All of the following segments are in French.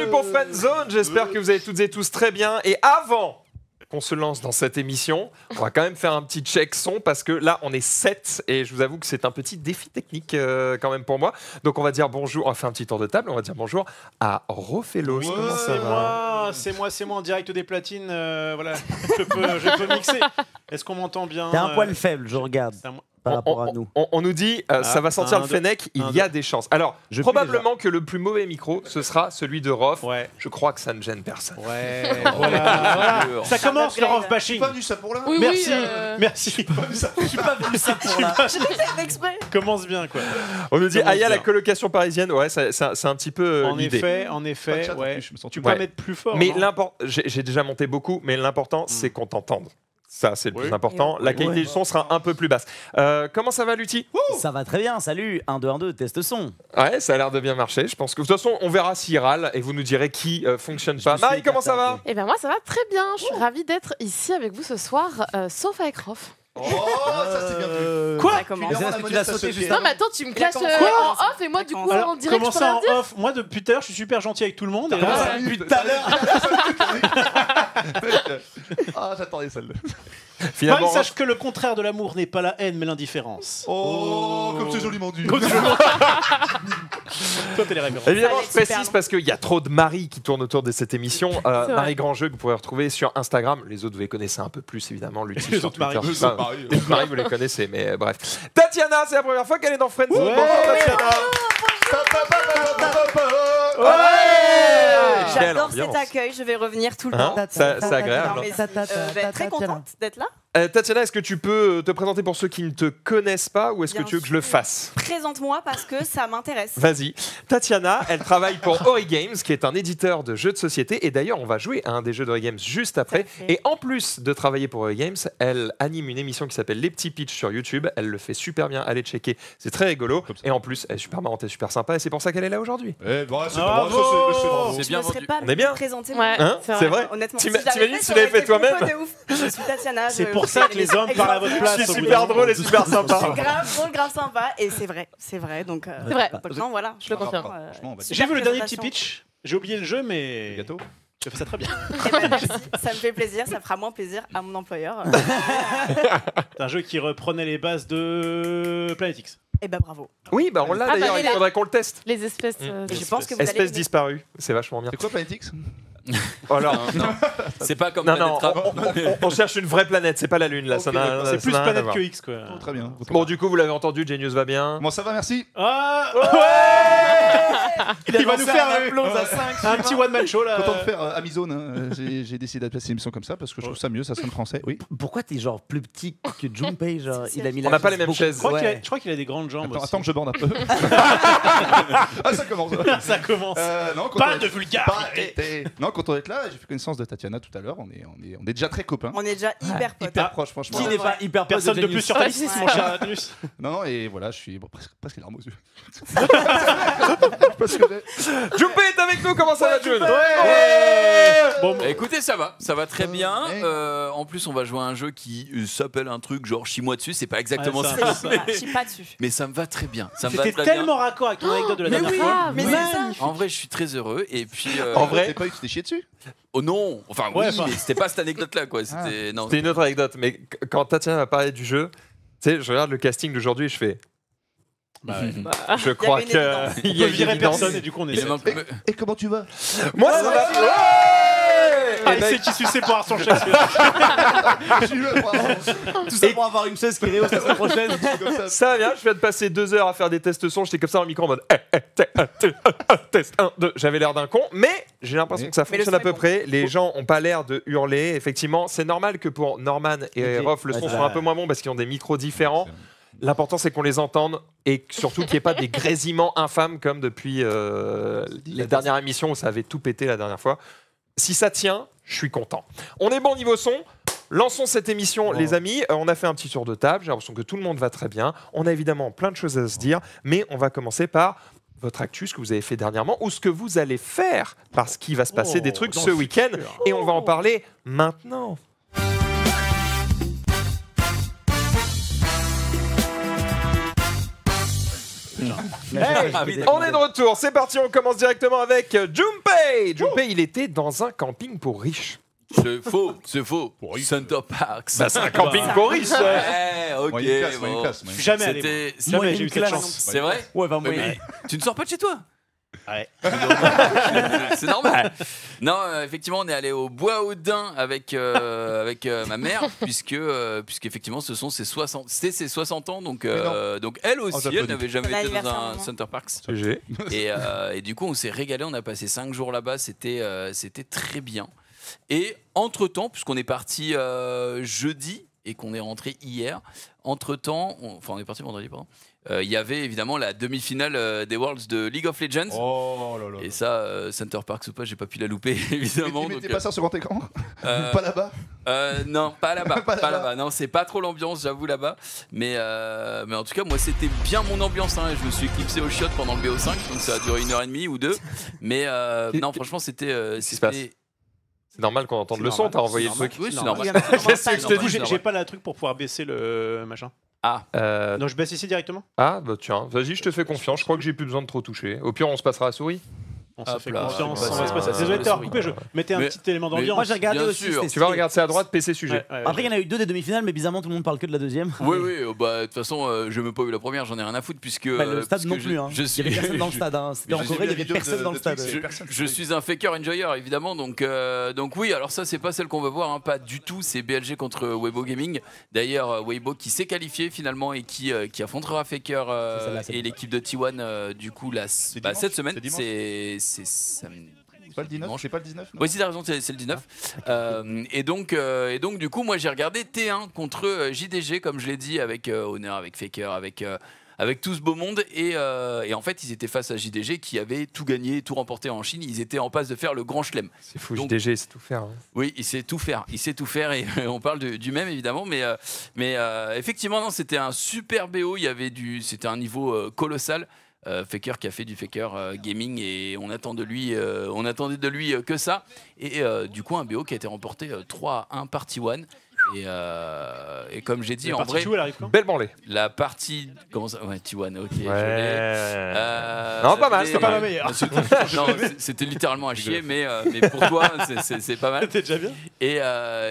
bienvenue pour Friendzone. J'espère que vous allez toutes et tous très bien. Et avant qu'on se lance dans cette émission, on va quand même faire un petit check son parce que là, on est 7 et je vous avoue que c'est un petit défi technique quand même pour moi. Donc, on va dire bonjour, on va faire un petit tour de table. On va dire bonjour à Rofelos. Comment ça va ? C'est moi en direct des platines. Voilà, je peux mixer. Est-ce qu'on m'entend bien ? T'es un poil faible, je regarde. Par rapport à nous. On nous dit, ça va sentir le fennec, il y a des chances. Alors, probablement que le plus mauvais micro, ce sera celui de Rof. Ouais. Je crois que ça ne gêne personne. Ouais, voilà. Ça commence le Rof bashing. Pas venu ça pour là. Oui, Merci, oui, merci. Je suis pas venu ça pour là. exprès. Commence bien, quoi. On nous dit, Commence Aya, la bien. colocation parisienne, ouais, c'est un petit peu En l'idée. effet, Pas de chat, ouais. je me sens Tu tout peux Ouais. pas mettre plus fort. Mais non j'ai déjà monté beaucoup, mais l'important, c'est qu'on t'entende. Ça, c'est le plus important. La qualité Ouais. du son sera un peu plus basse. Comment ça va, Lutti ? Ça va très bien, salut. 1, 2, 1, 2, test son. Ouais, ça a l'air de bien marcher. Je pense que de toute façon, on verra s'il râle et vous nous direz qui fonctionne pas. Marie, comment ça va ? Eh bien moi ça va très bien, je suis ravie d'être ici avec vous ce soir, sauf avec Rof. Oh, ça c'est bien vu. Quoi Ça commence. C'est parce que tu l'as sauté juste Non avant. mais attends, tu me clashes commencé. en off et moi du coup Alors, on dirait que comment je peux ça rien en dire. off ? Moi, depuis tout à l'heure, je suis super gentil avec tout le monde. Et Comment là, ça, depuis tout à l'heure. Ah, j'attendais celle-là. Finalement, Moi, sache que le contraire de l'amour n'est pas la haine, mais l'indifférence. Oh, comme c'est joliment dit. Toi, t'es les références. évidemment, Ça je allait être super précise long. parce qu'il y a trop de Marie qui tournent autour de cette émission. vrai. Marie Grandjeu, que vous pourrez retrouver sur Instagram. Les autres, vous les connaissez un peu plus, évidemment. Lutti Les sur autres Marie. Twitter. Les autres Marie. Les autres Marie, vous les connaissez, mais bref. Tatiana, c'est la première fois qu'elle est dans Friendzone. Ouais. Bonjour, Tatiana. Quelle J'adore ambiance. cet accueil, je vais revenir tout le Hein temps. C'est agréable. Non, mais, très contente d'être là. Tatiana, est-ce que tu peux te présenter pour ceux qui ne te connaissent pas ou est-ce que Bien tu veux que je le sûr. fasse ? Présente-moi parce que ça m'intéresse. Vas-y. Tatiana, elle travaille pour Ori Games, qui est un éditeur de jeux de société. Et d'ailleurs, on va jouer à un des jeux d'Ori Games juste après. Tout à fait. Et en plus de travailler pour Ori Games, elle anime une émission qui s'appelle Les Petits Pitchs sur YouTube. Elle le fait super bien. Allez checker. C'est très rigolo. Et en plus, elle est super marrante et super sympa. Et c'est pour ça qu'elle est là aujourd'hui. Eh, bon, c'est Bravo. bravo, ça, c'est bravo. C'est Je bien ne serais vendu. pas On est bien. présentée. Ouais, Hein ? C'est vrai. Honnêtement, T'imagines j'avais si tu l'avais fait ça aurait été toi-même ? de ouf. Je suis Tatiana. C'est pour ça que les hommes parlent à votre place. C'est au bout super d'un drôle et super C'est sympa. grave sympa et c'est vrai. Donc, C'est vrai. donc non, voilà. Je le confirme. Franchement, on va dire. J'ai vu le dernier présentation. petit pitch. J'ai oublié le jeu, mais. Gâteau. Tu fais ça très bien. Eh ben, merci, ça me fait plaisir, ça fera moins plaisir à mon employeur. C'est un jeu qui reprenait les bases de Planet X. Et ben bravo. Oui, bah on l'a Ah, bah, d'ailleurs. mais Il là- faudrait qu'on le teste. Les espèces. Et je pense que vous allez Espèce aimer. disparue. C'est vachement bien. C'est quoi Planet X? Oh là. Non, non. C'est pas comme Non, Planète non, Rap. on cherche une vraie planète, c'est pas la Lune là. Ok, Ça n'a- d'accord. ça C'est plus n'a rien à Planète voir. que X, quoi. Oh, très bien. Bon, du coup, vous l'avez entendu, Genius va bien. Bon, ça va, merci. Ah Il va nous faire un petit one-man show là. Content de faire Amazon. Hein. J'ai décidé d'appeler cette émission comme ça parce que je trouve ça mieux, ça sonne français. Oui. Pourquoi t'es genre plus petit que Junpei, genre il a mis On la n'a pas chaise les mêmes beaucoup- chaises. Ouais. Je crois qu'il a des grandes jambes. Attends, aussi. attends que je bande un peu. Ah, ça commence. Ça commence. Non, content Pas d'être- de vulgarité. Arrêtez. Non, content d'être là. J'ai fait connaissance de Tatiana tout à l'heure. On est déjà très copains. On est déjà hyper potes. Hyper proches, franchement. Qui n'est pas hyper pote Personne de plus Genius. sur ta liste, Ouais. mon cher Atenus. Non, non, et voilà, je suis presque les larmes aux yeux. Junpei est avec nous, comment ça va, Jun? Bon, Écoutez, ça va très bien. hey. En plus, on va jouer à un jeu qui s'appelle un truc genre chie-moi dessus. C'est pas exactement Ouais, ça. ça. Je suis pas dessus. Mais ça me va très bien. Ça me va C'était très tellement bien. raccord avec ton anecdote de la mais dernière oui. fois. Ah, Mais mais c'est ça. En vrai, je suis très heureux. Et puis. En vrai T'as pas eu, tu t'es chié dessus? Oh non. Enfin, Ouais, oui, enfin. mais c'était pas cette anecdote-là, quoi. C'était. Non. C'était une autre anecdote, mais quand Tatiana va parler du jeu, tu sais, je regarde le casting d'aujourd'hui et je fais. Bah ouais. Je crois une qu'il évidence. y On a peut une virer évidence. personne et du coup on est Il sept. manque- Et comment tu vas? Moi, ça va. Ah, Eh il ben, sait qui sucer pour son chef. celui-là. J'ai eu le bras. Tout ça pour avoir une chaise qui rehausse la semaine prochaine. Comme ça. Ça va bien, je viens de passer 2 heures à faire des tests son, j'étais comme ça dans le micro en mode test 1, 2, j'avais l'air d'un con, mais j'ai l'impression que ça Mais le fonctionne à son peu est bon. près, les gens ont pas l'air de hurler, effectivement, c'est normal que pour Norman et Ok. Rof le son Ouais, soit un peu moins bon parce qu'ils ont des micros différents, l'important c'est qu'on les entende et surtout qu'il n'y ait pas des grésillements infâmes comme depuis les dernières émissions où ça avait tout pété la dernière fois. Si ça tient, je suis content. On est bon niveau son. Lançons cette émission, les amis. On a fait un petit tour de table. J'ai l'impression que tout le monde va très bien. On a évidemment plein de choses à se dire, mais on va commencer par votre actu, ce que vous avez fait dernièrement, ou ce que vous allez faire, parce qu'il va se passer des trucs dans ce le week-end, futur. et on va en parler maintenant. On est de retour, c'est parti, on commence directement avec Junpei. Junpei, il était dans un camping pour riches. C'est faux. Center Parks. Bah, c'est un camping pour riches. Ouais, ok. Moi, il y a une classe, moi, il y a une bon. classe, moi, il y a une Je suis jamais allé. C'était- Jamais j'ai eu une cette classe. chance. C'est vrai Ouais, bah, moi, Mais tu ne sors pas de chez toi. Ouais. C'est normal. Non, effectivement, on est allé au Bois Audin avec ma mère, puisqu'effectivement, c'était ses 60 ans, donc elle aussi, elle n'avait jamais été dans L'anniversaire, un maman. Center Parks. GG. Et du coup, on s'est régalé. On a passé 5 jours là-bas. C'était très bien. Et entre-temps, puisqu'on est parti jeudi et qu'on est rentré hier, entre-temps, on est parti vendredi, pardon. Il y avait évidemment la demi-finale des Worlds de League of Legends. Oh là là. Et ça, Center Parks ou pas, j'ai pas pu la louper, évidemment. Mais tu donc, mettais pas ça sur grand écran euh, Pas là-bas non, pas là-bas. Pas pas là-bas. là-bas. Non, c'est pas trop l'ambiance, j'avoue, là-bas. Mais en tout cas, moi, c'était bien mon ambiance. Hein. Je me suis éclipsé au chiottes pendant le BO5, donc ça a duré 1h30 ou 2. Mais non, franchement, c'était. Qu'est-ce qui se passe C'est normal qu'on entende C'est le son, normal, t'as envoyé c'est le truc. Oui, c'est normal. normal. Qu'est-ce que je te Du coup, dis j'ai pas le truc pour pouvoir baisser le machin. Ah, Non, je baisse ici directement. bah tiens, vas-y, je te fais confiance, je crois que j'ai plus besoin de trop toucher. Au pire, on se passera à la souris. On se Hop fait là, confiance. c'est On va se pas passer. ça. Désolé de t'avoir Oui. coupé. Je mettais un Mais- petit élément mais- d'ambiance. Moi, j'ai regardé Bien aussi. sûr. c'était Tu vas stylé. regarder, c'est à droite, PC sujet. Ouais, Après, il y en a eu 2 des demi-finales, mais bizarrement, tout le monde parle que de la deuxième. oui, bah, de toute façon, je n'ai même pas vu la première, j'en ai rien à foutre, puisque. Bah, le stade puisque non plus. Hein. Je Il y avait personne dans le suis. stade. Hein. C'était en j'ai Corée, vu il y la avait vidéo personne de- dans le de stade. Twix. Je suis un faker enjoyer évidemment, donc oui, alors ça c'est pas celle qu'on va voir, hein, pas du tout, c'est BLG contre Weibo Gaming. D'ailleurs Weibo qui s'est qualifié finalement et qui affrontera Faker C'est celle-là, et l'équipe de T1 du coup dimanche cette semaine, C'est dimanche c'est samedi. C'est pas le 19 C'est pas le 19 non Oui, si t'as raison, c'est le 19. Et donc, du coup, moi j'ai regardé T1 contre JDG, comme je l'ai dit, avec Honor, avec Faker, avec tout ce beau monde. Et en fait, ils étaient face à JDG qui avait tout gagné, tout remporté en Chine. Ils étaient en passe de faire le grand chelem. C'est fou, Donc- JDG, c'est tout faire. hein. Oui, il sait tout faire. Et on parle du même évidemment, mais effectivement, non, c'était un super BO. C'était un niveau colossal. Faker qui a fait du Faker Gaming et on attendait de lui que ça. Et du coup, un BO qui a été remporté 3-1 par T1. Et comme j'ai dit, La en partie vrai, où elle arrive quand Belle branlée. la partie. Comment ça Ouais, T1, ok. je l'ai. Non, pas ça mal, fait- c'était pas la meilleure. Non, c'était littéralement à chier, mais pour toi, c'est pas mal. C'était déjà bien.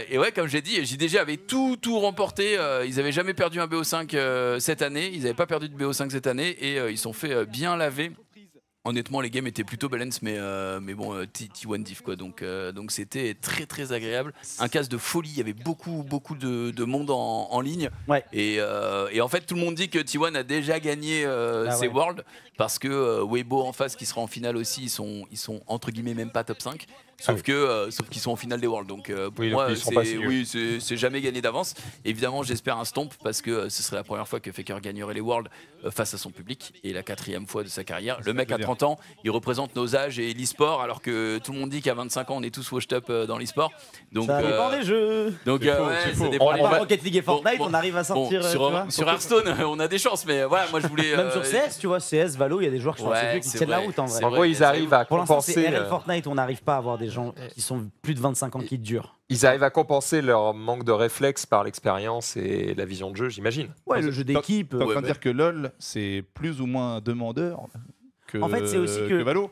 Et ouais, comme j'ai dit, JDG avait tout remporté. Ils n'avaient jamais perdu un BO5 cette année. Ils n'avaient pas perdu de BO5 cette année et ils se sont fait bien laver. Honnêtement, les games étaient plutôt balance, mais bon, T1 diff quoi. Donc c'était très très agréable. Un casse de folie. Il y avait beaucoup de monde en ligne. Ouais. Et en fait, tout le monde dit que T1 a déjà gagné ses ouais. Worlds parce que Weibo en face, qui sera en finale aussi, ils sont entre guillemets même pas top 5. Sauf qu'ils sont en finale des Worlds. Donc pour Oui, moi, donc ils seront pas si nuls. c'est jamais gagné d'avance. Évidemment, j'espère un stomp parce que ce serait la première fois que Faker gagnerait les Worlds face à son public et la 4e fois de sa carrière. Le mec a 30 ans, il représente nos âges et l'e-sport, alors que tout le monde dit qu'à 25 ans, on est tous washed up dans l'e-sport. Donc, Ça dépend des jeux. donc C'est faux, ouais, c'est ça faux. dépend. À On part va- Rocket League et Fortnite, bon, on arrive à sortir. tu vois. sur Hearthstone, on a des chances, mais voilà, moi je voulais. Même sur CS, tu vois, CS, Valo, il y a des joueurs qui sont Ouais, assez vieux qui c'est tiennent la vrai, route en vrai. c'est En gros, ils arrivent à Pour l'instant, c'est compenser. RL Fortnite, on n'arrive pas à avoir des gens qui sont plus de 25 ans qui durent. Ils arrivent à compenser leur manque de réflexe par l'expérience et la vision de jeu, j'imagine. Ouais, le jeu d'équipe. T'es en train Ouais, de dire que LoL, c'est plus ou moins demandeur que, En fait, c'est aussi que- Valo.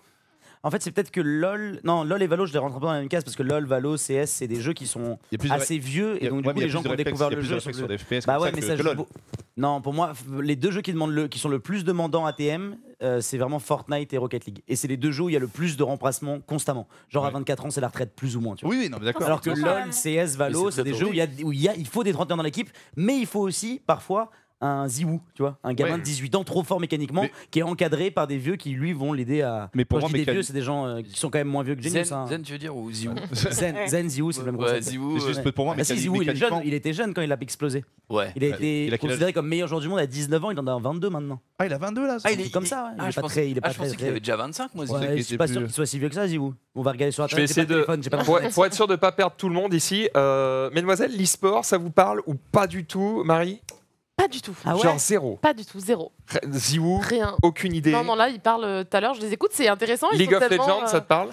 En fait, c'est peut-être que LoL. Non, LoL et Valo, je les rentre pas dans la même case parce que LoL, Valo, CS, c'est des jeux qui sont Il y a plus de assez vieux il y et a- donc du ouais, coup, mais il y les a gens plus qui ont de réflexes, découvert il y a le plus de jeu. réflexes sur sur le- des FPS Bah comme ouais, ça mais que ça que joue LoL. beau- Non, pour moi, les deux jeux qui sont le plus demandants ATM, c'est vraiment Fortnite et Rocket League. Et c'est les deux jeux où il y a le plus de remplacements constamment. Genre à Ouais. 24 ans, c'est la retraite plus ou moins. Tu vois. Oui, oui, non, mais d'accord. Alors que c'est LoL, ça. CS, Valo, Mais c'est c'est des très jeux où il faut des trentenaires dans l'équipe, mais il faut aussi parfois un Ziwoo, tu vois, un gamin Ouais. de 18 ans trop fort mécaniquement, Mais- qui est encadré par des vieux qui lui vont l'aider à. Mais pour Quand je moi, dis des vieux, c'est des gens qui sont quand même moins vieux que Genius. hein. Zen, tu veux dire, ou Ziwoo Zen, Ziwoo, c'est le même Ouais, concept. Ziwoo. Mais juste pour moi, Ah si, Ziwoo, il est mécaniquement- jeune, il était jeune quand il a explosé. Ouais. Il a Il été a quel considéré comme meilleur joueur du monde à 19 ans, il en a 22 maintenant. Ah, il a 22 là. ça. il est comme ça, ouais. Il est je pas pensais- très- il est pas je pensais très- qu'il avait déjà 25, moi. Ouais, qu'il je suis était pas plus sûr vieux. qu'il soit si vieux que ça, Ziwoo. On va regarder sur Je vais internet. j'ai essayer pas de. téléphone, j'ai pas Pour être sûr de ne pas perdre tout le monde ici, mesdemoiselles, l'e-sport, ça vous parle ou pas du tout, Marie? Pas du tout. Ah ouais Genre zéro. Pas du tout, zéro. Ziwoo, Rien. aucune idée. Non, non, là, ils parlent tout à l'heure, je les écoute, c'est intéressant. ils League sont of tellement, Legends, ça te parle?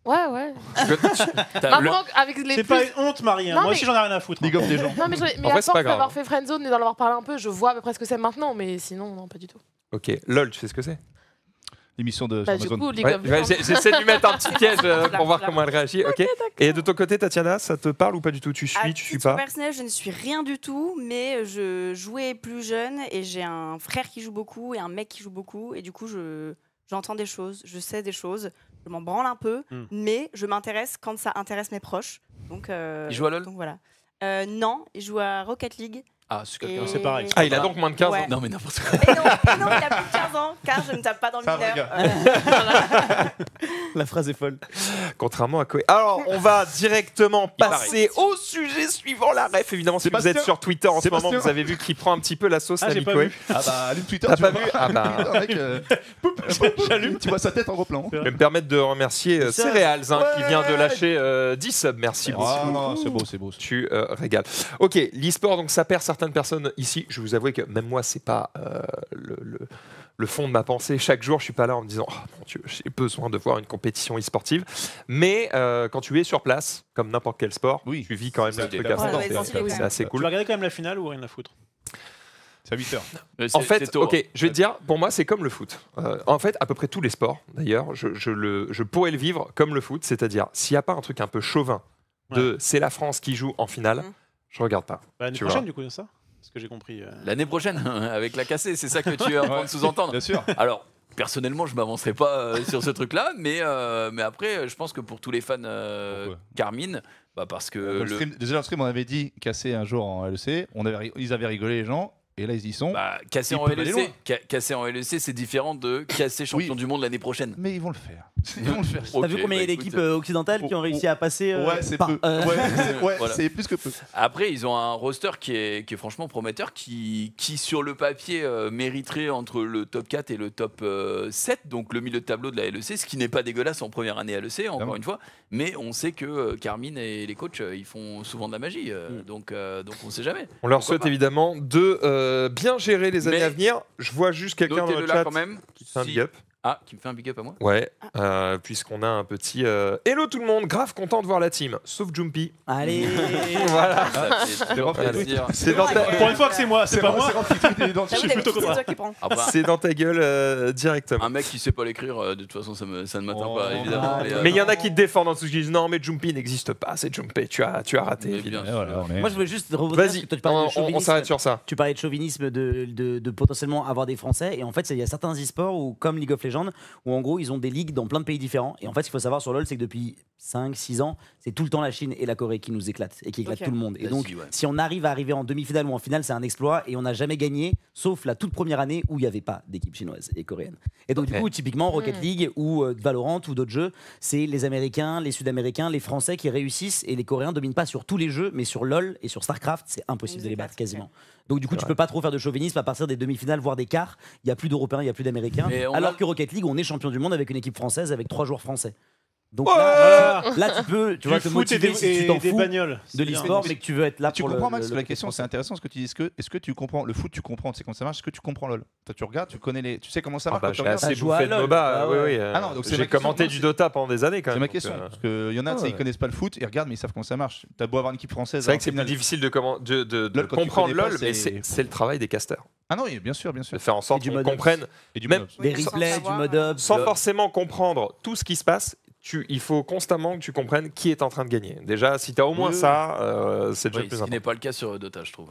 Ouais, ouais. T'as le- Maintenant, avec les C'est plus... pas une honte, Marie. hein. Non, Moi mais- aussi, j'en ai rien à foutre. League of Legends. Non, mais, En mais vrai, à c'est pas force grave. d'avoir fait Friendzone et d'en avoir parlé un peu, je vois à peu près ce que c'est maintenant, mais sinon, non, pas du tout. Ok. LOL, tu sais ce que c'est? L'émission de Bah, du Amazon. coup, League of Legends. J'essaie de lui mettre un petit piège pour voir Voilà. comment elle réagit. Ok. Et de ton côté, Tatiana, ça te parle ou pas du tout? Tu suis, À tu suis titre pas? personnel, je ne suis rien du tout, mais je jouais plus jeune et j'ai un frère qui joue beaucoup et un mec qui joue beaucoup. Et du coup, j'entends des choses, je sais des choses, je m'en branle un peu, mais je m'intéresse quand ça intéresse mes proches. Donc, Il joue à LoL? donc voilà. Non, il joue à Rocket League. Ah, c'est quelqu'un. Et- c'est pareil. Ah, il a donc moins de 15 Ouais. ans. Non, mais n'importe quoi. Et non, il a plus de 15 ans, car je ne tape pas dans le C'est un vrai mineur. La phrase est folle. Contrairement à Koé. Alors, on va directement Il paraît. passer au sujet suivant. La ref, évidemment, si vous Sébastien. êtes sur Twitter en ce moment, Sébastien. vous avez vu qu'il prend un petit peu la sauce, Ah, j'ai l'ami pas Koé. vu. Ah bah, allume Twitter. T'as tu pas vois. vu? Ah bah. Putain, mec, J'allume. tu vois sa tête en gros plan. Je vais me permettre de remercier Céréales qui vient de lâcher 10 subs. Merci beaucoup. Ah non, c'est beau, c'est beau. Tu régales. Ok, l'e-sport, donc ça perd certaines personnes ici. Je vous avoue que même moi, c'est pas le fond de ma pensée. Chaque jour, je suis pas là en me disant, oh mon Dieu, j'ai besoin de voir une compétition e-sportive. Mais quand tu es sur place, comme n'importe quel sport, Oui. tu vis quand même Ça, le truc ouais, à fond. ouais, C'est assez Tu cool. vas regarder quand même la finale ou rien à foutre? C'est à 8h. En fait, ok, je vais te dire, pour moi, c'est comme le foot. En fait, à peu près tous les sports, d'ailleurs, je pourrais le vivre comme le foot, c'est-à-dire, s'il n'y a pas un truc un peu chauvin de c'est la France qui joue en finale, je regarde pas. Bah, l'année Tu prochaine, vois. du coup, c'est ça? Ce que j'ai compris. L'année prochaine, avec la cassée, c'est ça que tu es en train de sous-entendre. Bien sûr. Alors, personnellement, je m'avancerai pas sur ce truc-là, mais après, je pense que pour tous les fans Pourquoi Carmine, bah parce que Dans le stream- déjà, dans le stream, on avait dit casser un jour en LEC. Ils avaient rigolé, les gens. Et là, ils y sont. bah, casser Ils en peuvent aller LEC, loin. casser en LEC, c'est différent de casser champion Oui. du monde l'année prochaine. Mais ils vont le faire. Ils vont le faire. T'as vu Ok, combien il y a bah, d'équipes écoute, occidentales qui ont réussi à passer Ouais, c'est par- peu. Ouais, Voilà. c'est plus que peu. Après, ils ont un roster qui est franchement prometteur, qui sur le papier mériterait entre le top 4 et le top 7, donc le milieu de tableau de la LEC, ce qui n'est pas dégueulasse en première année LEC, encore Vraiment. une fois. Mais on sait que Carmine et les coachs, ils font souvent de la magie, donc on ne sait jamais. On leur Pourquoi souhaite pas. évidemment de bien gérer les années Mais à venir. Je vois juste quelqu'un dans le Notez-le chat là quand même. qui fait un Si- big up. Ah, qui me fait un big up à moi. Ouais, puisqu'on a un petit hello tout le monde, grave content de voir la team, sauf Jumpy. Allez. Voilà. Ça fait toujours refait. plaisir. C'est dans, ta... Pour une fois que c'est moi, c'est pas moi. J'avoue, d'habitude, c'est toi qui prends. Après, c'est dans ta gueule directement. un mec qui sait pas l'écrire, de toute façon, ça ne m'atteint Oh, pas, évidemment. Mais il y en a qui te défendent en dessous, qui disent non, mais Jumpy n'existe pas, c'est Jumpy, tu as raté. Mais évidemment. bien Et voilà, on est- Moi, je voulais juste rebondir parce Vas-y, que toi, tu parlais de on chauvinisme. s'arrête sur ça. Tu parlais de chauvinisme, de potentiellement avoir des Français. Et en fait, il y a certains e-sports où, comme League of Legends, où en gros, ils ont des ligues dans plein de pays différents. Et en fait, ce qu'il faut savoir sur LoL, c'est que depuis 5-6 ans, c'est tout le temps la Chine et la Corée qui nous éclatent et qui éclatent Ok. tout le monde. Et Vas-y, donc, ouais. si on arrive à arriver en demi-finale ou en finale, c'est un exploit. Et on n'a jamais gagné, sauf la toute première année où il n'y avait pas d'équipe chinoise et coréenne. Et donc, du Ok. coup, typiquement, Rocket League ou Valorant ou d'autres jeux, c'est les Américains, les Sud-Américains, les Français qui réussissent. Et les Coréens dominent pas sur tous les jeux, mais sur LoL et sur StarCraft, c'est impossible de les battre quasiment. Donc du coup, tu peux pas trop faire de chauvinisme à partir des demi-finales, voire des quarts. Il y a plus d'Européens, il y a plus d'Américains. Mais on Alors a- que Rocket League, on est champion du monde avec une équipe française, avec 3 joueurs français. Donc Ouais là, tu peux, tu vois, te Du foot et motiver des, si tu t'en des fous bagnoles. de l'e-sport, mais que tu veux être là Tu pour comprends, le, Max, le- la le question, c'est intéressant ce que tu dis. Est-ce que tu comprends le foot, tu comprends, tu sais comment ça marche. Est-ce que tu comprends LoL? Toi, tu regardes, tu connais tu sais comment ça Ah marche. bah, quand tu j'ai regardes. assez joue à bouffé de LoL. MOBA. Ah oui, ouais. oui, Ah non, donc c'est j'ai ma question. commenté du Dota pendant des années quand même. C'est ma donc, question. Parce qu'il y en a, tu sais, ils connaissent pas le foot, ils regardent, mais ils savent comment ça marche. T'as beau avoir une équipe française. C'est vrai en que c'est plus finale. difficile de LoL, quand tu comprendre connais pas, LoL, mais c'est- c'est le travail des casters. Ah non, oui, bien sûr, bien De sûr. faire en sorte Et du qu'on mode ops. comprenne, Et du même mode. Des Oui, sans replays, du savoir, mode up. sans forcément comprendre tout ce qui se passe. Il faut constamment que tu comprennes qui est en train de gagner. Déjà, si tu as au moins Oui, oui. ça, c'est déjà Oui, plus ce qui n'est important. pas le cas sur Dota, je trouve.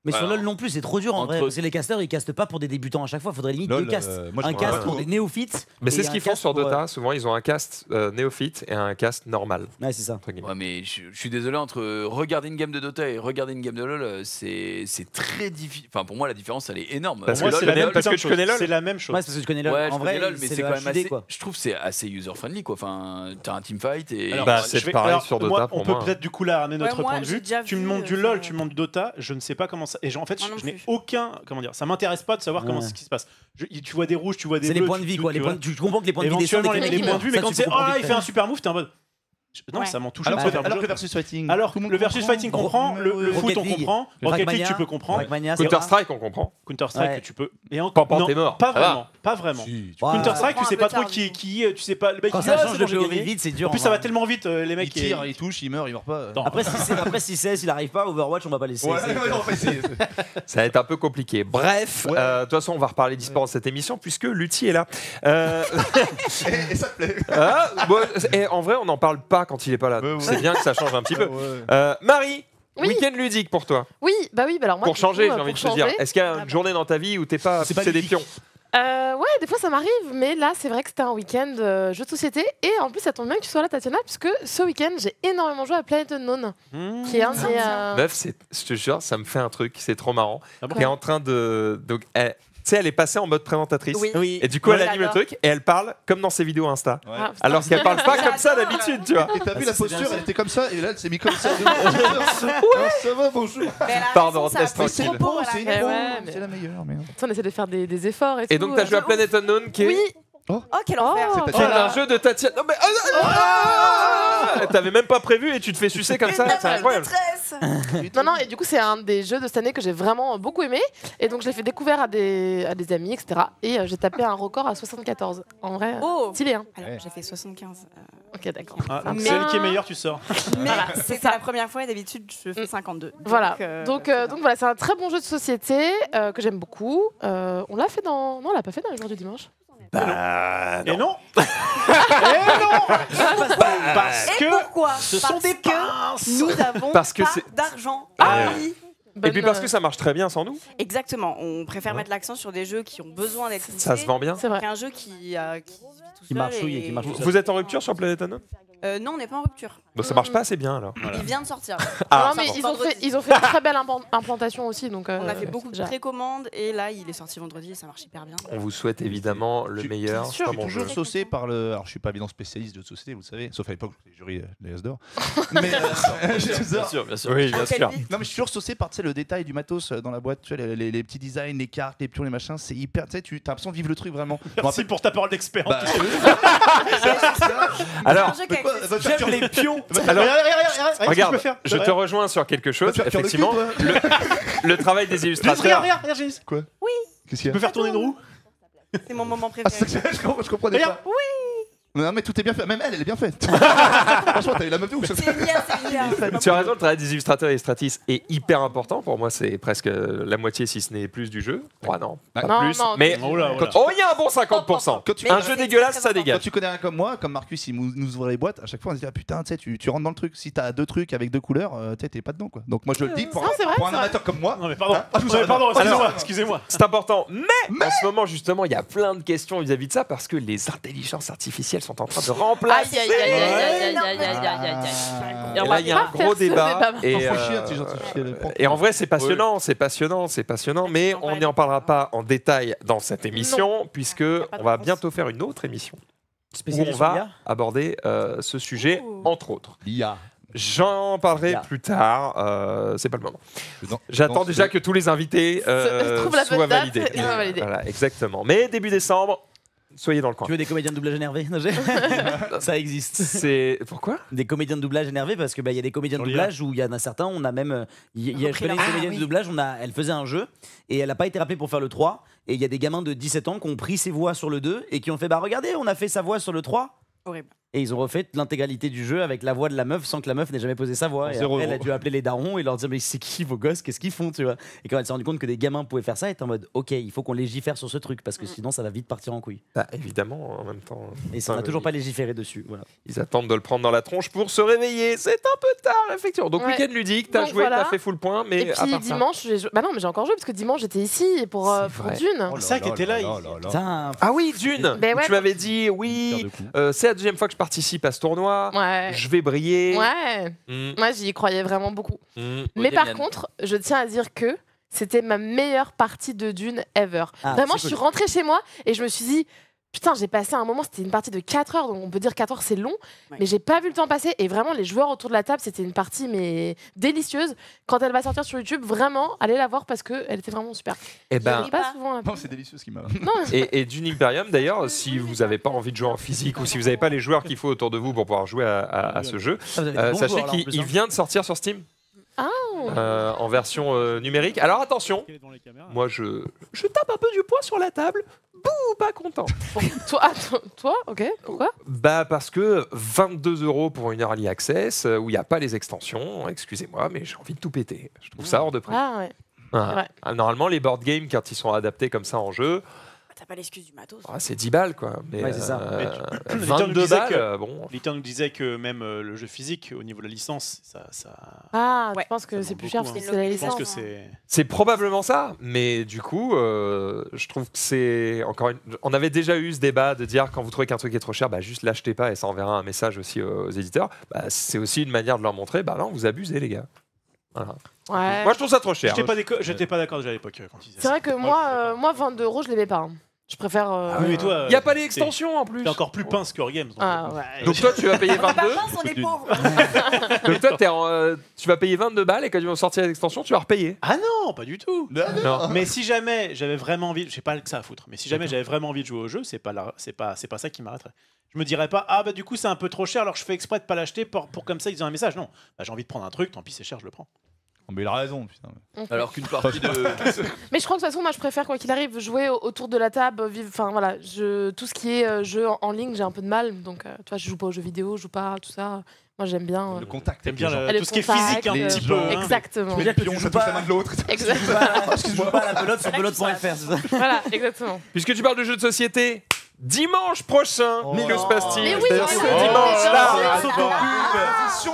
Mais sur Voilà. LoL non plus, c'est trop dur en vrai. Entre- Parce que les casters, ils castent pas pour des débutants à chaque fois. Faudrait limite LoL, deux castes. moi, je Un comprends cast pas. pour des néophytes. Mais et c'est ce un qu'ils font cast sur pour, Dota. Souvent, ils ont un cast néophyte et un cast normal. Ouais, c'est ça. entre guillemets. Ouais, mais je suis désolé, entre regarder une game de Dota et regarder une game de LoL, c'est très difficile. Enfin, pour moi, la différence, elle est énorme. Parce Moi, que c'est tu la connais- même parce que putain de tu chose. connais LoL. C'est la même chose. Ouais, c'est parce que je connais LoL. Ouais, je En connais vrai, LoL, mais c'est c'est le quand même HUD, assez. quoi. Je trouve que c'est assez user-friendly, quoi. Enfin, t'as un teamfight et. Alors, Bah, je c'est vais- pareil alors, sur Dota moi, pour on peut moi. peut-être du coup là ramener notre moi, point de j'ai vue. déjà Tu me vu, montres du ça- LoL, tu me montres du Dota, je ne sais pas comment ça. Et en fait, Moi non je n'ai plus. aucun. Comment dire? Ça m'intéresse pas de savoir comment Ouais. c'est ce qui se passe. Tu vois des rouges, tu vois des C'est bleus. les points de vie, quoi. Tu comprends que les points de vie descendent. Éventuellement, et que les l'équipe points de vue, mais ça, quand tu c'est comprends ah, vite il fait. fait un super move, t'es en mode. Non, Ouais. ça m'en touche Alors un peu. que le versus fighting. Alors, tout le monde le versus comprend. fighting comprend, le foot Rocket on League, comprend, le Rocket League Trackmania, tu peux comprendre, Trackmania, ça va. Counter-Strike, on comprend. Counter-Strike Ouais. tu peux. Et encore, Pampan, non, t'es mort. pas Ça va. vraiment, pas vraiment. Si, Ouais. Counter-Strike, tu comprends sais un pas peu trop tard, tu sais pas. Le mec Quand il dit, ça ah, change c'est de bon, j'ai POV gagné. vite, c'est dur. En plus, ça va tellement vite, les mecs. il tire, il touche, il meurt, il meurt pas. Non. Après, si c'est, s'il arrive pas, Overwatch, on va pas laisser. Ouais, C'est- ouais, non, mais Ça va être un peu compliqué. Bref, Ouais. de toute façon, on va reparler d'e-sport dans cette émission puisque Lutti est là. et ça te plaît. Et en vrai, on n'en parle pas quand il est pas là. Ouais, ouais. C'est bien que ça change un petit peu. Ouais. Marie, Oui. week-end ludique pour toi. Oui, bah alors moi. Pour du changer, coup, j'ai envie de pour te dire. changer, Est-ce qu'il y a bah, une journée dans ta vie où t'es pas C'est pas fixé des ludique. pions? Ouais, des fois ça m'arrive, mais là c'est vrai que c'était un week-end jeu de société. Et en plus, ça tombe bien que tu sois là, Tatiana, puisque ce week-end j'ai énormément joué à Planet Unknown, qui est un des. Meuf, je te jure, ça me fait un truc, c'est trop marrant. Ah bon T'es en train de. Donc, tu sais, elle est passée en mode présentatrice. Oui. Oui. Et du coup, elle Ouais, anime le j'adore. truc et elle parle comme dans ses vidéos Insta. Ouais. Ah, putain, Alors qu'elle parle pas comme ça J'adore. d'habitude, tu vois. Et t'as vu ça, la c'est bien, posture, ça. elle était comme ça, et là elle s'est mis comme ça. Ça va, bonjour. Mais elle a Pardon, raison, laisse ça a tranquille. fait trop Bon, beau, c'est elle a une raison. ouais, mais- c'est la meilleure, merde. on essaie de faire des efforts et, Et tout. donc, t'as joué à Planet Unknown qui est. Oui. Oh, quel enfer. Oh, C'est C'est voilà. un jeu de Tatiana. Non mais. T'avais même pas prévu et tu te fais sucer comme ça, c'est incroyable. Non, non, et du coup, c'est un des jeux de cette année que j'ai vraiment beaucoup aimé. Et donc, je l'ai fait découvrir à des amis, etc. Et j'ai tapé un record à 74. En vrai, Oh. stylé, hein. Alors, j'ai fait 75. Ok, d'accord. Ah, donc Mais- celle qui est meilleure, tu sors. Mais Voilà, c'était ça. la première fois et d'habitude, je fais 52. Voilà. Donc, Donc voilà, c'est un très bon jeu de société que j'aime beaucoup. On l'a fait dans. Non, on l'a pas fait dans les jours du dimanche. Et non. Et non. Parce Et que pourquoi ce sont Parce des que pinces. nous avons Parce que pas c'est- d'argent. Ah. Oui. Et puis parce que ça marche très bien sans nous, Exactement. On préfère mettre l'accent sur des jeux qui ont besoin d'être ça se lissés vend bien. C'est vrai. qu'un jeu qui vit tout Qui seul marche, et- oui, et qui marche tout seul. Vous êtes en rupture sur Planet Unknown? Non, on n'est pas en rupture. Bon, ça marche pas assez bien alors. Il vient de sortir. Ah, non, mais ça ils va. ont, fait, ils ont fait une très belle implantation aussi. Donc, On a fait beaucoup de déjà. précommandes et là, il est sorti vendredi et ça marche hyper bien. On vous souhaite évidemment le meilleur. bien sûr. C'est un Je bon suis toujours jeu. saucé par le. Alors, je suis pas évidemment spécialiste de société, vous le savez, sauf à l'époque où les jurys les As d'or. Mais Bien sûr, bien sûr. Oui, bien sûr. non, mais je suis toujours saucé par tu sais, le détail du matos dans la boîte, tu vois, les petits designs, les cartes, les pions, les machins, c'est hyper. Tu sais, tu as l'impression de vivre le truc vraiment. Je me Merci rappelle- pour ta parole d'expert. Bah, Alors, Un jeu qui a quoi, accès- va te faire J'aime les pions. Alors, regarde, regarde, je te rejoins sur quelque chose. faire le cul, Effectivement, toi. le travail des illustrateurs. Regarde, Génis. Quoi Oui. Qu'est-ce qu'il Tu y a peux faire tourner une roue. C'est mon moment Ah, c'est préféré. ça que je comprenais Regarde. pas. Non, mais tout est bien fait. Même elle est bien faite. Franchement, t'as eu la meuf de ouf. C'est génial, c'est génial. Tu as raison, le travail des illustrateurs et illustratrices est hyper important. Pour moi, c'est presque la moitié, si ce n'est plus, du jeu. Ouais, non, pas Non, plus. non, Mais Oh là, oh là. oh, il y a un bon 50%. Quand tu, Mais Un c'est jeu très, dégueulasse, très ça important. quand dégage. tu connais un comme moi, comme Marcus, il nous ouvre les boîtes, à chaque fois on se dit ah putain, tu sais, tu rentres dans le truc. Si t'as deux trucs avec deux couleurs, tu sais, t'es pas dedans quoi. Donc moi je le dis pour, Non, c'est vrai, pour un c'est vrai. amateur comme moi. Non mais pardon. Hein, je vous Ouais, en- pardon, excusez-moi, Alors- excusez-moi. C'est important. Mais en ce moment, justement, il y a plein de questions vis-à-vis de ça parce que les intelligences artificielles sont en train de remplacer. Aïe, aïe, aïe, aïe, aïe, aïe, aïe, aïe, aïe, aïe. Et on là, va il y a pas un faire gros ce débat. débat. Et, Faut chier, intelligence artificielle. et en vrai, c'est passionnant, c'est passionnant, c'est passionnant. Mais on n'y en parlera pas en détail dans cette émission, puisque pas on de va réponse. bientôt faire une autre émission où Spécialisé on sur va l'IA. aborder ce sujet, Ouh. entre autres. L'IA. J'en parlerai Bien. plus tard, c'est pas le moment. Dans- J'attends dans déjà ce- que tous les invités Trouve la bonne soient date validés. et on va valider. Voilà, exactement. Mais début décembre, soyez dans le coin. Tu veux des comédiens de doublage énervés? Non, ça existe. C'est pourquoi? Des comédiens de doublage énervés parce que il y a des comédiens de Sur doublage où il y en a certains, on a même je Repris connais une leur- comédienne Ah, de oui. doublage, elle faisait un jeu et elle n'a pas été rappelée pour faire le 3 et il y a des gamins de 17 ans qui ont pris ses voix sur le 2 et qui ont fait bah regardez, on a fait sa voix sur le 3 Horrible. et ils ont refait l'intégralité du jeu avec la voix de la meuf sans que la meuf n'ait jamais posé sa voix et 0 après, elle a euros. dû appeler les darons et leur dire mais c'est qui vos gosses, qu'est-ce qu'ils font, tu vois. Et quand elle s'est rendue compte que des gamins pouvaient faire ça, elle était en mode OK, il faut qu'on légifère sur ce truc parce que sinon ça va vite partir en couille. Bah, évidemment, en même temps. Et ça Enfin, n'a toujours ils- pas légiféré dessus, voilà. Ils attendent de le prendre dans la tronche pour se réveiller. C'est un peu tard, effectivement. Donc, Ouais. week-end ludique, t'as Donc, joué, voilà. t'as fait full point, mais Et à puis part ça- dimanche, j'ai joué. Bah non, mais j'ai encore joué parce que dimanche j'étais ici pour C'est vrai. Dune. C'est ça que t'étais là. Putain, Ah oui, Dune. Ben Où ouais. tu m'avais dit, oui, c'est la deuxième fois que je participe à ce tournoi. Ouais. Je vais briller. Ouais. Mm, Moi, j'y croyais vraiment beaucoup. mm. Mais par Damian. contre, je tiens à dire que c'était ma meilleure partie de Dune ever. Ah, Vraiment, c'est je suis cool. rentrée chez moi et je me suis dit, Putain, j'ai passé un moment, c'était une partie de 4 heures, donc on peut dire 4 heures c'est long, Ouais. mais j'ai pas vu le temps passer. Et vraiment, les joueurs autour de la table, c'était une partie mais délicieuse. Quand elle va sortir sur YouTube, vraiment, allez la voir parce qu'elle était vraiment super. Et ben, J'arrive pas souvent. Non, c'est délicieux ce qui m'a. Non, et Dune Imperium, d'ailleurs, si vous n'avez pas envie de jouer en physique ou si vous n'avez pas les joueurs qu'il faut autour de vous pour pouvoir jouer à ce jeu, Ah, vous avez des bons sachez joueurs, là, en qu'il plus, hein. vient de sortir sur Steam Ah. en version numérique. Alors attention, moi je tape un peu du poing sur la table. Bouh, pas content. toi, ok, pourquoi? Bah parce que 22 € pour une early access où il n'y a pas les extensions, excusez-moi, mais j'ai envie de tout péter. Je trouve ça hors de prix. Ah ouais. Voilà. Ouais. Normalement, les board games, quand ils sont adaptés comme ça en jeu, T'as pas l'excuse du matos. c'est 10 balles quoi. Mais Ouais, c'est ça. Mais les gens nous 22 disaient balles, que- bon. Litter nous disait que même le jeu physique, au niveau de la licence, ça Ah, Ouais. je pense que Ça c'est demande plus cher beaucoup, parce que hein. c'est la Je je pense licence. que c'est. C'est probablement ça, mais du coup, je trouve que c'est encore une... On avait déjà eu ce débat de dire quand vous trouvez qu'un truc est trop cher, bah juste l'achetez pas et ça enverra un message aussi aux éditeurs. Bah, c'est aussi une manière de leur montrer, bah non, vous abusez les gars. Voilà. Ouais. Moi je trouve ça trop cher. J'étais pas d'accord déjà à l'époque quand ils disaient C'est ça. vrai que moi 22 €, je les mets pas. Hein. Je préfère. Ah oui, mais toi, Il n'y a pas les extensions en plus. t'es encore plus pince que Games. Ah ouais. Donc toi tu vas payer On va 22. pas pince, on est pauvres. Donc toi tu vas payer 22 balles et quand ils vont sortir l'extension, tu vas repayer. Ah non, pas du tout. Non. Mais si jamais j'avais vraiment envie, j'ai pas que ça à foutre, mais si jamais j'avais vraiment envie de jouer au jeu, c'est pas ça qui m'arrêterait. Je me dirais pas ah bah du coup c'est un peu trop cher, alors je fais exprès de pas l'acheter pour comme ça ils ont un message. Non, bah, j'ai envie de prendre un truc, tant pis c'est cher, je le prends. Mais il a raison, putain. Alors qu'une partie de. Mais je crois que de toute façon, moi, je préfère quoi qu'il arrive jouer autour de la table, vivre. Enfin voilà, tout ce qui est jeu en ligne, j'ai un peu de mal. Donc, tu vois, je joue pas aux jeux vidéo, je joue pas à tout ça. Moi, j'aime bien. Le contact. T'aimes bien le tout ce qui est contact, physique un les petit gens. peu. hein. Exactement. Je veux dire que tu Pion, joues ça touche pas- la main de l'autre. Exactement. Parce que je joue pas à la pelote sur pelote.fr, c'est ça. Voilà, exactement. Puisque tu parles de jeux de société, dimanche prochain, que se passe-t-il Mais oui, C'est-à-dire voilà. ce Oh, dimanche là.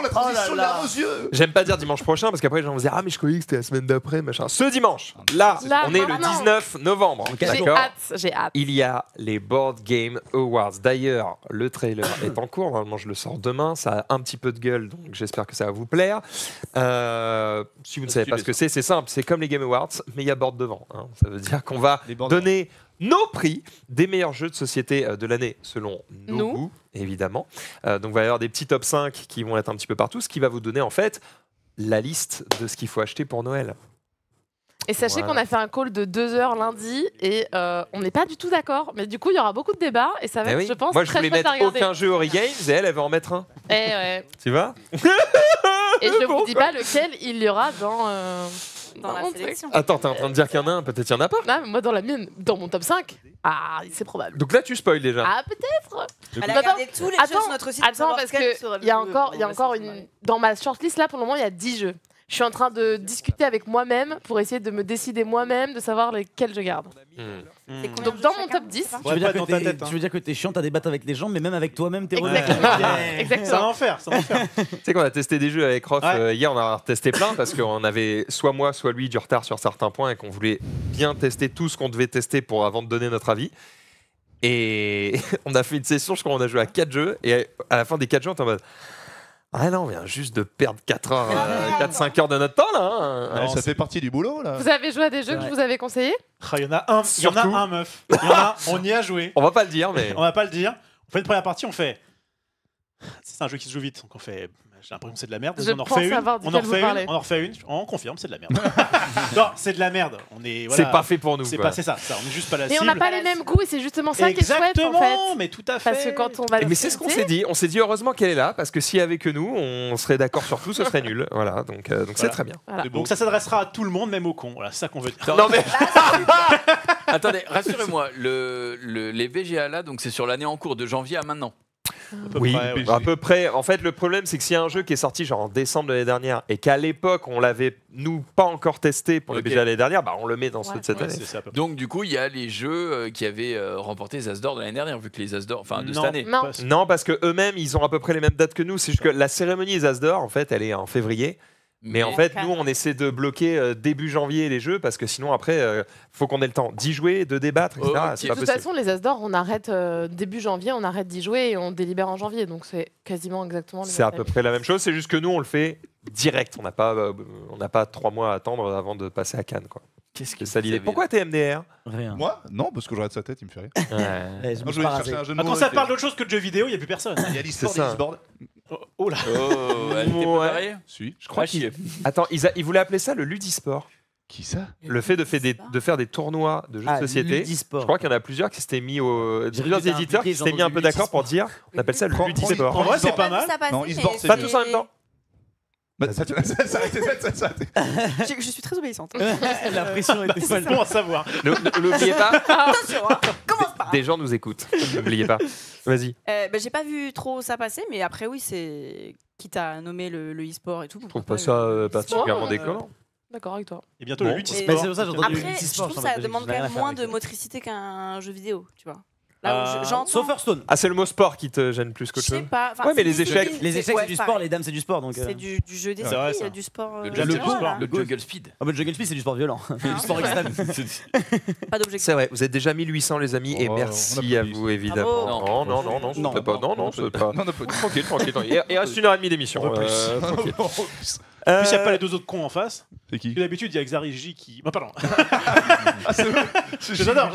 La transition derrière nos yeux. J'aime pas dire dimanche prochain parce qu'après les gens vont se dire ah mais je croyais que c'était la semaine d'après machin. Ce dimanche, là, Là, on est le maintenant. 19 novembre, J'ai d'accord. hâte, j'ai hâte. Il y a les Board Game Awards. D'ailleurs, le trailer est en cours. Normalement, je le sors demain. Ça a un petit peu de gueule, donc j'espère que ça va vous plaire. Si vous ne savez pas ce que c'est simple. C'est comme les Game Awards, mais il y a board devant. Hein. Ça veut dire qu'on va Les boards donner nos prix des meilleurs jeux de société de l'année selon nos Nous. goûts, évidemment. Donc, il va y avoir des petits top 5 qui vont être un petit peu partout, ce qui va vous donner en fait la liste de ce qu'il faut acheter pour Noël. Et sachez Voilà. qu'on a fait un call de 2 heures lundi et on n'est pas du tout d'accord. Mais du coup, il y aura beaucoup de débats et ça va Eh être, oui. je pense, Moi, je très voulais chouette à mettre regarder. aucun jeu Ori Games et elle veut en mettre un. Et, ouais. Tu vois Et je vous dis pas lequel il y aura dans Dans mon la truc. sélection. Attends, t'es en train de dire qu'il y en a un, peut-être qu'il y en a pas. Non, mais moi, dans la mienne, dans mon top 5, c'est probable. Donc là, tu spoil déjà. Ah, peut-être. Elle a Attends, regardé tous les jeux attends, sur notre site. pour Attends, savoir parce quel que sera il y a le- encore, on va se une. Dans ma shortlist, là, pour le moment, il y a 10 jeux. Je suis en train de discuter avec moi-même pour essayer de me décider moi-même, de savoir lesquels je garde. Hmm. C'est combien Donc, de dans jeux mon chacun, top 10, c'est ça Tu veux dire pas que dans ta t'es- tête, hein. tu veux dire que t'es chiante à débattre avec les gens, mais même avec toi-même, t'es Exactement. C'est un Exactement. enfer, c'est un enfer. Tu sais qu'on a testé des jeux avec Rof Ouais. hier, on en a testé plein parce qu'on avait soit moi, soit lui du retard sur certains points et qu'on voulait bien tester tout ce qu'on devait tester pour avant de donner notre avis. Et on a fait une session, je crois qu'on a joué à 4 jeux et à la fin des 4 jeux, on était en mode ah non, on vient juste de perdre 4-5 heures de notre temps là. hein. Ouais, ça fait partie du boulot là. Vous avez joué à des jeux que je Ouais. vous avais conseillés? Ah, il y en a un, Surtout. meuf. Il y en a, on y a joué. On va pas le dire, mais On va pas le dire. On fait une première partie, on fait. C'est un jeu qui se joue vite, donc on fait. J'ai l'impression que c'est de la merde. Je on en pense refait une, savoir duquel on en vous refait parlez. une, on en refait une, on confirme, c'est de la merde. Non, c'est de la merde. On est. Voilà, c'est pas fait pour nous. C'est quoi. pas, c'est ça, on est juste pas la Mais on cible. n'a pas les mêmes goûts et c'est justement ça qui est chouette Exactement, en fait. mais tout à fait. Parce que quand on va. Mais c'est ce qu'on s'est dit. On s'est dit heureusement qu'elle est là parce que s'il y avait que nous, on serait d'accord sur tout, ce serait nul. Voilà, donc c'est Voilà. très bien. Voilà. Donc ça s'adressera à tout le monde, même aux cons. Voilà, c'est ça qu'on veut dire. Non mais Attendez, rassurez-moi, les VGA là, donc c'est sur l'année en cours de janvier à maintenant. À peu oui, près, ouais. à peu près. En fait, le problème, c'est que s'il y a un jeu qui est sorti genre en décembre de l'année dernière et qu'à l'époque, on l'avait, nous, pas encore testé pour Ok. les BGA l'année dernière, bah, on le met dans ceux de cette Ouais, année. c'est à peu près. Donc du coup, il y a les jeux qui avaient remporté les As d'or de l'année dernière, vu que les As d'or, enfin de Non. cette année. Non. Pas- Non, parce que eux-mêmes, ils ont à peu près les mêmes dates que nous. C'est juste que la cérémonie des As d'or, en fait, elle est en février. Mais en fait, nous, on essaie de bloquer début janvier les jeux parce que sinon, après, faut qu'on ait le temps d'y jouer, de débattre, etc. Oh, ok. C'est De pas toute possible. façon, les As d'or, on arrête début janvier, on arrête d'y jouer et on délibère en janvier. Donc c'est quasiment exactement le C'est à même peu timing. près la même chose. C'est juste que nous, on le fait direct. On n'a pas 3 mois à attendre avant de passer à Cannes. Quoi. Qu'est-ce que C'est ça vous l'idée. avez Pourquoi t'es MDR? Rien. Moi Non, parce que je regarde sa tête, il me fait rire. Ouais, je Moi, me je suis voulais pas chercher rasé. un jeu de mots. Quand ça parle d'autre chose que de jeux vidéo, il n'y a plus personne. Il y a l'e-sport, C'est ça. l'e-sport. Oh là. Oh, elle était Ouais. préparée. Si. Je crois qu'il. Attends, ils voulaient appeler ça le ludisport. Qui ça? Le fait de faire des tournois de jeux de société. Ludisport. Je crois qu'il y en a plusieurs qui s'étaient mis au. J'ai Plusieurs vu que t'as éditeurs qui impliqué, s'étaient mis j'ai un peu entendu d'accord pour dire on appelle ça le Prends- ludisport. En vrai, c'est J'ai pas vu mal. ça passer, Non, mais e-sport, c'est Pas tous en même temps. Bah, ça s'arrête. Je suis très obéissante. La pression était C'est folle. bon à savoir. N'oubliez pas, Attention, hein. Commence pas. des gens nous écoutent. N'oubliez pas. Vas-y. J'ai pas vu trop ça passer, mais après, oui, c'est. Quitte à nommer le e-sport et tout. Je trouve pas ça particulièrement déconnant. D'accord avec toi. Et bientôt Bon. le Mais ludisport. c'est pour ça que j'ai entendu Après, je Ludisport, trouve que ça ça m'a- demande j'ai quand rien à même faire moins avec de ça. motricité qu'un jeu vidéo, tu vois. Là où j'entends. Sauf Hearthstone. Ah, c'est le mot sport qui te gêne plus Je qu'autre sais chose. pas. Enfin, Ouais, mais c'est les des échecs- disciplines, Les échecs, ouais, c'est du sport, pareil. les dames, c'est du sport. Donc, C'est du jeu C'est vrai, d'esprit, ça. du sport. Le Le jungle sport. voilà. Le jungle speed. Ah, mais le Jungle Speed, c'est du sport violent. Du sport extrême. Pas d'objectif. C'est vrai, vous êtes déjà 1800 les amis et Oh, on merci a à plus vous évidemment. Bravo. Non, Non. c'est pas. Non, c'est pas. Non, on a pas dit. Tranquille. Il reste 1h30 d'émission. Tranquille. En plus, il n'y a pas les deux autres cons en face. C'est qui? D'habitude, il y a Xari J qui. Oh, pardon. Ah, c'est vrai. J'adore.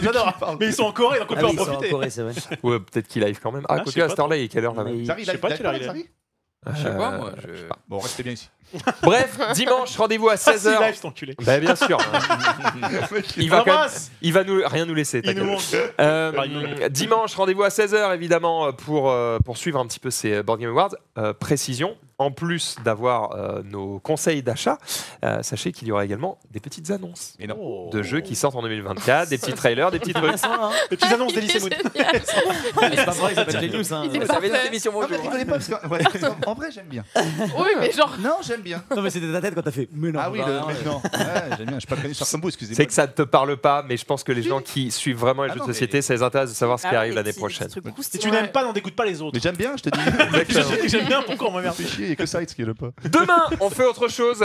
Mais ils sont en Corée, donc on Ah peut oui, en ils sont en profiter. Corée, c'est vrai. Ouais, peut-être qu'il live quand même. Ah, Ah, je écoutez, sais à pas cette heure-là, il est quelle heure là-bas Mais- Zari, Je sais pas quelle heure il est. Zari Je sais pas, moi. Bon, restez bien ici. Bref, dimanche, rendez-vous à Ah, si, 16h. live, cet enculé. Bah, bien sûr. Il va, il va rien nous laisser. Il nous t'inquiète. manque. Dimanche, rendez-vous à 16h évidemment pour suivre un petit peu ces Board Game Awards. Précision, en plus d'avoir nos conseils d'achat, sachez qu'il y aura également des petites annonces Mais non. de jeux qui sortent en 2024, des petits trailers, des petits trucs. Les petites annonces d'Elysée Moon. C'est pas vrai que ça s'appelle Genius. hein. Il est Vous savez notre parfait. émission, Non, mais bonjour. rigolez pas parce que. Ouais, en vrai, j'aime bien. Oui, mais genre. Non, j'aime bien. Non, mais c'était ta tête quand t'as fait. Mais non. Ah oui, bah, le non, mec, non. Ouais, j'aime bien. Je suis pas connu sur Combo, excusez-moi. C'est que ça ne te parle pas, mais je pense que les gens qui suivent vraiment les Ah jeux non, de société, mais- ça les intéresse de savoir ce qui Ah, arrive les l'année petits prochaine. trucs Si croustillants. tu n'aimes pas, n'en dégoûte pas les autres. Mais j'aime bien, je te dis. J'aime bien, pourquoi moi merde. Fais chier, il y a que ça qui est le pas. Demain, on fait autre chose,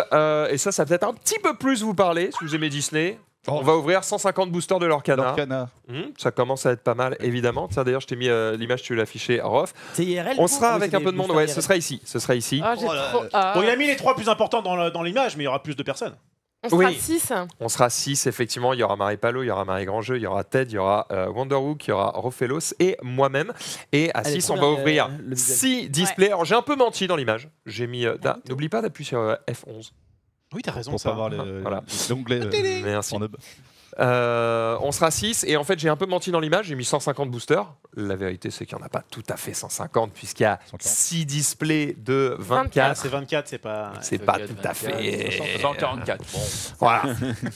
et ça va peut-être un petit peu plus vous parler, si vous aimez Disney. On va ouvrir 150 boosters de Lorcana. Lorcana. Ça commence à être pas mal, évidemment. Tiens, d'ailleurs, je t'ai mis l'image, tu l'as affiché en off. C'est IRL. On du coup sera ou avec c'est un des peu de monde. boosters Ouais, IRL? ce sera ici. Ah, j'ai Oh là trop. là. Bon, il a mis les trois plus importants dans l'image, mais il y aura plus de personnes. On sera Oui. 6. On sera 6, effectivement. Il y aura Marie Palot, il y aura Marie Grandjeu, il y aura Ted, il y aura Wonderwook, il y aura Rofelos et moi-même. Et à Elle est 6, trop on va bien, ouvrir le visuel. 6 displays. Alors, j'ai un peu menti dans l'image. J'ai mis. N'oublie pas d'appuyer sur F11. Oui, t'as raison, Pour ça. pas voir Voilà. l'onglet. Merci. en hub. On sera 6 et en fait j'ai un peu menti dans l'image, j'ai mis 150 boosters. La vérité c'est qu'il n'y en a pas tout à fait 150 puisqu'il y a 140. 6 displays de Ah, 24. c'est 24, c'est pas. C'est pas tout à fait. 144. Bon. Voilà.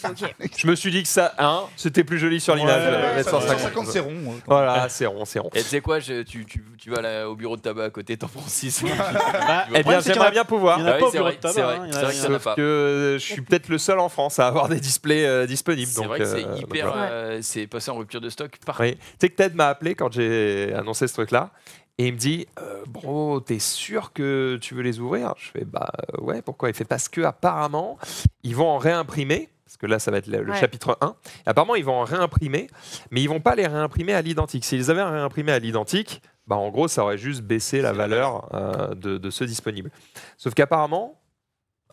Ok. Je me suis dit que ça, c'était plus joli sur l'image. Ouais, mettre 150, c'est rond. Voilà, c'est rond, c'est rond. Et tu sais quoi, tu vas au bureau de tabac à côté, t'en prends 6. Bah, Eh bien, j'aimerais bien pouvoir. Il y en a Ah pas oui, au bureau de c'est tabac. vrai, hein, il y en c'est a- vrai il y que en a- ça Sauf que je suis peut-être le seul en France à avoir des displays disponibles. C'est donc, vrai que c'est donc hyper. voilà. C'est passé en rupture de stock partout. Oui. Tu sais que Ted m'a appelé quand j'ai annoncé ce truc-là. Et il me dit, bro, t'es sûr que tu veux les ouvrir? Je fais, bah ouais, pourquoi? Il fait, parce que apparemment, ils vont en réimprimer, parce que là, ça va être le Ouais. chapitre 1. Et apparemment, ils vont en réimprimer, mais ils vont pas les réimprimer à l'identique. S'ils avaient réimprimé à l'identique, bah en gros, ça aurait juste baissé la valeur de ceux disponibles. Sauf qu'apparemment,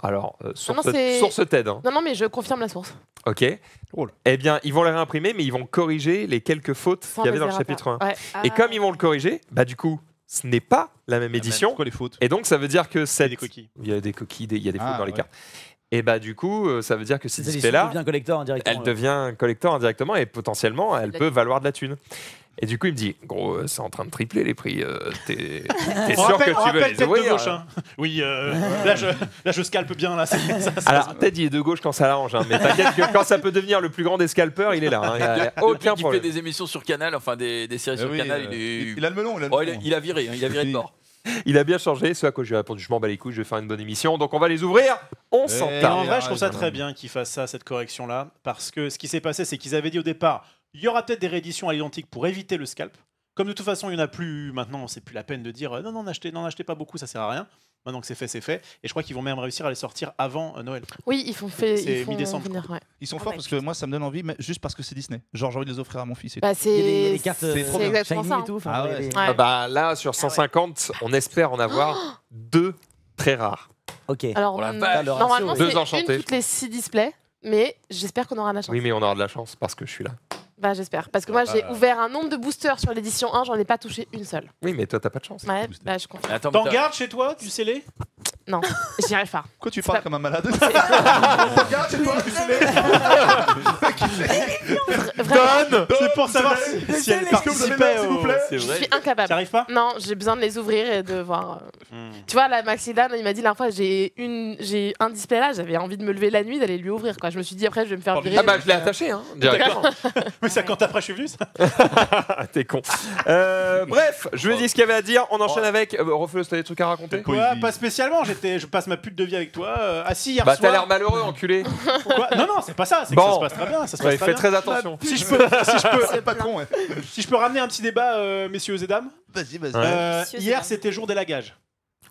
alors, source, non, c'est- source TED, hein, Non, mais je confirme la source. ok, Drôle. eh bien, ils vont les réimprimer, mais ils vont corriger les quelques fautes Sans qu'il y avait dans le les chapitre 1. Ouais. Et comme ils vont le corriger, bah du coup, ce n'est pas la même édition. C'est quoi les fautes? Et donc, ça veut dire que Il y a cette... des coquilles. Il y a des coquilles, il y a des fautes Ah, dans les ouais. cartes. Et bah du coup, ça veut dire que cette Cette édition display-là, devient collector indirectement. elle devient collector indirectement et potentiellement, elle la peut thune. valoir de la thune. Et du coup, il me dit, gros, c'est en train de tripler les prix. T'es On sûr rappelle, que on tu veux rappelle les tête de ouvrir gauche. Hein. Oui, là je scalpe bien. Là, Alors, peut-être il est de gauche quand ça l'arrange, hein, mais t'inquiète que quand ça peut devenir le plus grand des scalpers, il est là. hein, il y a Depuis aucun qu'il fait problème. des émissions sur Canal, enfin des séries Ah sur oui, Canal, il est. il a le melon. Oh, il a viré, hein, il a viré de bord. Il a bien changé, ce à quoi j'ai répondu, je m'en bats les couilles, je vais faire une bonne émission. Donc on va les ouvrir, on s'en Eh, Et tape. en vrai, je trouve ça raison. très bien qu'ils fassent ça, cette correction-là, parce que ce qui s'est passé, c'est qu'ils avaient dit au départ, il y aura peut-être des rééditions à l'identique pour éviter le scalp. Comme de toute façon, il n'y en a plus maintenant, c'est plus la peine de dire non, n'achetez pas beaucoup, ça sert à rien. Maintenant que c'est fait, c'est fait. Et je crois qu'ils vont même réussir à les sortir avant Noël. Oui, ils font C'est ils font mi-décembre, venir, ouais. Ils sont Ah forts ouais, parce que moi ça me donne envie, mais juste parce que c'est Disney. Genre j'ai envie de les offrir à mon fils. Et Bah, Il y a les c'est cartes c'est trop bien. exactement shiny ça. et tout. enfin, Ah ouais, les- Ouais. Ah bah, là, sur 150, on espère en avoir 2 très rares. Ok. Alors, Oh la vache. normalement, Deux c'est enchantés. une toutes les 6 displays. mais j'espère qu'on aura de la chance. Oui, mais on aura de la chance parce que je suis là. Bah, j'espère. Parce que moi, j'ai ouvert un nombre de boosters sur l'édition 1, j'en ai pas touché une seule. Oui, mais toi, t'as pas de chance. Ouais, bah, je confirme. Attends, T'en mais gardes chez toi, du scellé? Non, j'y arrive pas. Quoi, tu C'est parles pas- comme un malade? Regarde, c'est toi, tu Donne. C'est pour savoir si elle participait s'il vous au... plaît. c'est Je vrai. suis incapable. T'arrives pas? Non, j'ai besoin de les ouvrir et de voir. Tu vois, la Maxi Dan, il m'a dit la dernière fois, j'ai un display là, j'avais envie de me lever la nuit, d'aller lui ouvrir. Quoi. Je me suis dit après, je vais me faire virer. Ah bah, je l'ai attaché, hein, directement. Mais c'est quand après je suis venu, ça? Ah, t'es con. Bref, je lui ai dit ce qu'il y avait à dire. On enchaîne avec. Refais, t'as des trucs à raconter? Ouais, pas spécialement. Je passe ma pute de vie avec toi. Assis hier Bah, t'as soir. l'air malheureux, enculé. Quoi Non, non, c'est pas ça. C'est Bon. que ça se passe très bien. Ça se Ouais, passe très fais bien. très attention. Si je peux, C'est le patron, ouais. si je peux ramener un petit débat, messieurs et dames. Vas-y, vas-y. Messieurs et Hier, dames. c'était jour d'élagage.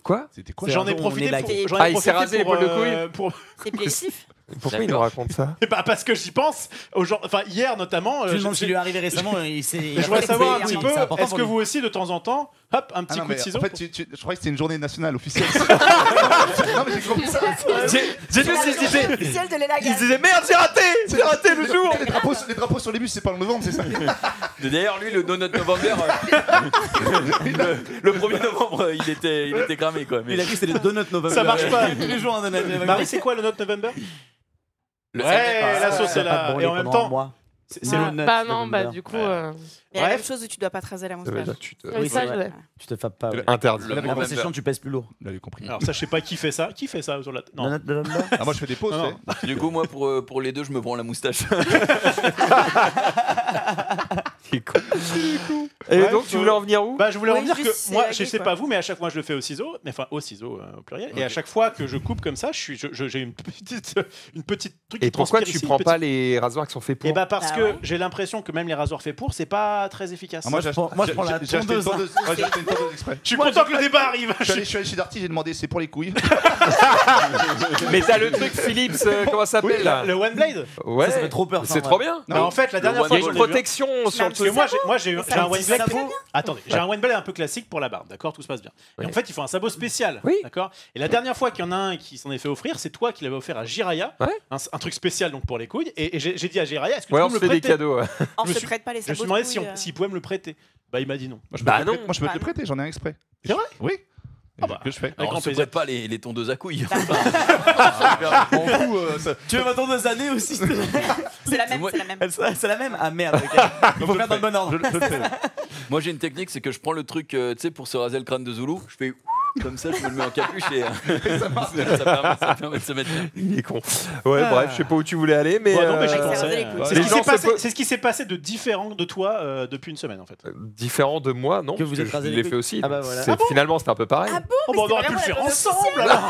Quoi? C'était quoi? J'en ai un jour où on profité élague. pour. Et- j'en ai Ah, il s'est profité rasé pour, les poils de couilles pour- C'est piétif. Pourquoi il nous raconte ça? parce que j'y pense. Enfin, hier notamment. Je me demande j'ai- ce qui lui est arrivé récemment. Je je voudrais savoir un oui, petit peu, c'est important est-ce pour que lui. vous aussi, de temps en temps, hop, un petit Ah non, coup de mais ciseau en fait, je croyais que c'était une journée nationale officielle. Non, mais j'ai compris ça. J'ai juste hésité. Officiel de Il l'élagage. se disait merde, j'ai raté le jour. Les drapeaux sur les bus, c'est pas en novembre, c'est ça? D'ailleurs, lui, le Donut November, le 1er novembre, il était cramé quoi. Mais Il a cru que c'était le Donut November. Ça marche pas. Tous les jours un Donut November. Marie, c'est quoi le Note November? le Ouais, la sauce est Pas de là. branler Et en même pendant un temps, mois. c'est Ah, le bah nut, non, le bah November. du coup. Mais la Bref. même chose où tu dois pas te raser la Ça veut moustache. dire que tu te. Oui, Oui, ça, c'est je vrai. l'ai. Tu te fais pas. Ouais. Interdit. Le La November. session, tu pèses plus lourd. Là, j'ai compris. alors ça, je sais pas qui fait ça. Qui fait ça sur la. Non. Donut November. Ah, moi, je fais des pauses, Non, tu sais. Du coup, moi, pour les deux, je me prends la moustache. C'est con. Et Ouais, donc, tu voulais en venir où? Bah, je voulais Oui, en dire juste que moi, je élaguer, sais quoi. pas vous, mais à chaque fois, je le fais au ciseau, mais enfin au ciseau au pluriel. Et à chaque fois que je coupe comme ça, j'ai une petite truc Et qui pourquoi transpire tu ici, prends une pas petite- les rasoirs qui sont faits pour? Eh bah parce Ah que ouais. j'ai l'impression que même les rasoirs faits pour, c'est pas très efficace. Ah, moi, je prends la j'ai acheté une tondeuse. tondeuse. Ouais, j'ai acheté une tondeuse exprès. je suis content que le débat arrive. Je suis allé chez Darty, j'ai demandé c'est pour les couilles. Mais t'as le truc Philips, comment ça s'appelle là? Le One Blade. Ouais, Ça fait trop peur, ça, C'est en trop vrai. bien. Bah, en fait, la dernière One fois Il y que a je une l'ai vu- protection sur le Parce truc. que moi, j'ai Mais un ça One me Blade. dit ça. Attendez, j'ai un One Blade un peu classique pour la barbe, d'accord, tout se passe bien. Et Oui. en fait, il faut un sabot spécial, Oui. d'accord. Et la dernière fois qu'il y en a un qui s'en est fait offrir, c'est toi qui l'avais offert à Jiraya, Ouais. un truc spécial donc pour les couilles. Et j'ai dit à Jiraya, est-ce que Ouais, tu on peux se me fait le des prêter? cadeaux. Ouais. On Je me se suis- prête pas les Je me suis sabots. demandé de si couilles, s'il pouvait me le prêter. Bah, il m'a dit non. Moi, je peux Bah te le non. prêter. Moi, je peux Bah te le non. prêter, j'en ai un exprès. C'est vrai? Oui. Ah bah. Que je fais. Avec Alors, grand on se plaisir. prête pas les tondeuses à couilles. En coup, ça- Tu veux ma tondeuse années aussi C'est la même, Moi- c'est la même. C'est la même. Ah merde. ok. Il faut faire dans le bon ordre. je le fais. Moi, j'ai une technique, c'est que je prends le truc, tu sais, pour se raser le crâne de Zoulou, je fais comme ça, je me le mets en capuche et ça permet de se mettre bien. Il est con. Ouais, bref, je sais pas où tu voulais aller, mais. Ouais, non, mais j'ai Ça pensé. raser les couilles. C'est Les ce qui gens s'est se passé- po- c'est ce qui s'est passé de différent de toi depuis une semaine en fait. Différent de moi, non? Que vous parce êtes rasé je les l'ai couilles. fait aussi. Ah bah donc voilà. c'est- Finalement, c'était un peu pareil. Ah bon Oh bah on mais aurait c'était pu le faire vraiment la ensemble tondeuse alors.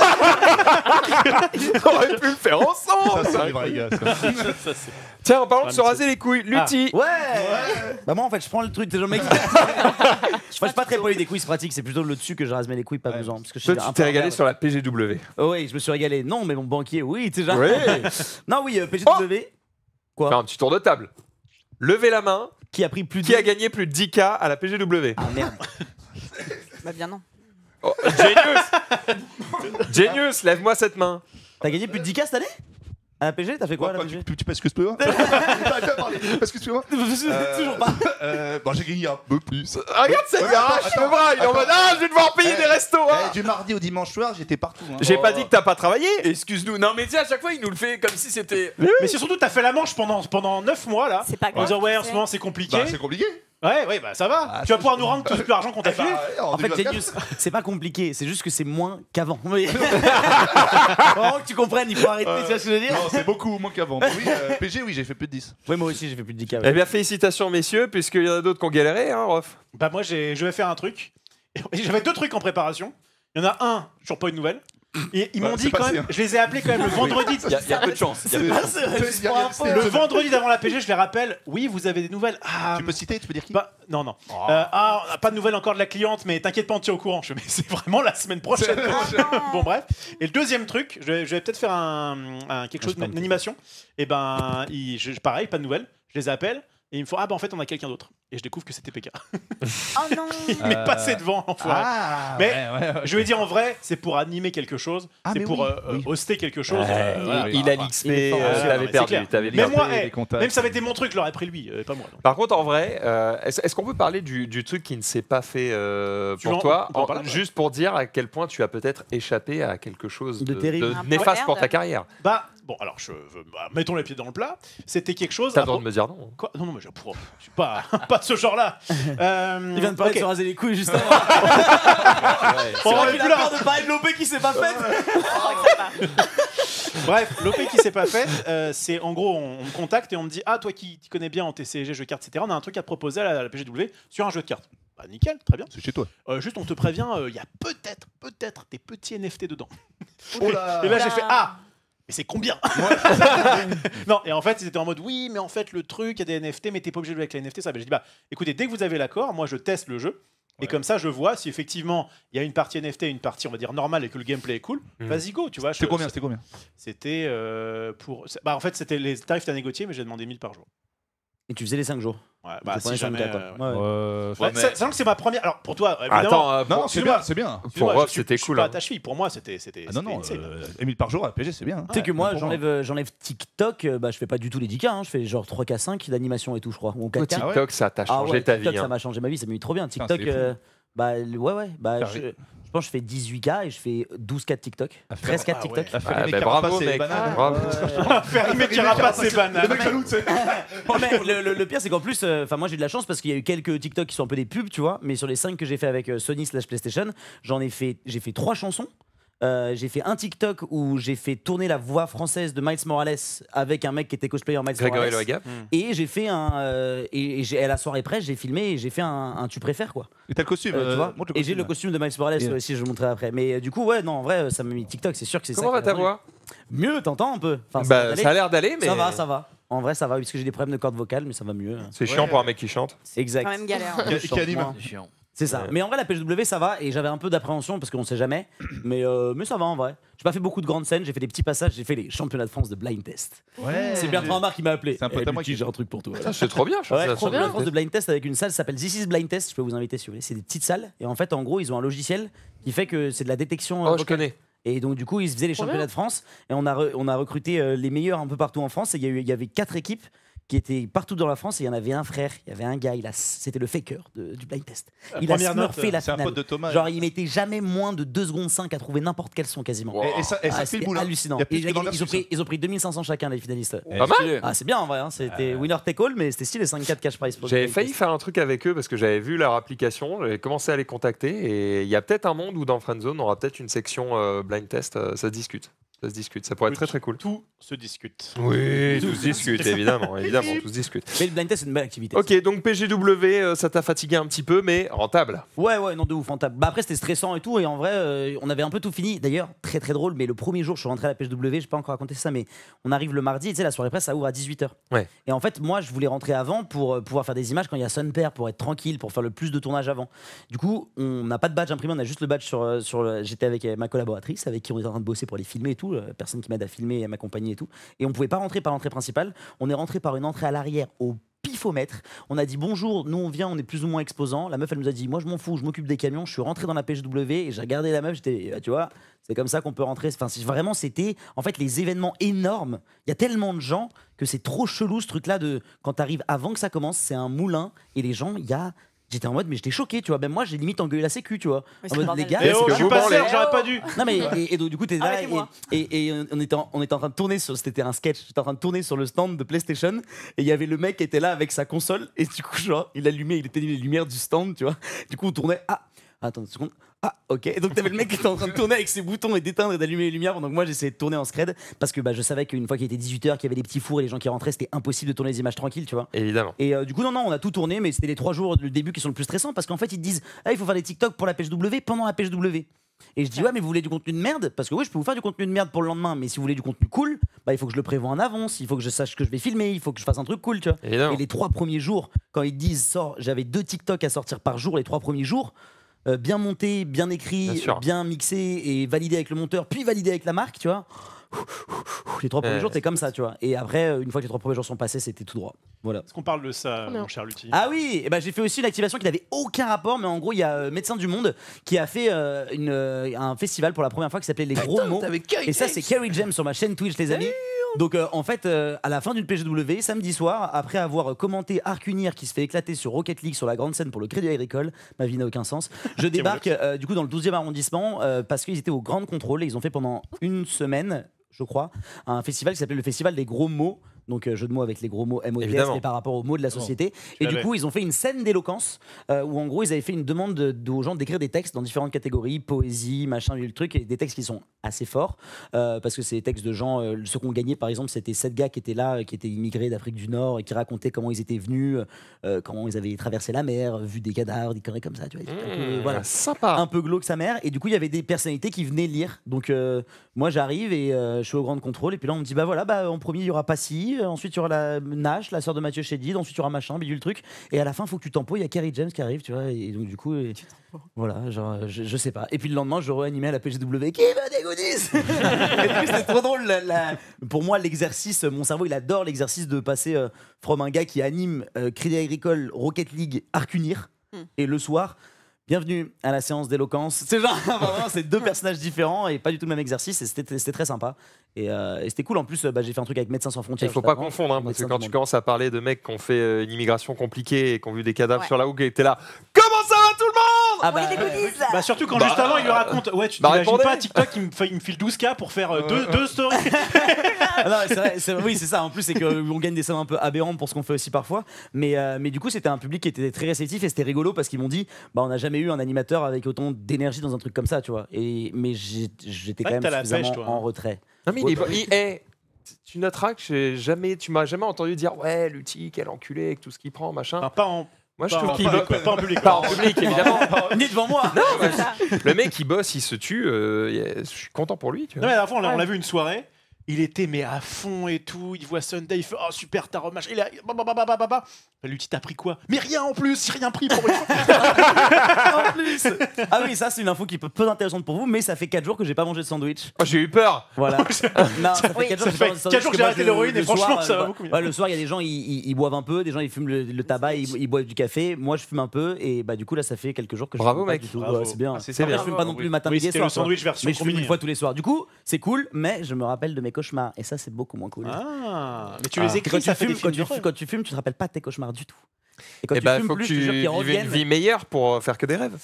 On aurait pu le faire ensemble. Ça arrivera, les gars. ça. Ça, c'est- Tiens, en parlant de Ah, se mais raser les couilles, Lutti. Ouais. Bah moi en fait je prends le truc. T'es genre mec. Moi je suis pas très poli des couilles, c'est pratique. C'est plutôt le dessus que je rase mes couilles, pas besoin. Parce que je Toi, suis tu un t'es peu régalé emmerdé. sur la PGW. Oh oui, je me suis régalé. Non, mais mon banquier, oui, tu sais. genre- Oui. Non, oui, PGW. Quoi? Faire un petit tour de table. Levez la main. Qui a pris plus de. Qui a gagné plus de 10K à la PGW? Ah merde. Bah bien non. Oh, Genius. Genius, lève-moi cette main. T'as gagné plus de 10K cette année? À la PG, t'as fait quoi à la PG? Tu passes que ce peu? Excuse-moi. Toujours pas. Bon, j'ai gagné un peu plus. Ah, regarde cette arrache le bras. Il est en mode ah, je vais devoir payer des restos. hein. Du mardi au dimanche soir, j'étais partout. hein. J'ai pas dit que t'as pas travaillé. Excuse-nous. Non, mais tu sais, à chaque fois, il nous le fait comme si c'était. Mais c'est surtout t'as fait la manche pendant 9 mois là. C'est pas En grave. disant ouais en ce moment c'est compliqué. Bah, c'est compliqué. Ouais bah ça va. Ah, Tu vas pouvoir nous rendre tout l'argent qu'on t'a filé. En fait, Genius, c'est pas compliqué, c'est juste que c'est moins qu'avant. Oui. Vraiment que tu comprennes, il faut arrêter, tu vois ce que je veux dire? Non, c'est beaucoup moins qu'avant. Oui, PG, oui, j'ai fait plus de 10. Oui, moi aussi j'ai fait plus de 10K. Eh bien, félicitations, messieurs, puisqu'il y en a d'autres qui ont galéré, hein, Rof. Bah moi je vais faire un truc. Et j'avais 2 trucs en préparation. Il y en a un, toujours pas une nouvelle. Et ils m'ont Ouais, dit c'est quand passé, même, hein. je les ai appelés quand même le vendredi. Il y a peu de chance. Il y a peu de chance. Le vendredi d'avant la PG, je les rappelle. Oui, vous avez des nouvelles. Ah, Tu peux citer, tu peux dire qui? bah, non. On n'a pas de nouvelles encore de la cliente, mais t'inquiète pas, on tient au courant. Mais c'est vraiment la semaine prochaine. Bon, bref. Et le deuxième truc, je vais peut-être faire quelque chose d'animation. Et ben, pareil, pas de nouvelles. Je les appelle. Et ils me font ah bah en fait on a quelqu'un d'autre. Et je découvre que c'était PK. Oh non. Il m'est passé devant, l'enfoiré. Mais ouais. je vais dire en vrai, c'est pour animer quelque chose, Ah, c'est mais pour oui. hoster quelque chose. Ouais, il a l'XP, il est fort. t'avais c'est perdu. clair. T'avais Mais perdu. moi, les contacts. même ça avait été mon truc, je l'aurais pris lui, pas moi. donc. Par contre, en vrai, est-ce qu'on peut parler du truc qui ne s'est pas fait Tu pour veux toi, on peut en parler, ouais. juste pour dire à quel point tu as peut-être échappé à quelque chose De terrible. Un peu néfaste merde. pour ta carrière. Bah bon alors mettons les pieds dans le plat. C'était quelque chose. T'as le droit de me dire non. Quoi non mais je suis pas pas de ce genre-là. Il vient de parler de se raser les couilles juste avant. On en est Il plus a là. peur de parler de l'OP qui s'est pas faite. Bref, l'OP qui s'est pas faite, c'est en gros on me contacte et on me dit ah toi qui connais bien en TCG, jeux de cartes, etc. On a un truc à te proposer à la PGW sur un jeu de cartes. Bah nickel, très bien. C'est chez toi. Juste on te prévient, il y a peut-être des petits NFT dedans. Oh là. Et là j'ai fait ah mais c'est combien Non, et en fait ils étaient en mode oui mais en fait le truc il y a des NFT mais t'es pas obligé de jouer avec les NFT ça. J'ai dit bah écoutez dès que vous avez l'accord, moi je teste le jeu. Et comme ça, je vois si effectivement il y a une partie NFT, une partie on va dire normale et que le gameplay est cool. Vas-y go, tu vois. C'était combien C'était pour. Bah en fait c'était les tarifs à négocier, mais j'ai demandé 1000 par jour. Et tu faisais les 5 jours. Ouais, Tu bah prenais si 5 jamais. cas, quoi. Ouais. Ouais, sachant que c'est ma première. Alors pour toi, évidemment. Attends, Non, pour- c'est bien, c'est bien. excuse-moi, Rob, je suis- c'était je suis cool, Pas hein. à ta cheville. Pour moi, c'était. Ah non, insane. 1000 par jour à PG, c'est bien. Tu sais que moi, pour moi. j'enlève TikTok, bah, je fais pas du tout les 10K, hein, je fais genre 3K5 d'animation et tout, je crois. Ou 4K. Ah ouais. TikTok, ça t'a Ah changé ouais, ta TikTok, vie. ça hein. m'a changé ma vie, ça m'a mis trop bien. Putain, TikTok, c'est fou. bah ouais, bah Faire- je pense que je fais 18K et je fais 12K de TikTok. 13K de Ah TikTok. ouais. Ah, bah, bravo, mec. Bravo. Faire mec qui ramasse ses bananes. Non, mais le pire c'est qu'en plus, enfin moi j'ai de la chance parce qu'il y a eu quelques TikTok qui sont un peu des pubs, tu vois. Mais sur les 5 que j'ai fait avec Sony/PlayStation, j'ai fait 3 chansons. J'ai fait un TikTok où j'ai fait tourner la voix française de Miles Morales avec un mec qui était cosplayer Miles Grégory Morales. Loaga. Et j'ai fait à la soirée presse, j'ai filmé et j'ai fait un tu préfères quoi. Et t'as le costume. Tu vois. montre Et j'ai le costume de Miles Morales Yeah. aussi, je le montrerai après. Mais du coup, ouais, non, en vrai, ça m'a mis TikTok, c'est sûr que c'est ça. Comment va qui m'a ta rendu- voix Mieux, t'entends un peu. Enfin, Bah, ça a l'air d'aller, mais ça va. En vrai, ça va, puisque j'ai des problèmes de cordes vocales, mais ça va mieux. c'est chiant pour un mec qui chante. Exact. Quand même galère. Qui anime. Moi. C'est chiant. C'est ça. Ouais. Mais en vrai, la PGW, ça va. Et j'avais un peu d'appréhension parce qu'on sait jamais. Mais ça va en vrai. J'ai pas fait beaucoup de grandes scènes. J'ai fait des petits passages. J'ai fait les championnats de France de blind test. Ouais. C'est Bertrand Amar qui m'a appelé. C'est un pote à moi Lucky, qui- j'ai un truc pour toi. Putain, c'est trop bien. je Ouais, trouve ça championnat de bien. France de blind test avec une salle qui s'appelle This is Blind Test. Je peux vous inviter si vous voulez. C'est des petites salles. Et en fait, en gros, ils ont un logiciel qui fait que c'est de la détection. Oh, je vocale. connais. Et donc, du coup, ils faisaient les Trop championnats bien. de France. Et on a recruté les meilleurs un peu partout en France. Et il y avait 4 équipes qui étaient partout dans la France. Et il y en avait un frère, il y avait un gars, c'était le faker du blind test. Il a première note, smurfé la C'est un finale. pote de Thomas. Genre, il mettait jamais moins de 2 secondes 5 à trouver n'importe quel son quasiment. Wow. Et ça Ah, fait le c'était boulot. hallucinant. Il y a plus Et que dans ils, ont pris, ils ont pris 2500 chacun, les finalistes. Pas mal. Ah, c'est bien en vrai, hein. C'était winner take all, mais c'était stylé 5-4 cash prize. pour le J'avais blind failli test. faire un truc avec eux parce que j'avais vu leur application, j'avais commencé à les contacter et il y a peut-être un monde où dans Friendzone on aura peut-être une section blind test, ça se discute. Ça pourrait être très très cool. Tout se discute. Oui, tout se discute, évidemment, tout se discute. Mais le blind test, c'est une belle activité. Ok, donc PGW, ça t'a fatigué un petit peu, mais rentable. Ouais, non, de ouf, rentable. Bah après, c'était stressant et tout, et en vrai, on avait un peu tout fini. D'ailleurs, très très drôle, mais le premier jour, je suis rentré à la PGW, j'ai pas encore raconté ça, mais on arrive le mardi, et tu sais, la soirée presse, ça ouvre à 18h. Ouais. Et en fait, moi, je voulais rentrer avant pour pouvoir faire des images quand il y a Son Père, pour être tranquille, pour faire le plus de tournage avant. Du coup, on n'a pas de badge imprimé, on a juste le badge j'étais avec ma collaboratrice, avec qui on était en train de bosser pour les filmer et tout, personne qui m'aide à filmer et à m'accompagner et tout. Et on pouvait pas rentrer par l'entrée principale, on est rentré par une entrée à l'arrière au pifomètre. On a dit bonjour, nous on vient, on est plus ou moins exposants. La meuf, elle nous a dit moi je m'en fous, je m'occupe des camions. Je suis rentré dans la PGW et j'ai regardé la meuf, j'étais tu vois, c'est comme ça qu'on peut rentrer. Enfin, vraiment, c'était en fait les événements énormes. Il y a tellement de gens que c'est trop chelou ce truc-là de quand t'arrives avant que ça commence, c'est un moulin et les gens, j'étais en mode, mais j'étais choqué, tu vois. Même moi, j'ai limite engueulé la sécu, tu vois. Mais En c'est le mode, les bordel. gars, Eh Est-ce oh, que je suis vous pas branlez serre, j'aurais pas dû. non mais et donc du coup t'es là Arrêtez-moi. et on était en train de tourner sur c'était un sketch, j'étais en train de tourner sur le stand de PlayStation et il y avait le mec qui était là avec sa console et du coup genre il éteignait les lumières du stand, tu vois. Du coup on tournait attends une seconde. Ah ok, et donc t'avais le mec qui était en train de tourner avec ses boutons et d'éteindre et d'allumer les lumières pendant que moi j'essayais de tourner en scred parce que je savais qu'une fois qu'il était 18h, qu'il y avait des petits fours et les gens qui rentraient, c'était impossible de tourner les images tranquilles, tu vois. Évidemment. Et du coup, non, on a tout tourné, mais c'était les 3 jours du début qui sont le plus stressants parce qu'en fait, ils te disent il faut faire des TikTok pour la PGW pendant la PGW. Et je dis ouais, mais vous voulez du contenu de merde? Parce que oui, je peux vous faire du contenu de merde pour le lendemain, mais si vous voulez du contenu cool, il faut que je le prévoie en avance, il faut que je sache que je vais filmer, il faut que je fasse un truc cool, tu vois. Évidemment. Et les 3 premiers jours, quand ils disent j'avais 2 TikTok à sortir par jour les 3 premiers jours. Bien monté, bien écrit, Bien sûr. bien mixé et validé avec le monteur, puis validé avec la marque, tu vois. Les 3 premiers jours, t'es comme ça, tu vois. Et après, une fois que les 3 premiers jours sont passés, c'était tout droit. Voilà. Est-ce qu'on parle de ça, Trop bien. mon cher Lutti? Ah oui, et ben j'ai fait aussi une activation qui n'avait aucun rapport, mais en gros, il y a Médecins du Monde qui a fait un festival pour la première fois qui s'appelait Les Gros Mots. Et ça, c'est Kerry James sur ma chaîne Twitch, les amis. Donc en fait, à la fin d'une PGW, samedi soir, après avoir commenté Arcunir qui se fait éclater sur Rocket League sur la grande scène pour le Crédit Agricole, ma vie n'a aucun sens, je débarque du coup dans le 12e arrondissement parce qu'ils étaient au Grand Contrôle et ils ont fait pendant une semaine, je crois, un festival qui s'appelait le Festival des Gros Mots. Donc jeu de mots avec les gros mots MOTS, Évidemment. mais par rapport aux mots de la société. Et du coup, ils ont fait une scène d'éloquence où en gros, ils avaient fait une demande aux gens d'écrire des textes dans différentes catégories, poésie, machin, le truc, et des textes qui sont assez forts parce que c'est des textes de gens. Ceux qui ont gagné, par exemple, c'était 7 gars qui étaient là, qui étaient immigrés d'Afrique du Nord et qui racontaient comment ils étaient venus, comment ils avaient traversé la mer, vu des cadavres, des conneries comme ça. Tu vois, un peu, voilà. Sympa. Un peu glauque sa mère. Et du coup, il y avait des personnalités qui venaient lire. Donc moi, j'arrive et je suis au Grand Contrôle. Et puis là, on me dit bah voilà, en premier, il y aura Passy, ensuite, il y aura la Nash, la sœur de Mathieu Chédid, ensuite il y aura machin, bidule le truc, et à la fin faut que tu t'emploies, il y a Kerry James qui arrive, tu vois, et donc du coup, voilà, genre je sais pas. Et puis le lendemain, je re-animais à la PGW, qui veut des goodies. Et du coup, c'était trop drôle. Pour moi, l'exercice, mon cerveau il adore l'exercice de passer from un gars qui anime Crédit Agricole, Rocket League, Arcunir, et le soir. Bienvenue à la séance d'éloquence. C'est genre, vraiment, c'est 2 personnages différents et pas du tout le même exercice. Et c'était très sympa. Et c'était cool. En plus, j'ai fait un truc avec Médecins sans frontières. Il faut pas confondre, hein, parce que quand tu commences à parler de mecs qui ont fait une immigration compliquée et qui ont vu des cadavres sur la route, et t'es là, comment ça va tout le monde? Ah bah surtout quand juste avant il lui raconte tu t'imagines pas TikTok il me file 12K pour faire deux stories. Non, c'est vrai, oui c'est ça en plus c'est qu'on gagne des sommes un peu aberrantes pour ce qu'on fait aussi parfois mais du coup c'était un public qui était très réceptif et c'était rigolo parce qu'ils m'ont dit on n'a jamais eu un animateur avec autant d'énergie dans un truc comme ça tu vois mais j'étais quand même suffisamment en retrait. Non mais tu noteras que tu m'as jamais entendu dire ouais Lutti quel enculé avec tout ce qu'il prend machin. Pas en Moi, je trouve qu'il pas en public. Pas en public, évidemment. Ni devant moi. Non, le mec, il bosse, il se tue. Je suis content pour lui. Tu vois. Non, mais à la fois, on l'a vu une soirée. Il était mais à fond et tout. Il voit Sunday, il fait oh super t'as remarché. Il a Lutti t'as pris quoi? Mais rien en plus, j'ai rien pris pour une fois. En plus. Ah oui, ça c'est une info qui peut être peu intéressante pour vous, mais ça fait 4 jours que j'ai pas mangé de sandwich. Oh, j'ai eu peur. Voilà. Non, ça fait 4 jours que j'ai arrêté l'héroïne et franchement ça va beaucoup mieux. Ouais, le soir il y a des gens ils boivent un peu, des gens ils fument le tabac, ils boivent du café. Moi je fume un peu et du coup là ça fait quelques jours que je fume pas du tout. C'est bien. C'est bien. Je fume pas non plus le matin midi et soir. Le sandwich version mais je fume une fois tous les soirs. Du coup c'est cool, mais je me rappelle de mes cauchemars et ça c'est beaucoup moins cool. Ah, mais tu les écris, ça fait des films d'horreur. Quand tu fumes, tu te rappelles pas de tes cauchemars du tout. Et quand tu fumes faut plus, que tu vives une vie meilleure pour faire que des rêves.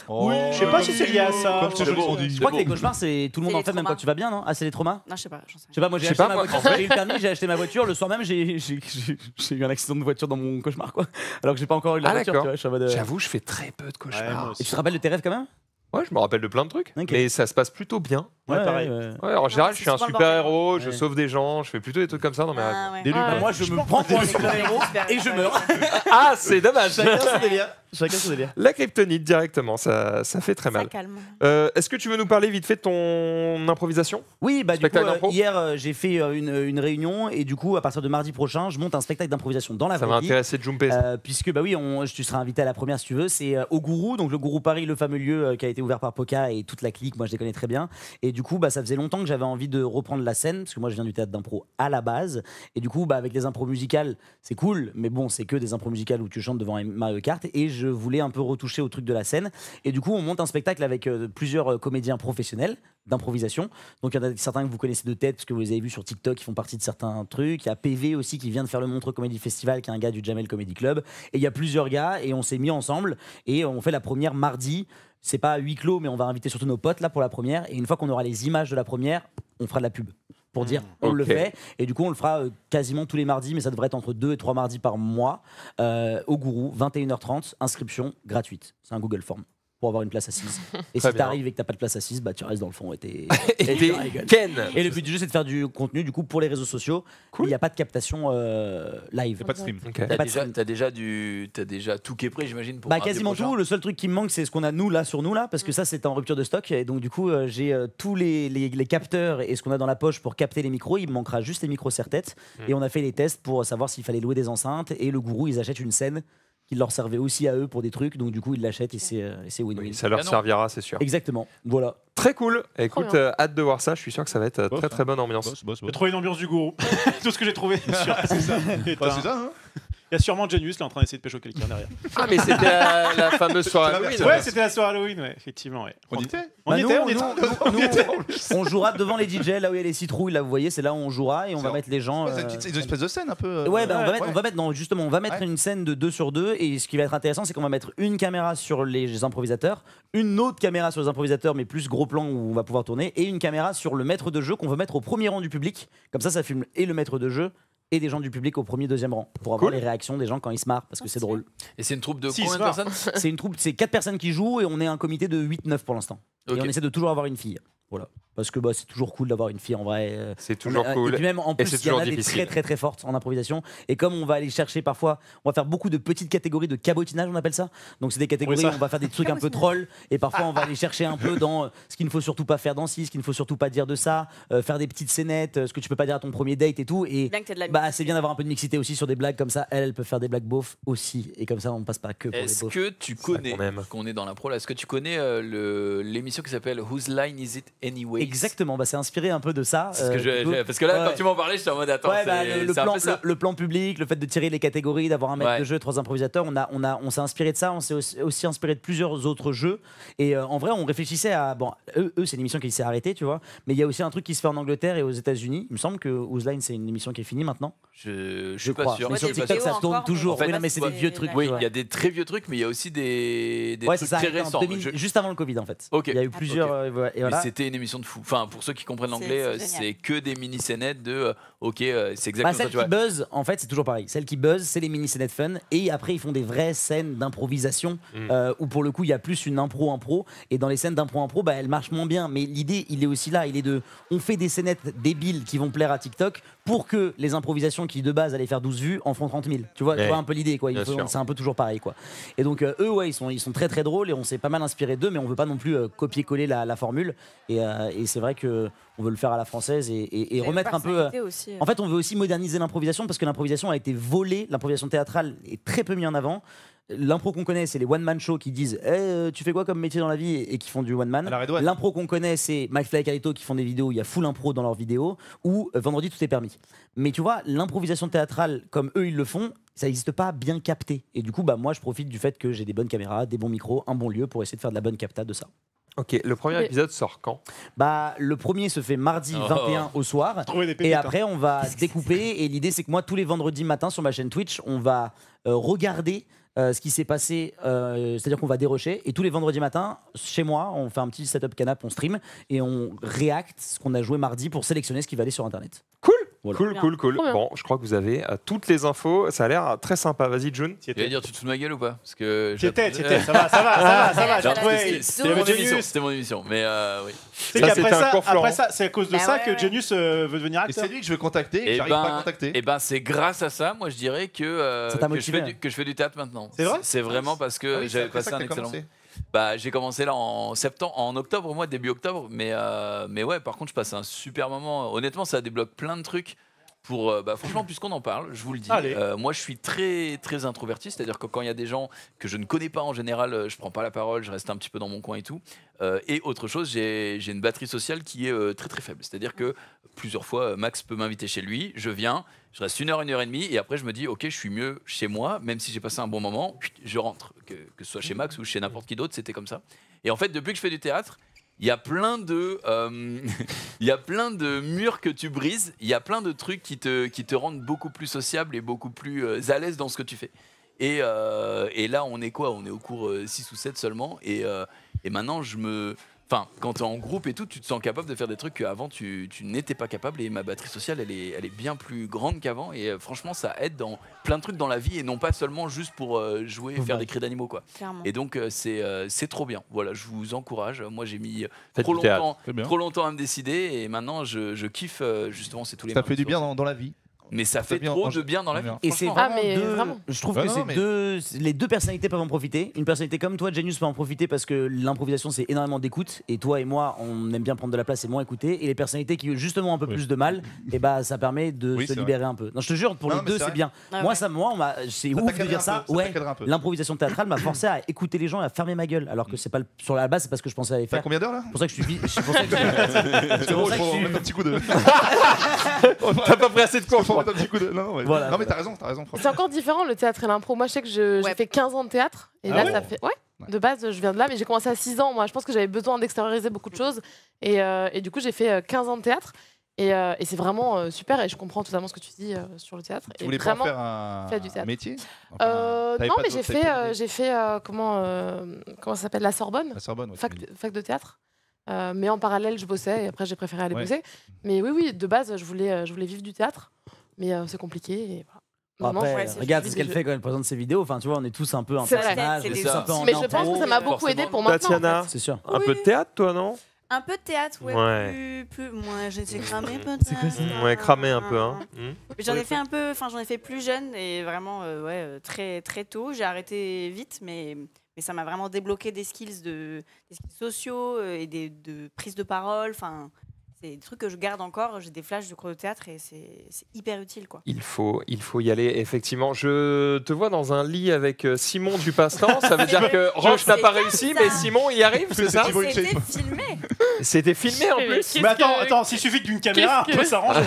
Oui, je sais pas si c'est lié à ça. Je crois que les cauchemars, c'est tout le monde en fait, même quand tu vas bien, non? Ah, c'est les traumas? Non, je sais pas. Je sais pas, moi j'ai acheté ma voiture, j'ai eu le permis, j'ai acheté ma voiture. Le soir même, j'ai eu un accident de voiture dans mon cauchemar, quoi. Alors que j'ai pas encore eu la voiture, tu vois. J'avoue, je fais très peu de cauchemars. Et tu te rappelles de tes rêves quand même? Ouais, je me rappelle de plein de trucs, mais ça se passe plutôt bien. Ouais, pareil. Ouais, en général, je suis un super-héros, je sauve des gens, je fais plutôt des trucs comme ça dans mes rêves. Moi, je me prends pour un super-héros et je meurs. Ah, c'est dommage. Chacun son délire. La kryptonite directement, ça fait très mal. Ça calme. Est-ce que tu veux nous parler vite fait de ton improvisation? Oui, du coup, hier j'ai fait une réunion et du coup, à partir de mardi prochain, je monte un spectacle d'improvisation dans la vraie vie. Ça va intéresser Jumpé. Puisque tu seras invité à la première si tu veux. C'est au Gourou, donc le Gourou Paris, le fameux lieu qui a été ouvert par Poca et toute la clique. Moi, je les connais très bien. Et du coup, ça faisait longtemps que j'avais envie de reprendre la scène parce que moi, je viens du théâtre d'impro à la base. Et du coup, avec les impros musicales, c'est cool, mais bon, c'est que des impros musicales où tu chantes devant Mario Kart. Et je voulais un peu retoucher au truc de la scène. Et du coup, on monte un spectacle avec plusieurs comédiens professionnels d'improvisation. Donc, il y en a certains que vous connaissez de tête parce que vous les avez vus sur TikTok, qui font partie de certains trucs. Il y a PV aussi qui vient de faire le Montreux Comedy Festival, qui est un gars du Jamel Comedy Club. Et il y a plusieurs gars et on s'est mis ensemble et on fait la première mardi. C'est pas à huis clos, mais on va inviter surtout nos potes là pour la première. Et une fois qu'on aura les images de la première, on fera de la pub pour dire on le fait. Et du coup, on le fera quasiment tous les mardis, mais ça devrait être entre 2 et 3 mardis par mois au Gourou, 21h30, inscription gratuite. C'est un Google Form pour avoir une place assise. Et si t'arrives et que t'as pas de place assise, tu restes dans le fond et t'es Ken. Et le but du jeu, c'est de faire du contenu du coup pour les réseaux sociaux. Il n'y a pas de captation live. Il n'y a pas de stream. T'as déjà tout qui est prêt, j'imagine. Quasiment tout. Le seul truc qui me manque, c'est ce qu'on a nous là sur nous là, parce que ça c'était en rupture de stock. Et donc du coup, j'ai tous les capteurs et ce qu'on a dans la poche pour capter les micros. Il me manquera juste les micros serre-tête. Et on a fait les tests pour savoir s'il fallait louer des enceintes. Et le Gourou, ils achètent une scène qui leur servait aussi à eux pour des trucs, donc du coup ils l'achètent et c'est win-win. Oui, ça leur servira, c'est sûr. Exactement, voilà. Très cool. Écoute, hâte de voir ça. Je suis sûr que ça va être très très bonne ambiance. J'ai trouvé une ambiance du gourou. Tout ce que j'ai trouvé sur C'est ça, hein. Il y a sûrement Genius là en train d'essayer de pécho quelqu'un derrière. Ah, mais c'était la fameuse soirée Halloween. Ouais, c'était la soirée Halloween, ouais, effectivement. Ouais. On y était. On y était. On jouera devant les DJ, là où il y a les citrouilles, là vous voyez, c'est là où on jouera et on va mettre les gens. C'est une espèce de scène un peu. Ouais, bah, on va mettre une scène de 2 sur 2 et ce qui va être intéressant, c'est qu'on va mettre une caméra sur les improvisateurs, une autre caméra sur les improvisateurs, mais plus gros plan où on va pouvoir tourner, et une caméra sur le maître de jeu qu'on veut mettre au premier rang du public. Comme ça filme et le maître de jeu et des gens du public au premier, deuxième rang pour avoir les réactions des gens quand ils se marrent parce que c'est drôle. Et c'est une troupe de combien de personnes? C'est une troupe, c'est 4 personnes qui jouent et on est un comité de 8-9 pour l'instant. Et on essaie de toujours avoir une fille. Voilà. Parce que c'est toujours cool d'avoir une fille en vrai. C'est toujours cool. Et puis même en plus, il y en a des très très très fortes en improvisation. Et comme on va aller chercher parfois, on va faire beaucoup de petites catégories de cabotinage, on appelle ça. Donc c'est des catégories où on va faire des trucs un peu troll. Et parfois on va aller chercher un peu dans ce qu'il ne faut surtout pas faire dans ci, ce qu'il ne faut surtout pas dire de ça, faire des petites scénettes, ce que tu peux pas dire à ton premier date et tout. Et c'est bien d'avoir un peu de mixité aussi sur des blagues comme ça. Elle peut faire des blagues beaufs aussi. Et comme ça on ne passe pas que pour les beaufs. Est-ce que tu connais, qu'on est dans l'impro là, est-ce que tu connais l'émission qui s'appelle Whose Line Is It Anyway? Exactement, c'est inspiré un peu de ça. Parce que là, quand tu m'en parlais, j'étais en mode attends, le plan public, le fait de tirer les catégories, d'avoir un maître de jeu, 3 improvisateurs, on s'est inspiré de ça, on s'est aussi inspiré de plusieurs autres jeux. Et en vrai, on réfléchissait à. Bon, eux c'est une émission qui s'est arrêtée, tu vois, mais il y a aussi un truc qui se fait en Angleterre et aux États-Unis. Il me semble que Whose Line, c'est une émission qui est finie maintenant. Je suis pas sûr. Mais sur TikTok, ça tourne toujours. En fait, mais c'est des vieux trucs. Oui, il y a des très vieux trucs, mais il y a aussi des trucs très récents. Juste avant le Covid, en fait. Il y a eu plusieurs. Mais c'était une émission de fou. Enfin, pour ceux qui comprennent l'anglais, c'est que des mini-scénettes de c'est exactement ça. Celle qui buzz, en fait, c'est toujours pareil. Celle qui buzz, c'est les mini-scénettes fun. Et après, ils font des vraies scènes d'improvisation où pour le coup, il y a plus une impro. Et dans les scènes d'impro, elles marchent moins bien. Mais l'idée, il est aussi là. On fait des scénettes débiles qui vont plaire à TikTok pour que les improvisations qui de base allaient faire 12 vues en font 30 000. Tu vois un peu l'idée, quoi. C'est un peu toujours pareil, quoi. Et donc, eux, ils sont très très drôles et on s'est pas mal inspiré d'eux, mais on veut pas non plus copier-coller la formule. Et c'est vrai que on veut le faire à la française et remettre un peu. En fait, on veut aussi moderniser l'improvisation parce que l'improvisation a été volée. L'improvisation théâtrale est très peu mise en avant. L'impro qu'on connaît, c'est les one-man shows qui disent tu fais quoi comme métier dans la vie et qui font du one-man. L'impro qu'on connaît, c'est McFly et Carlito qui font des vidéos où il y a full impro dans leurs vidéos ou Vendredi, tout est permis. Mais tu vois, l'improvisation théâtrale, comme eux, ils le font, ça n'existe pas bien capté. Et du coup, moi, je profite du fait que j'ai des bonnes caméras, des bons micros, un bon lieu pour essayer de faire de la bonne capta de ça. Ok, le premier épisode sort quand? Le premier se fait mardi 21 au soir. Et après, on va découper. Et l'idée, c'est que moi, tous les vendredis matins sur ma chaîne Twitch, on va regarder ce qui s'est passé. C'est-à-dire qu'on va dérocher. Et tous les vendredis matins, chez moi, on fait un petit setup canap, on stream. Et on réacte ce qu'on a joué mardi pour sélectionner ce qui va aller sur Internet. Cool. Voilà. Cool. Bon, je crois que vous avez toutes les infos. Ça a l'air très sympa. Vas-y, June. Tu vas dire, tu te fous de ma gueule ou pas? Parce que C'était, ça va. C'était mon émission, mais oui. Après ça, c'est à cause de ça que Genius veut devenir acteur. Et c'est lui que je veux contacter. J'arrive pas à contacter. Et c'est grâce à ça, moi je dirais que je fais du théâtre maintenant. C'est vrai? C'est vraiment parce que j'avais passé un excellent. J'ai commencé là en octobre, début octobre, mais ouais, par contre je passe un super moment. Honnêtement, ça débloque plein de trucs. Franchement, puisqu'on en parle, je vous le dis, moi je suis très très introverti, c'est-à-dire que quand il y a des gens que je ne connais pas en général, je prends pas la parole, je reste un petit peu dans mon coin et tout. Et autre chose, j'ai une batterie sociale qui est très très faible, c'est-à-dire que plusieurs fois Max peut m'inviter chez lui, je viens, je reste 1 heure, 1 heure et demie, et après je me dis ok, je suis mieux chez moi, même si j'ai passé un bon moment, je rentre, que ce soit chez Max ou chez n'importe qui d'autre, c'était comme ça. Et en fait, depuis que je fais du théâtre, il y a plein de murs que tu brises, il y a plein de trucs qui te rendent beaucoup plus sociable et beaucoup plus à l'aise dans ce que tu fais. Et là, on est quoi? On est au cours 6 ou 7 seulement. Et maintenant, quand tu es en groupe et tout, tu te sens capable de faire des trucs qu'avant, tu n'étais pas capable. Et ma batterie sociale, elle est bien plus grande qu'avant. Et franchement, ça aide dans plein de trucs dans la vie et non pas seulement juste pour jouer et faire des cris d'animaux, quoi. Et donc, c'est trop bien. Voilà, je vous encourage. Moi, j'ai mis trop longtemps à me décider. Et maintenant, je kiffe justement, c'est tous les Ça fait du bien dans la vie. mais ça fait bien, trop de bien dans la vie. Et c'est franchement. vraiment, vraiment. je trouve Ouais, que non, c'est mais- les deux personnalités peuvent en profiter. Une personnalité comme toi, Genius, peut en profiter parce que l'improvisation c'est énormément d'écoute et toi et moi on aime bien prendre de la place et moins écouter. Et les personnalités qui ont justement un peu plus de mal, et bah ça permet de Oui, se c'est libérer un peu. Non, je te jure, pour Non, les mais deux c'est c'est vrai. bien. Ah Moi ouais. ça, moi c'est Ça ouf t'a de cadré dire un ça. peu, ça t'a Ouais. cadré un peu. L'improvisation théâtrale m'a forcé à écouter les gens et à fermer ma gueule, alors que c'est pas sur la base, c'est parce que je pensais à les T'as faire. combien d'heures là C'est pour ça que je suis. C'est pour ça que je- C'est bon, pour ça il que faut je suis- mettre un petit coup de. T'as pas pris assez de cours, je Faut crois. mettre un petit coup de. Non, ouais. Voilà. Non, mais t'as raison, franchement. C'est encore différent le théâtre et l'impro. Moi, je sais que j'ai Ouais. fait 15 ans de théâtre. Et Ah là, ouais ça fait. Ouais. Ouais. De base, je viens de là, mais j'ai commencé à 6 ans. Moi, je pense que j'avais besoin d'extérioriser beaucoup de choses. Et du coup, j'ai fait 15 ans de théâtre. Et c'est vraiment super. Et je comprends totalement ce que tu dis sur le théâtre. Tu Et voulais pas vraiment. en faire un fait du théâtre. métier Non, mais j'ai j'ai fait comment ça s'appelle, la Sorbonne, La Sorbonne, ouais, fac, tu m'as dit. fac de théâtre. Mais en parallèle, je bossais et après, j'ai préféré aller Ouais. bosser. Mais oui, de base, je voulais vivre du théâtre. Mais c'est compliqué. Et voilà. Bon, Maintenant, après, ouais, c'est regarde juste ce qu'elle des fait quand elle présente ses vidéos. Enfin, tu vois, on est tous un peu un C'est vrai. personnage. C'est on des est tous un peu en Mais je pense impro. que ça m'a beaucoup aidé pour maintenant. en Tatiana, fait. C'est sûr. un peu de théâtre, toi, non? Un peu de théâtre, ouais. Ouais. Moi, j'ai cramé un peu de C'est quoi ça théâtre. Ouais, cramé un peu, hein. Mais j'en ai fait un peu, enfin j'en ai fait plus jeune et vraiment très très tôt. J'ai arrêté vite, mais ça m'a vraiment débloqué des skills des skills sociaux et de prise de parole. Enfin, c'est des trucs que je garde encore. J'ai des flashs de cours de théâtre et c'est hyper utile, quoi. Il faut y aller, effectivement. Je te vois dans un lit avec Simon du passe-temps. Ça veut dire que Roche n'a pas réussi, mais Simon y arrive, c'est ça? Thibaut C'était Inchep. filmé. C'était filmé en plus. Qu'est-ce Mais attends, que- s'il suffit d'une caméra, qu'est-ce on peut que- s'arranger.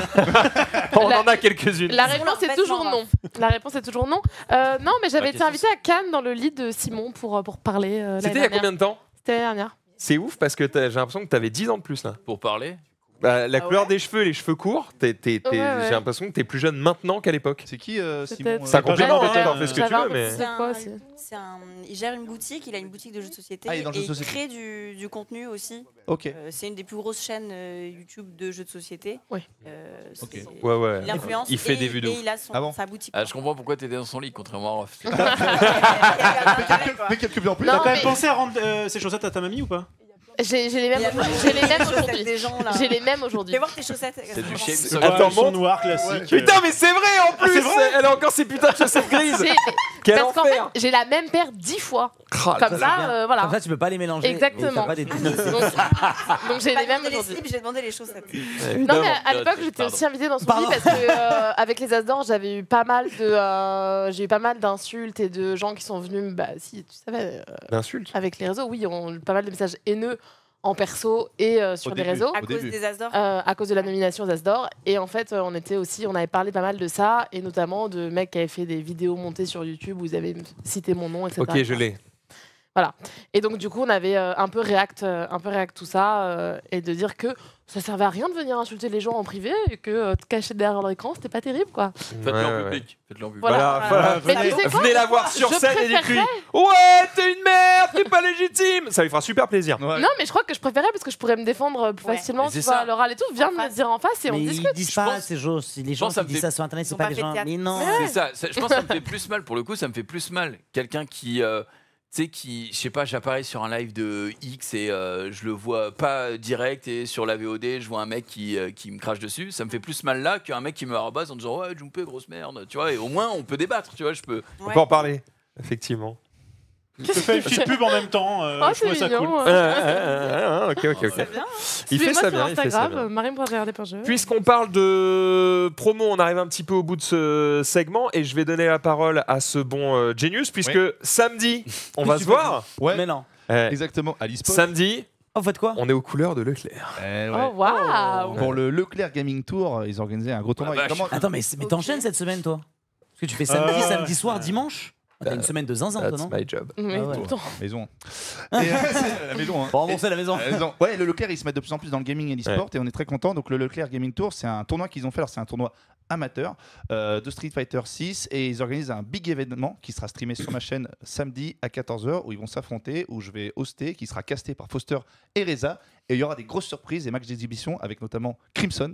On La- en a quelques-unes. La Sur réponse leurs est toujours vêtements, non. La réponse est toujours non. Non, mais j'avais été invitée à Cannes dans le lit de Simon pour parler. C'était il y a combien de temps? C'était l'année dernière. C'est ouf parce que j'ai l'impression que tu avais 10 ans de plus là. Pour parler. Bah, la Ah couleur ouais des cheveux, les cheveux courts, Ouais. j'ai l'impression que tu es plus jeune maintenant qu'à l'époque. C'est qui Simon Peut-être. Ça pas complètement, jeune, peut-être, hein, en fait ce que j'avais tu un veux, peu mais. de- C'est quoi, Il gère une boutique, il a une boutique de jeux de société Ah, il est dans le et jeu de il société. crée du contenu aussi. Ok. C'est une des plus grosses chaînes YouTube de jeux de société. Oui. C'est- Ok. Ouais, ouais. Il influence Il fait et- des vues de et ouf. il a Ah bon sa boutique. Ah, je comprends pourquoi t'étais dans son lit, contrairement à Rof. Fais quelques vues en plus. Non, T'as quand même mais- pensé à rendre ces chaussettes à ta mamie ou pas? J'ai les Il y a mêmes, pas- j'ai les mêmes chaussettes aujourd'hui. des gens, là. J'ai les mêmes aujourd'hui. Fais voir tes chaussettes. C'est du shame C'est soccer. quoi, Attends, le son montre. noir classique. Putain, mais c'est vrai en plus! c'est vrai Elle a encore ses putains de chaussettes grises! J'ai- Quel Parce qu'en fait, enfer! j'ai la même paire 10 fois. Ah, Comme c'est ça, bien. voilà. Comme ça, tu peux pas les mélanger. Exactement. Et t'as pas des- Donc j'ai les mêmes les aujourd'hui. slips, j'ai demandé les chaussettes. Non, évidemment. mais à l'époque, Pardon. j'étais aussi invitée dans son Pardon. lit parce que avec les As d'Or, j'avais eu pas mal j'ai eu pas mal d'insultes et de gens qui sont venus, bah si, tu savais, D'insultes. avec les réseaux, oui, on pas mal de messages haineux en perso et sur Au les début. réseaux. À Au cause début. des As d'Or. À cause de la nomination aux As d'Or. Et en fait, on avait parlé pas mal de ça, et notamment de mecs qui avaient fait des vidéos montées sur YouTube où ils avaient cité mon nom, etc. Ok, je l'ai. Et donc, du coup, on avait un peu react tout ça, et de dire que ça servait à rien de venir insulter les gens en privé, et que te cacher derrière leur écran, c'était pas terrible, quoi. Faites-le Ouais, en ouais. public. Faites-le en public. Voilà, Voilà. voilà. Mais tu sais quoi Venez la voir sur Je scène et préférerais- lui crie ouais, t'es une merde, t'es pas légitime. Ça lui fera super plaisir. Ouais. Non, mais je crois que je préférais parce que je pourrais me défendre plus Ouais. facilement, Mais tu c'est vois, ça. à l'oral et tout. Viens de me le dire en face et on Mais discute. ils disent Je pas pense- ces gens. Les gens pense que ça qui me disent fait- ça sur internet, Ils c'est ont pas pas les fait de gens. théâtre. Mais non. C'est ça. Je pense que ça me fait plus mal. Pour le coup, ça me fait plus mal. Quelqu'un qui, tu sais, je sais pas, j'apparais sur un live de X et je le vois pas direct et sur la VOD, je vois un mec qui me crache dessus. Ça me fait plus mal là qu'un mec qui me rabase en disant ouais, Junpei, grosse merde. Tu vois, et au moins on peut débattre. Tu vois, je peux. On peut en parler, effectivement. Je te fais une petite pub en même temps. Oh, Je trouvais c'est ça cool. mignon. Ok, ok, ok. C'est bien. Il fait Suivez-moi ça sur bien, il fait ça Instagram, bien. Marine.grdpjeu. Puisqu'on parle de promo, on arrive un petit peu au bout de ce segment et je vais donner la parole à ce bon Genius puisque samedi, on va se voir. Ouais, Mais non. exactement. À l'eSport. Samedi, Oh, vous faites quoi? on est aux couleurs de Leclerc. Eh ouais. Oh, waouh! Pour le Leclerc Gaming Tour, ils organisaient un gros tournoi. vache. Comment- Attends, mais t'enchaînes cette semaine, toi? Parce que tu fais samedi, Ouais. samedi soir, dimanche? T'as une semaine de zinzin, toi, That's non? my job. Oui, Ah ouais. tout le temps. Maison. Et, c'est la maison. Hein. Pour rembourser la maison. À la maison. Ouais, le Leclerc, ils se mettent de plus en plus dans le gaming et l'e-sport et on est très content. Donc le Leclerc Gaming Tour, c'est un tournoi qu'ils ont fait. Alors c'est un tournoi amateur de Street Fighter 6 et ils organisent un big événement qui sera streamé sur ma chaîne samedi à 14h où ils vont s'affronter, où je vais hoster, qui sera casté par Foster et Reza. Et il y aura des grosses surprises et matchs d'exhibition avec notamment Crimson,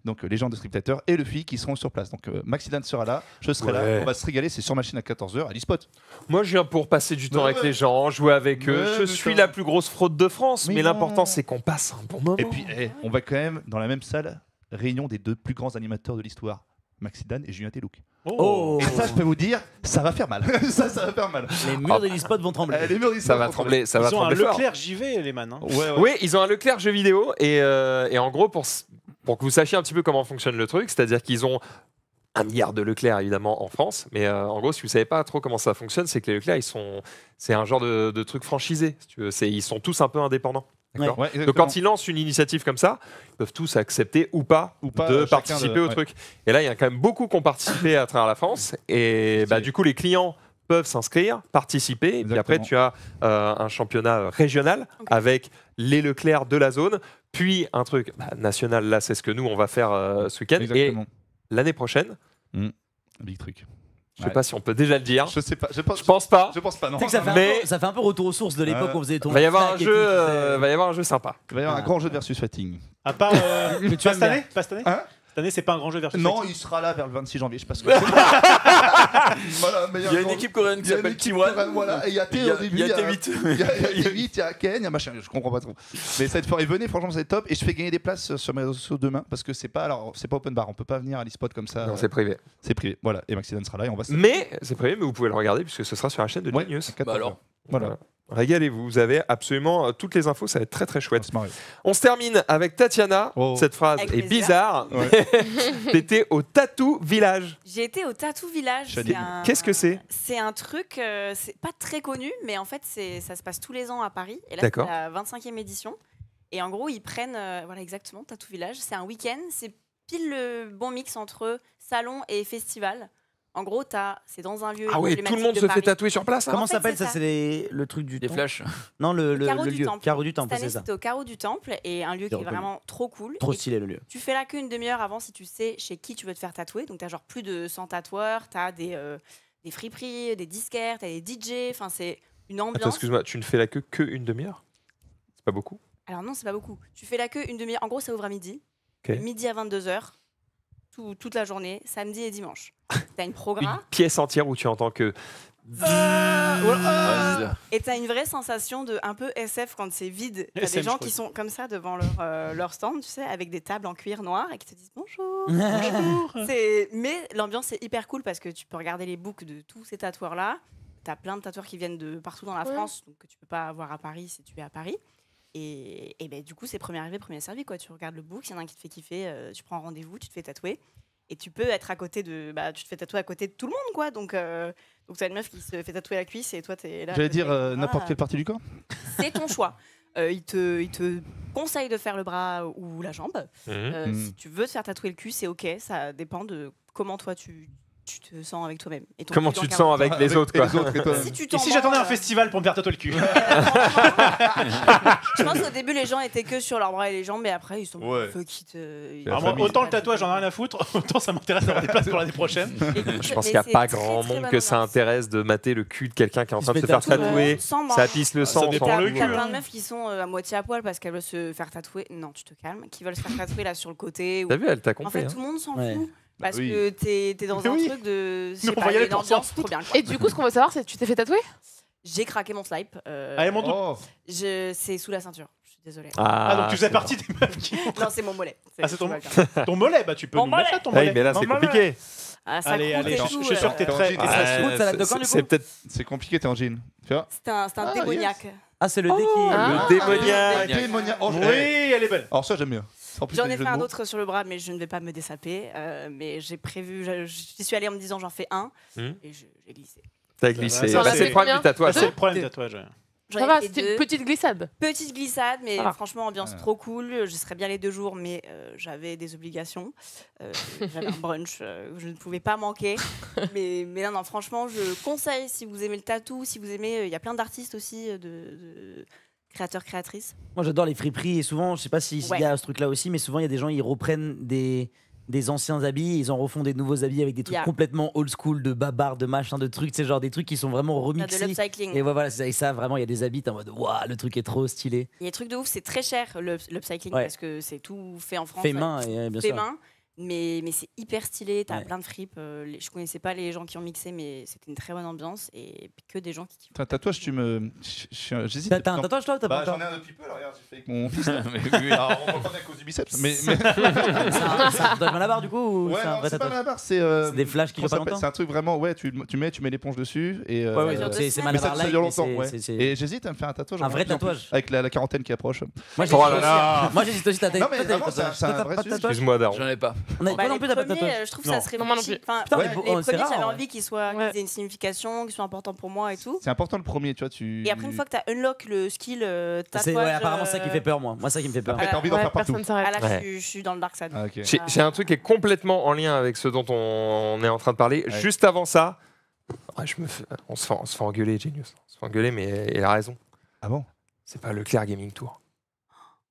donc les gens de Street Fighter, et Luffy qui seront sur place. Donc Maxidan sera là, je serai Ouais. là, on va se régaler, c'est sur ma chaîne à 14h à l'e-spot. Moi, je viens pour passer du temps Ouais, avec ouais. les gens, jouer avec eux. Ouais, Je mais suis ça- la plus grosse fraude de France, Mais mais non. l'important, c'est qu'on passe un bon moment. Et puis on va quand même dans la même salle, réunion des deux plus grands animateurs de l'histoire. Maxidane et Julien Telouk. Oh. Et ça, je peux vous dire, ça va faire mal. ça va faire mal. Les murs de l'e-sport vont trembler. Les murs Ça va trembler, ça va Ils ont un trembler fort. Leclerc JV, les man. Hein. Oui, ils ont un Leclerc jeux vidéo et en gros pour que vous sachiez un petit peu comment fonctionne le truc, c'est-à-dire qu'ils ont 1 milliard de Leclerc évidemment en France, mais en gros si vous savez pas trop comment ça fonctionne, c'est que les Leclerc c'est un genre de truc franchisé, si tu veux. Ils sont tous un peu indépendants. D'accord. Ouais, Donc quand ils lancent une initiative comme ça, ils peuvent tous accepter ou pas de participer au truc. Et là, il y a quand même beaucoup qui ont participé à travers la France. Et du coup, les clients peuvent s'inscrire, participer. Et puis après, tu as un championnat régional avec les Leclerc de la zone. Puis un truc national, là, c'est ce que nous, on va faire ce week-end. Exactement. Et l'année prochaine, big truc. je ne sais pas si on peut déjà le dire. Je sais pas. Je pense pas. Je pense pas, non. Tu sais que ça fait un peu retour aux sources de l'époque où on faisait des Il va y avoir un tournois jeu, va y avoir un jeu sympa. Il va y avoir un grand jeu de versus fighting. À part. tu Pas cette année Pas cette année Hein Cette année, c'est pas un grand jeu versus Non, fighting. il sera là vers le 26 janvier, je sais pas ce que Il y a une équipe coréenne qui s'appelle T1. Voilà, et il y a T au début. Il y a T8. Il y a T8, il y a Ken, il y a machin, je comprends pas trop. Mais ça va être fort. Et venez, franchement, c'est top. Et je fais gagner des places sur mes réseaux sociaux demain parce que c'est pas open bar, on peut pas venir à l'e-spot comme ça. Non, c'est privé. C'est privé. Voilà, et Maxidane sera là et on va se. Mais c'est privé, mais vous pouvez le regarder puisque ce sera sur la chaîne de Ouais, Genius. à 14 Bah alors. heures. Voilà. Régalez-vous, vous avez absolument toutes les infos, ça va être très très On chouette. va se marrer. On se termine avec Tatiana. Oh. Cette phrase Avec est plaisir. bizarre. T'étais au Tattoo Village. J'ai été au Tattoo Village. Chani. Qu'est-ce que c'est? C'est un truc, c'est pas très connu, mais en fait, ça se passe tous les ans à Paris. Et là, c'est D'accord. la 25e édition. Et en gros, ils prennent, voilà exactement, Tattoo Village. C'est un week-end, c'est pile le bon mix entre salon et festival. En gros, c'est dans un lieu. Ah ouais, tout le emblématique monde de se Paris. fait tatouer sur place. hein Comment En fait, ça s'appelle c'est ça? ça. C'est le truc du Des temple. flashs. Non, le Carreau du lieu. Temple. Carreau du temple, Cette année, c'est ça. c'était au Carreau du Temple et un lieu qui est reconnu. vraiment trop cool. Trop Et stylé le lieu. tu fais la queue une demi-heure avant si tu sais chez qui tu veux te faire tatouer. Donc, tu as genre plus de 100 tatoueurs, tu as des friperies, des disquaires, tu as des DJ. Enfin, c'est une Attends, ambiance. excuse-moi, tu ne fais la queue que une demi-heure? C'est pas beaucoup? Alors, non, c'est pas beaucoup. Tu fais la queue une demi-heure. En gros, ça ouvre à midi. Ok. Midi à 22h. Toute la journée, samedi et dimanche. Tu as une Une programme pièce entière où tu entends que. et tu as une vraie sensation de un peu SF quand c'est vide. Tu as SM, des gens je qui crois. sont comme ça devant leur stand, tu sais, avec des tables en cuir noir et qui te disent bonjour. Mais l'ambiance est hyper cool parce que tu peux regarder les books de tous ces tatoueurs-là. Tu as plein de tatoueurs qui viennent de partout dans la Ouais. France, donc que tu peux pas avoir à Paris si tu es à Paris. Et ben, du coup, c'est premier arrivé, premier servi. Quoi. Tu regardes le book, il y en a un qui te fait kiffer, tu prends rendez-vous, tu te fais tatouer. Et tu peux être à côté de. Tu te fais tatouer à côté de tout le monde, quoi. Donc tu as une meuf qui se fait tatouer la cuisse et toi, tu es là. J'allais dire Ah, n'importe quelle partie du corps. C'est ton choix. Il te conseille de faire le bras ou la jambe. Si tu veux te faire tatouer le cul, c'est ok. Ça dépend de comment toi tu te sens avec toi-même. Et ton Comment cul tu te dans sens le avec les autres, quoi. Si tu Et t'en si j'attendais un branles, festival pour me faire tatouer le cul je pense qu'au début, les gens étaient que sur leurs bras et les jambes, mais après, ils sont Ouais. Alors moi, autant le tatouage, j'en ai rien à foutre, autant ça m'intéresse d'avoir des places pour l'année prochaine. Je pense qu'il n'y a pas grand monde que ça intéresse de mater le cul de quelqu'un qui est en Qui train de se se fait faire tatouer. tatouer. Sans Ça pisse le sang. dépend on s'en le fout. cul, T'as hein. plein de meufs qui sont à moitié à poil parce qu'elles veulent se faire tatouer. Non, tu te calmes. Qui veulent se faire tatouer là sur le côté. T'as vu, elle t'a En compris. fait, hein. tout le monde s'en Ouais. fout. Parce oui. que t'es dans un Oui. truc de. je sais Nous, on pas, va y aller une pour s'en ambiance trop bien. quoi. Et du coup, ce qu'on veut savoir, c'est tu t'es fait tatouer? J'ai craqué mon slip. Allez, montre. Oh. C'est sous la ceinture. Je suis désolée. Ah, donc tu fais c'est partie des meufs qui ont Non, c'est mon mollet. Ah, c'est ton- tout va bien. ton mollet, bah tu peux Mon nous mettre mollet. ça, ton bon. mollet. Hey, mais là, c'est Mon mollet. compliqué. Ah, ça Allez, croûte allez, et je tout, suis sûr que t'es très. Ah, ça se roule, ça va te quand, du coup C'est peut-être C'est compliqué, t'es en jean. Tu vois C'est un Ah, démoniaque. Ah, c'est le dé qui. Ah. le démoniaque. Démoniaque. Oh, Oui, elle est belle. Alors ça, j'aime bien. En plus, J'en t'as ai des fait jeux de un mots. autre sur le bras, mais je ne vais pas me dessaper. Mais j'ai prévu. J'y suis allée en me disant j'en fais un. Et j'ai glissé. T'as glissé. Ça, Bah, c'est c'est le problème bien. du tatouage. C'est le problème du tatouage. ouais. J'en Ça ai va, fait c'était deux. une petite glissade. Petite glissade, mais Ça va. franchement, ambiance trop cool. Je serais bien les 2 jours, mais j'avais des obligations. J'avais un brunch, je ne pouvais pas manquer. mais non, franchement, je conseille si vous aimez le tatou, si vous aimez. Il y a plein d'artistes aussi, de créateurs, créatrices. Moi, j'adore les friperies et souvent, je sais pas s'il Ouais. y a ce truc-là aussi, mais souvent, il y a des gens, ils reprennent des anciens habits, ils en refont des nouveaux habits avec des trucs Yeah. complètement old school, de babar, de machin, de trucs, c'est genre des trucs qui sont vraiment Il y a de remixés. l'upcycling. Et voilà, c'est ça, et ça, vraiment, il y a des habits, t'es en mode, waouh, le truc est trop stylé. Il y a des trucs de ouf, c'est très cher l'upcycling Ouais. parce que c'est tout fait en France. Fait main, et bien fait sûr. main. Mais c'est hyper stylé, t'as Ouais. plein de fripes. Je connaissais pas les gens qui ont mixé, mais c'était une très bonne ambiance et que des gens qui kiffent. Un tatouage, tu me. J'hésite. T'as un tatouage toi ou t'as pas Bah, encore j'en ai un petit peu, là, regarde, j'ai fait avec mon fils. là. Mais oui. Alors, on reconnaît à cause du biceps. Mais... C'est un tatouage Malabar du coup ou Ouais, c'est un non, vrai c'est pas tatouage? la barre, c'est. C'est des flashs qui comment durent pas ça s'appelle longtemps. C'est un truc vraiment, ouais, tu mets l'éponge dessus et. Ouais, ouais, dure deux c'est semaines. mais ça Malabar dure like, longtemps, mais ouais. c'est- Et j'hésite à me faire un tatouage. Un en vrai plus, en plus, tatouage. avec la quarantaine qui approche. Moi Oh là là. j'hésite aussi. Non, mais vraiment, c'est un vrai sujet. Excuse-moi, Daron. J'en ai pas. On a Bah, pas non les plus t'as pas de premiers, tatouage. je trouve Non. ça serait Non, moi non plus. Enfin, Putain, ouais, mais bon, les c'est premiers, rare, j'avais ouais. envie qu'ils Ouais. aient une signification, qu'ils soient importants pour moi et tout. C'est important le premier, tu vois. Tu... Et après, une fois que tu as unlock le skill tatouage. C'est apparemment ça qui fait peur moi. Moi ça qui me fait peur. Après, t'as envie d'en Ouais, faire partout. personne s'arrête. Ah là, Ouais. je suis dans le dark side. Ah, ok. J'ai un truc qui est complètement en lien avec ce dont on est en train de parler. Ouais. Juste avant ça, on se fait engueuler, Genius. On se fait engueuler, mais il a raison. Ah bon? C'est pas Leclerc Gaming Tour.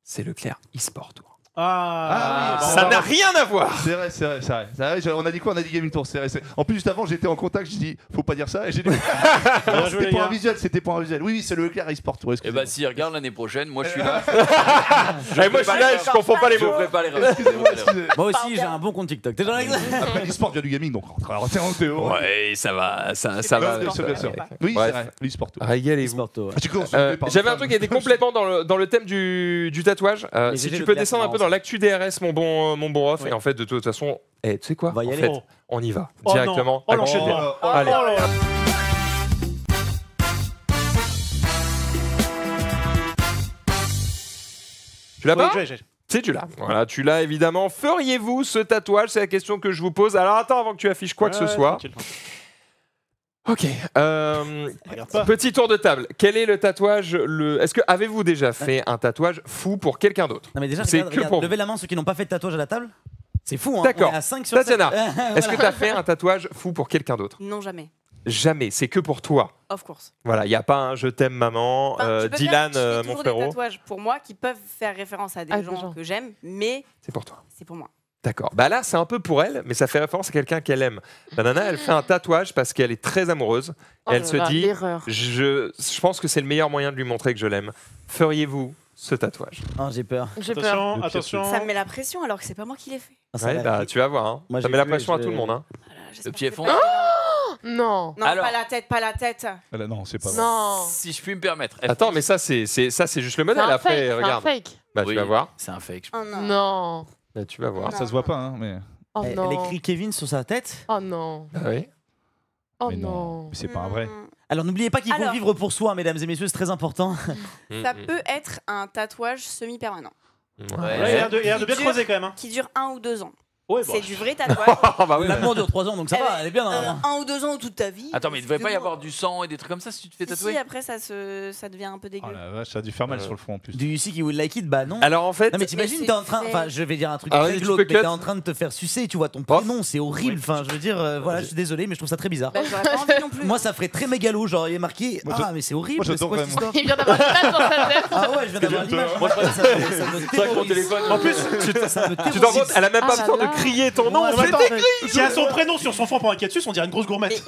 C'est Leclerc eSport Tour. Ah, oui, bon, Ça n'a rien à voir. C'est vrai, c'est vrai, c'est vrai. C'est vrai, on a dit quoi? On a dit Gaming Tour. C'est vrai, En plus, juste avant, j'étais en contact, j'ai dit, faut pas dire ça. Et j'ai dit, Bien joué, c'était les pour gars. un visuel, c'était pour un visuel. Oui, oui, c'est le Leclerc eSport Tour. Et Excusez-moi. bah, si, regarde l'année prochaine, moi je suis là. Allez, moi, je suis là et je confonds pas les Je mots. ferai pas les Excusez-moi, excusez-moi. Moi aussi j'ai un bon compte TikTok. T'es genre Après, l'e-sport vient du gaming, donc on rentre en théo. Ouais, ça va, ça pas va. bien sûr, bien sûr. Oui, Bref. c'est vrai, l'e-sport Tour. Régalez-vous. Sporto. Ah, tu commences, J'avais un truc qui était complètement dans le thème du tatouage. Mais Si GG tu peux Leclerc, descendre un c'est peu marrant, dans l'actu DRS, mon bon ref, Oui. et en fait, de toute façon, tu sais quoi? On va y En aller. fait, Oh. on y va Oh directement. non. Oh, Actu l'enchaînement. DRS. Oh, Allez. Oh là là. Tu l'as pas? Oui, j'ai. Si tu l'as. Voilà, tu l'as évidemment. Feriez-vous ce tatouage? C'est la question que je vous pose. Alors attends, avant que tu affiches quoi que ce Ouais, soit. tranquille. Ok. Regarde pas. Petit tour de table. Quel est le tatouage Est-ce que avez-vous déjà fait un tatouage fou pour quelqu'un d'autre? Non mais déjà C'est regarde, que pour- levez la main ceux qui n'ont pas fait de tatouage à la table. C'est fou hein. D'accord. On est à 5 sur 7. Tatiana, Est-ce que tu as fait un tatouage fou pour quelqu'un d'autre? Non, jamais. Jamais. C'est que pour toi. Of course. Voilà, il n'y a pas un je t'aime maman, Enfin, tu peux Dylan, faire- je fais mon toujours des frérot. tatouages pour moi qui peuvent faire référence à des Ah, des gens gens. que j'aime, mais C'est pour toi. c'est pour moi. D'accord. Bah là, c'est un peu pour elle, mais ça fait référence à quelqu'un qu'elle aime. La nana, elle fait un tatouage parce qu'elle est très amoureuse. Oh Elle là se là, dit, l'erreur. je pense que c'est le meilleur moyen de lui montrer que je l'aime. Feriez-vous ce tatouage? Oh, j'ai peur. J'ai peur. Attention, Le pire attention. Ça me met la pression alors que c'est pas moi qui l'ai fait. Ah, ça Ouais, va. bah, tu vas voir. Hein. Moi, Ça j'ai met la vu, pression à je- tout le monde. Hein. Voilà, j'espère petit que fond. c'est pas- Non. Non, Alors- pas la tête, pas la tête. Ah là, non, c'est pas vrai. Non. Si je puis me permettre. Attends, mais ça, c'est juste le C'est modèle. un Après, fake. C'est un regarde. fake. Bah, Oui, tu vas voir. C'est un fake. Oh non. Non. Bah, tu vas voir. Non. Ça se voit pas, hein, mais. Oh Elle non. écrit Kevin sur sa tête. Oh non. Ah oui. Oh Mais non. Mais c'est pas un vrai. Alors n'oubliez pas qu'il faut Alors- vivre pour soi, mesdames et messieurs, c'est très important. Ça peut être un tatouage semi-permanent Ouais. Ouais, il a l'air de bien Dur. creuser quand même. Hein. qui dure 1 ou 2 ans. Ouais, C'est bah. du vrai tatouage. Ah bah oui. L'amour dure 3 ans, donc ça va, elle est bien. hein. 1 ou 2 ans ou toute ta vie. Attends, mais il devrait pas y Excuse-moi. avoir du sang et des trucs comme ça si tu te fais Si, tatouer? si, après ça devient un peu dégueu. Oh la vache, ça a dû faire mal sur le front en plus. Do you see you will like it? Bah non. Alors en fait, Non mais t'imagines, Mais t'es en c'est train, fait. enfin je vais dire un truc Ah, très vas-y, tu glauque, peux mais cut. t'es en train de te faire sucer, tu vois ton prénom, c'est horrible, enfin je veux dire, voilà, je suis désolé, mais je trouve ça très bizarre. Bah, j'aurais pas envie non plus. Moi ça ferait très mégalo, genre il est marqué, Moi, ah mais c'est horrible, moi, c'est j'adore quoi cette vraiment. histoire? Il vient d'avoir une tache dans sa tête. Ah ouais, je viens d'avoir l'image. Moi, Ça me terrorise. En plus, Ça me tu t'en rends compte, terrorise. elle a même pas Ah là besoin de là. crier ton nom. Ouais, c'est attends, s'il y a son prénom sur son fond pendant qu'il y a dessus, on dirait une grosse gourmette.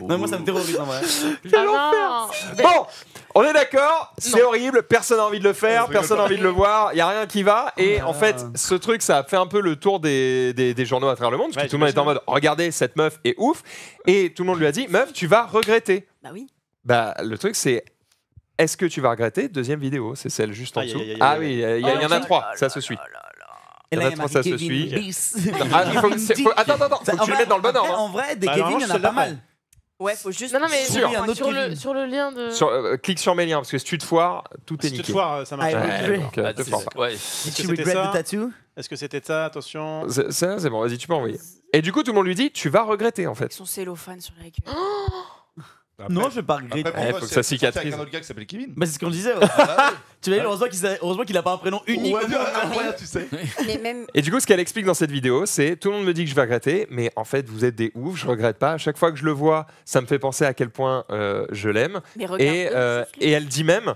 Non, moi ça me terrorise en vrai. Ah non. Bon, on est d'accord, c'est horrible, personne n'a envie de le faire, Ouais, personne n'a envie de le voir, il n'y a rien qui va. Et là en là. fait, ce truc, ça a fait un peu le tour des journaux à travers le monde, parce Ouais, que tout le monde est en mode, regardez, cette meuf est ouf. Et tout le monde lui a dit, meuf, tu vas regretter. Bah oui. Bah, le truc, c'est, est-ce que tu vas regretter? Deuxième vidéo, c'est celle juste en Aïe, dessous. aïe, aïe, aïe, Ah aïe. oui, il y en a Oh, 3, là, ça là, se suit. là, là. Et Il y en là, a il y a trois, marqué ça se Kevin suit. Bis. Ah, attends, Ça, faut que tu le mettes dans le bon après, ordre. hein. En vrai, des Bah, Kevin, normalement, il y en a celle-là, pas mal. Ouais, faut juste. Non, non, mais Sur un autre Kevin. sur le lien de. Clique sur mes liens, parce que si tu te foires, tout est Si tu te niqué. foires, ça marche. Ah, Ouais, ouais. donc, Ah, te foire pas. ouais. Did Est-ce you que c'était regret ça the tattoo? Est-ce que c'était ça? Attention. C'est bon, vas-y, tu peux envoyer. Et du coup, tout le monde lui dit, tu vas regretter en fait. Son cellophane sur la gueule. Après- Non, je vais pas regretter. Après, pourquoi faut que c'est- ça c'est sorti avec cicatrise. un autre gars qui s'appelle Kevin. Bah, c'est ce qu'on disait. Ouais. Tu vois, heureusement qu'il a pas un prénom unique. Ouais, incroyable, tu sais. Mais même. Et du coup, ce qu'elle explique dans cette vidéo, c'est tout le monde me dit que je vais regretter, mais en fait, vous êtes des oufs, je regrette pas. À chaque fois que je le vois, ça me fait penser à quel point je l'aime. Mais regarde. Et elle dit même,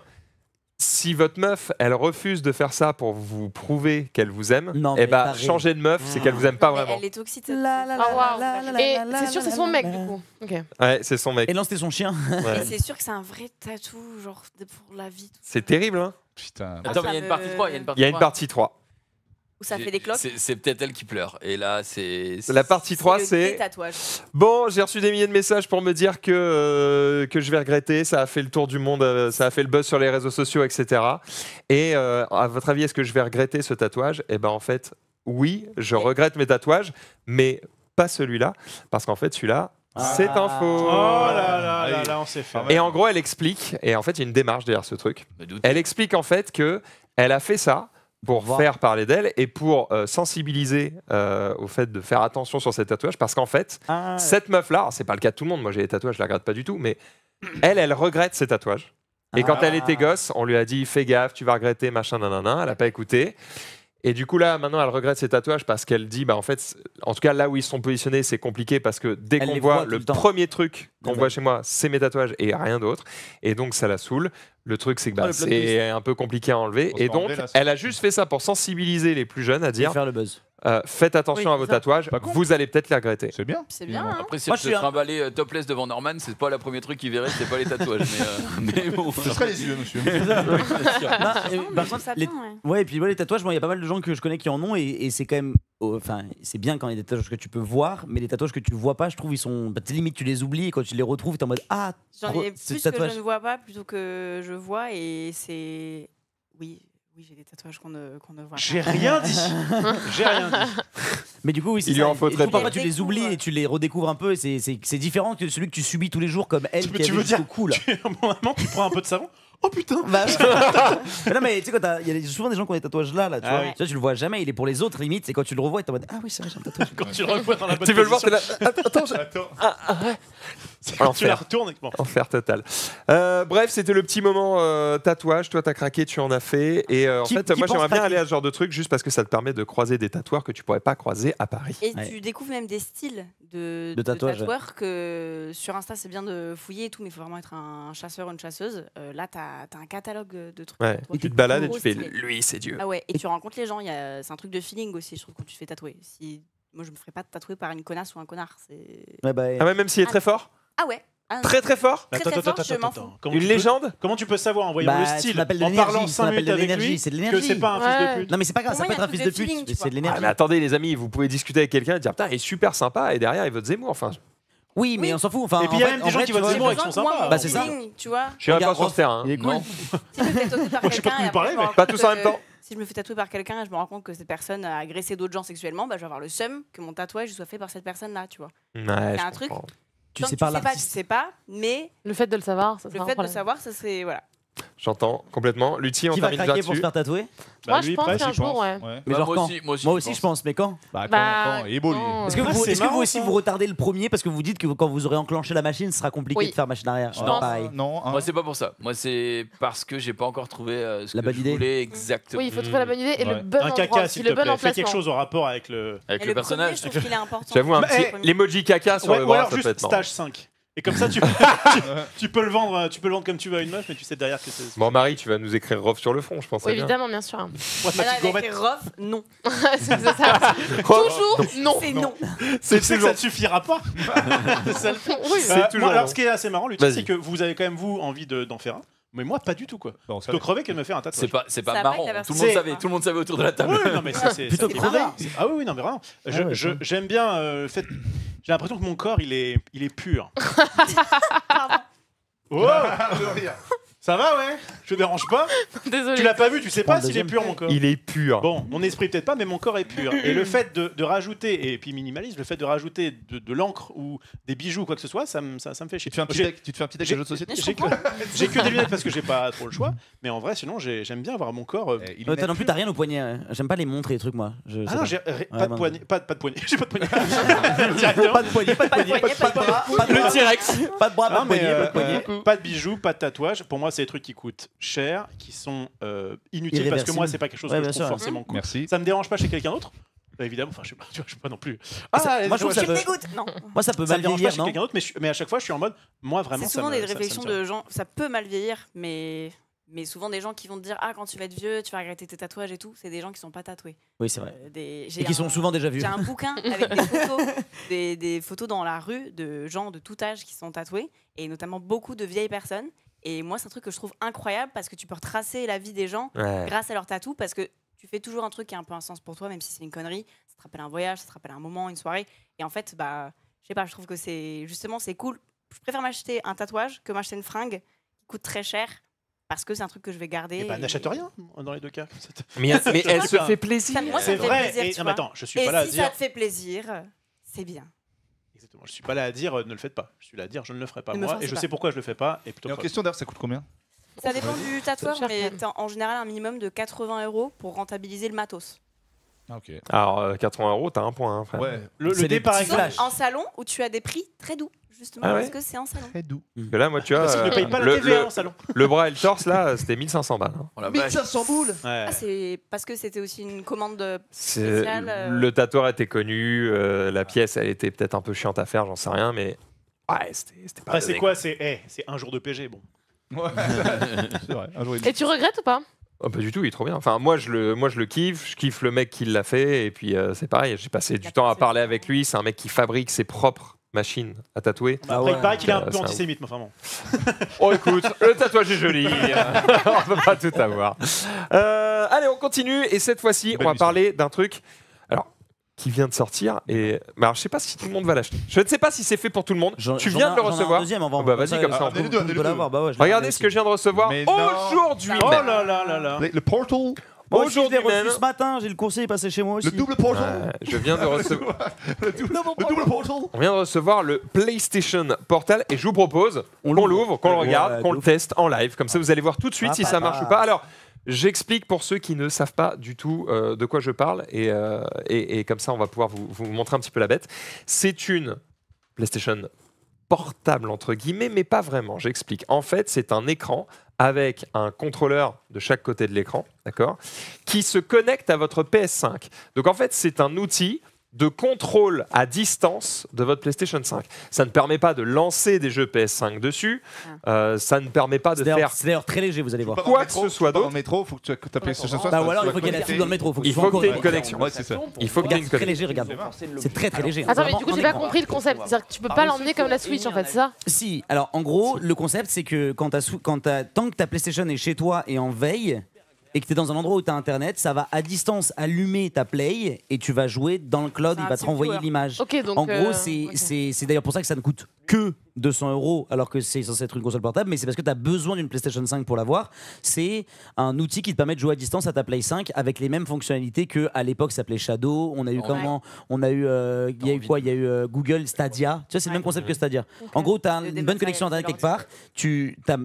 si votre meuf, elle refuse de faire ça pour vous prouver qu'elle vous aime, Non, eh mais bah, t'as raison. changer de meuf, c'est qu'elle vous aime pas vraiment. Elle est toxique. La, la, Ah, waouh. la, la, Et la, la, c'est sûr, la, c'est son la, mec, la. du coup. Ok. Ouais, c'est son mec. Et non, c'était son chien. Ouais. Et c'est sûr que c'est un vrai tatou, genre pour la vie. tout ça. C'est terrible, hein. Putain. Attends, mais il y a une partie 3. Il y a une partie 3. Où ça fait des cloques. C'est peut-être elle qui pleure. Et là, c'est. La partie 3, le c'est... détatouage. Bon, j'ai reçu des milliers de messages pour me dire que je vais regretter. Ça a fait le tour du monde, ça a fait le buzz sur les réseaux sociaux, etc. Et à votre avis, est-ce que je vais regretter ce tatouage ? Eh ben, en fait, oui, je regrette mes tatouages, mais pas celui-là, parce qu'en fait, celui-là, c'est un faux. Oh là, on s'est fait. Et en gros, elle explique, et en fait, il y a une démarche derrière ce truc. Elle explique en fait que elle a fait ça pour faire parler d'elle et pour sensibiliser au fait de faire attention sur ses tatouages, parce qu'en fait, cette meuf-là, alors, c'est pas le cas de tout le monde, moi j'ai des tatouages, je la regrette pas du tout, mais elle regrette ses tatouages. Et quand elle était gosse, on lui a dit fais gaffe, tu vas regretter, machin, nanana, elle a pas écouté. Et du coup, là, maintenant, elle regrette ses tatouages parce qu'elle dit, bah, en fait, en tout cas, là où ils sont positionnés, c'est compliqué parce que dès qu'on voit le premier truc qu'on voit chez moi, c'est mes tatouages et rien d'autre. Et donc, ça la saoule. Le truc, c'est que bah, c'est un peu compliqué à enlever. Et donc, elle a juste fait ça pour sensibiliser les plus jeunes à dire faire le buzz. Faites attention à vos tatouages, vous allez peut-être les regretter. C'est bien. C'est bien. Hein. Après, si elle se trimballer topless devant Norman, c'est pas le premier truc qu'il verrait, c'est pas les tatouages. Mais bon. Ce serait les yeux, monsieur. Par contre, ouais, et puis les tatouages, il y a pas mal de gens que je connais qui en ont, et c'est quand même. Enfin, c'est bien quand il y a des tatouages que tu peux voir, mais les tatouages que tu vois pas, je trouve, ils sont. Bah, limite, tu les oublies, et quand tu les retrouves, t'es en mode ah. J'en ai plus que je ne vois pas plutôt que je vois, et c'est. Oui, j'ai des tatouages qu'on ne voit pas. J'ai rien dit. J'ai rien dit. Mais du coup, oui, il lui en faut très peu. Parfois, tu les oublies et tu les redécouvres un peu, et c'est différent que celui que tu subis tous les jours comme elle. Tu veux dire cool. Moment, tu prends un peu de savon. Oh putain. Mais non, mais tu sais, il y a souvent des gens qui ont des tatouages là, tu vois. Oui. Tu le vois jamais, il est pour les autres limite, et quand tu le revois, t'es en mode ah oui, c'est vrai, j'ai un tatouage. Quand tu le revois dans la bonne Tu veux le voir, position. t'es là. Attends. Tu la retournes. Enfer total. Bref, c'était le petit moment tatouage. Toi, t'as craqué, tu en as fait. Et en fait, moi, j'aimerais bien aller à ce genre de truc juste parce que ça te permet de croiser des tatoueurs que tu pourrais pas croiser à Paris. Et tu découvres même des styles de tatoueurs que sur Insta, c'est bien de fouiller et tout, mais il faut vraiment être un chasseur ou une chasseuse. Là, t'as un catalogue de trucs. Ouais. Et tu te balades et tu fais lui, c'est Dieu. Ah ouais, et tu rencontres les gens. C'est un truc de feeling aussi, je trouve, quand tu te fais tatouer. Moi, je me ferais pas tatouer par une connasse ou un connard. Ouais, bah, ah ouais, même s'il est très fort. Ah ouais. Très très fort. Très fort, je m'en fous. Une légende. Comment tu peux savoir en voyant le style, en parlant 5 minutes avec lui, c'est de que l'énergie. c'est pas un fils de pute? Non mais c'est pas grave, ça peut être un fils de pute, feeling, mais c'est de l'énergie. Mais attendez les amis, vous pouvez discuter avec quelqu'un et dire putain, il est super sympa et derrière il vote Zemmour. Enfin. Oui, mais on s'en fout. Enfin, et puis il y a même des gens qui votent Zemmour et qui sont sympas. Bah c'est ça. Tu vois. Je suis pas sur ce terrain. Il est cool. Si je me fais tatouer par quelqu'un, pas tous en même temps. Si je me fais tatouer par quelqu'un et je me rends compte que cette personne a agressé d'autres gens sexuellement, bah je vais avoir le seum que mon tatouage soit fait par cette personne-là, tu vois. Ouais. C'est un truc. Tu sais pas l'artiste. Tu sais pas, mais le fait de le savoir, ça le fait de savoir, ça c'est voilà. J'entends complètement. Lutti, on qui va termine craquer pour se là-dessus. faire tatouer? Moi, je pense qu'un jour, ouais. Mais genre quand? Moi aussi, je pense, mais quand? Bah quand il est beau lui. Est-ce que vous aussi vous retardez le premier parce que vous dites que quand vous aurez enclenché la machine, ce sera compliqué de faire machine arrière? Non. Moi, c'est pas pour ça. Moi, c'est parce que j'ai pas encore trouvé ce la que bonne je idée. voulais exactement. Oui, il faut trouver la bonne idée et le bon un endroit, caca, aussi, s'il le te bon plaît. Fais emplacement. quelque chose en rapport avec le personnage. Je trouve qu'il est important. J'avoue, l'emoji caca sur le ou bras, alors ça peut juste être marrant. stage 5. Et comme ça, tu peux le vendre comme tu veux à une meuf, mais tu sais derrière que c'est. Bon, Marie, tu vas nous écrire Rof sur le front, je pense. Oui, évidemment, bien sûr. Avec Rof, non. C'est ça. Toujours non. C'est non. C'est que ça ne suffira pas. Oui, c'est toujours. Alors, ce qui est assez marrant, Lutti, c'est que vous avez quand même envie d'en faire un. Mais moi, pas du tout, quoi. Plutôt crever qu'elle me fait un tatouage. C'est pas marrant. Tout le monde savait autour de la table. Oui, non, mais c'est plutôt crever. Ah oui, non, mais vraiment. J'aime bien le fait. J'ai l'impression que mon corps, il est pur. Oh ça va, ouais. Je te dérange pas. Désolé. Tu l'as pas vu, tu sais pas s'il est pur, mon corps. Il est pur. Bon, mon esprit peut-être pas, mais mon corps est pur. Et le fait de rajouter, et puis minimaliste, le fait de rajouter de l'encre ou des bijoux, quoi que ce soit, ça me fait chier. Tu te fais un petit deck de jeux de société. J'ai que des lunettes parce que j'ai pas trop le choix, mais en vrai, sinon, j'aime bien avoir mon corps. Toi non plus, t'as rien au poignet. J'aime pas les montres et les trucs, moi. Ah non, j'ai pas de poignet. Pas de poignet. J'ai pas de poignet. Pas de poignet, pas de poignet, pas de bras. Le T-Rex. Pas de bras, pas de poignet, pas de poignet. Pas de bijoux, pas de tatouage. Pour moi, c'est des trucs qui coûtent cher, qui sont inutiles parce que moi, c'est pas quelque chose que je trouve forcément cool. Merci. Ça me dérange pas chez quelqu'un d'autre. Bah, évidemment, enfin, je sais pas, tu vois, je sais pas non plus. Moi, je trouve ça me dégoûte. Non. Moi, ça peut Ça mal me dérange pas vieillir, chez non? quelqu'un d'autre, mais à chaque fois, je suis en mode, moi, vraiment, C'est souvent des réflexions ça de gens. Ça peut mal vieillir, mais souvent des gens qui vont te dire quand tu vas être vieux, tu vas regretter tes tatouages et tout. C'est des gens qui sont pas tatoués. Oui, c'est vrai. Et qui sont souvent déjà vieux. J'ai un bouquin avec des photos, des photos dans la rue de gens de tout âge qui sont tatoués, et notamment beaucoup de vieilles personnes Et moi, c'est un truc que je trouve incroyable parce que tu peux retracer la vie des gens Ouais. grâce à leur tatou parce que tu fais toujours un truc qui a un peu un sens pour toi, même si c'est une connerie. Ça te rappelle un voyage, ça te rappelle un moment, une soirée. Et en fait, je sais pas, je trouve que c'est cool. Je préfère m'acheter un tatouage que m'acheter une fringue qui coûte très cher parce que c'est un truc que je vais garder. Et n'achète rien dans les deux cas. Mais elle se fait plaisir. Moi, ça C'est me fait vrai. plaisir, Et, tu non, vois. mais attends, je suis Et pas là à si dire. ça te fait plaisir, c'est bien. Exactement. Je suis pas là à dire ne le faites pas. Je suis là à dire je ne le ferai pas Ne me moi forcez et je pas. sais pourquoi je le fais pas. Et plutôt Et en preuve. question d'ailleurs, ça coûte combien? Ça dépend du tatoueur, cher, mais quand même. t'as en général un minimum de 80 € pour rentabiliser le matos. Ah, ok. Alors, 80 €, t'as un point, hein, frère. Ouais, Le C'est des dé par petits exemple. flashs. En salon, où tu as des prix très doux, justement, Ah ouais parce que c'est en salon. très doux. Parce que là, moi, tu vois, Parce qu'il ne paye pas la le, TVA le- en salon. le bras et le torse, là, c'était 1500 balles. hein. Oh la vache. 1500 boules. Ouais. Ah, c'est parce que c'était aussi une commande C'est- spéciale. Le tatoueur était connu, la pièce, elle était peut-être un peu chiante à faire, j'en sais rien, mais ouais, c'était pas Après, c'est donné, quoi C'est un jour de PG. Bon. Ouais. C'est vrai, un jour et Et tu regrettes ou pas? Oh, pas du tout, il est trop bien. Enfin, moi, je le kiffe, je kiffe le mec qui l'a fait, et puis c'est pareil, j'ai passé du temps à parler avec lui, c'est un mec qui fabrique ses propres machines à tatouer. Ah Après, ouais. il paraît qu'il est un peu C'est un- antisémite, mais enfin bon. Oh écoute, le tatouage est joli, on peut pas tout avoir. Allez, on continue, et cette fois-ci, on Belle va mission. parler d'un truc qui vient de sortir, et mais alors, je sais pas si tout le monde va l'acheter. Je ne sais pas si c'est fait pour tout le monde. Tu viens de le J'en ai un recevoir. deuxième, on va Oh bah, vas-y, comme ça, on tout le peut- monde peut l'avoir. Bah ouais, je l'ai Regardez regardé ce que je viens de recevoir Mais non. aujourd'hui Oh même. là là là là. Le Portal, Moi aussi, je l'ai Aujourd'hui reçu même. ce matin, j'ai le coursier passé chez moi aussi. le double Portal. Je viens de recevoir. Le double Portal. On vient de recevoir le PlayStation Portal et je vous propose qu'on l'ouvre, qu'on le regarde, Ouais, qu'on de le ouf. teste en live. Comme ça, vous allez voir tout de suite Ah, si ça papa. marche ou pas. Alors, j'explique pour ceux qui ne savent pas du tout de quoi je parle et comme ça, on va pouvoir vous montrer un petit peu la bête. C'est une PlayStation portable entre guillemets, mais pas vraiment. J'explique. En fait, c'est un écran avec un contrôleur de chaque côté de l'écran, d'accord, qui se connecte à votre PS5. Donc en fait, c'est un outil de contrôle à distance de votre PlayStation 5. Ça ne permet pas de lancer des jeux PS5 dessus, ça ne permet pas de faire... C'est d'ailleurs très léger, vous allez voir. Quoi que ce soit Dans d'autre. le métro, faut que tu aies ta PlayStation 5. Bah ou alors il faut qu'il y ait la fibre dans le métro. Il faut que tu aies une connexion. Ouais, c'est ça. Il faut que tu aies Regarde, une c'est très connexion. léger, regarde. C'est très très léger. Attends, mais Vraiment du coup, un j'ai pas écran. compris le concept. C'est-à-dire que tu peux pas l'emmener comme la Switch, en fait, c'est ça? Si, alors en gros, le concept c'est que tant que ta PlayStation est chez toi et en veille, et que tu es dans un endroit où tu as internet, ça va à distance allumer ta Play et tu vas jouer dans le cloud, C'est il un va te renvoyer petit l'image. Ok, donc. En gros, ok. c'est d'ailleurs pour ça que ça ne coûte que 200 € alors que c'est censé être une console portable, mais c'est parce que tu as besoin d'une PlayStation 5 pour l'avoir. C'est un outil qui te permet de jouer à distance à ta Play 5 avec les mêmes fonctionnalités que à l'époque ça s'appelait Shadow. On a eu Ouais. comment On a eu il y a eu quoi Il y a eu Google Stadia. Tu vois, c'est le même concept que Stadia. En gros, tu as De une bonne connexion internet quelque part,